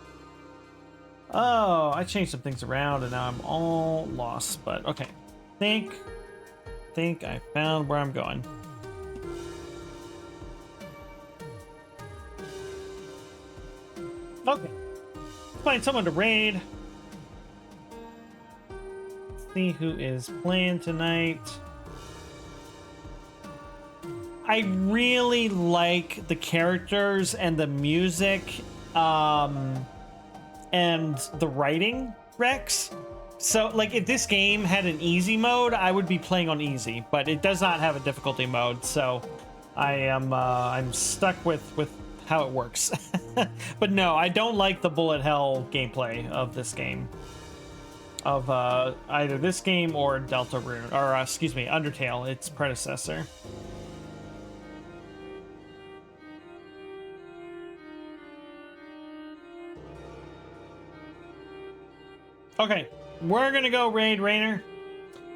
Oh, I changed some things around and now I'm all lost. But okay. Think I found where I'm going. Okay. Find someone to raid. See who is playing tonight. I really like the characters and the music and the writing, Rex. So, like, if this game had an easy mode, I would be playing on easy, but it does not have a difficulty mode, so I'm stuck with how it works. But no, I don't like the bullet hell gameplay of this game. of either this game or Deltarune, or excuse me, Undertale, its predecessor. Okay, we're gonna go raid Rainer.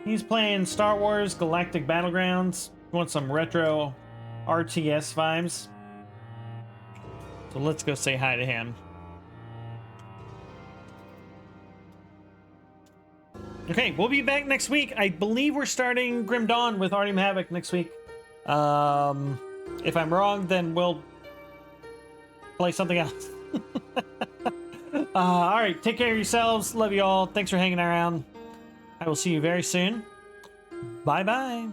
He's playing Star Wars Galactic Battlegrounds. Want some retro RTS vibes? So let's go say hi to him. Okay, we'll be back next week. I believe we're starting Grim Dawn with Artyom Havoc next week. If I'm wrong, then we'll play something else. All right, take care of yourselves. Love you all. Thanks for hanging around. I will see you very soon. Bye-bye.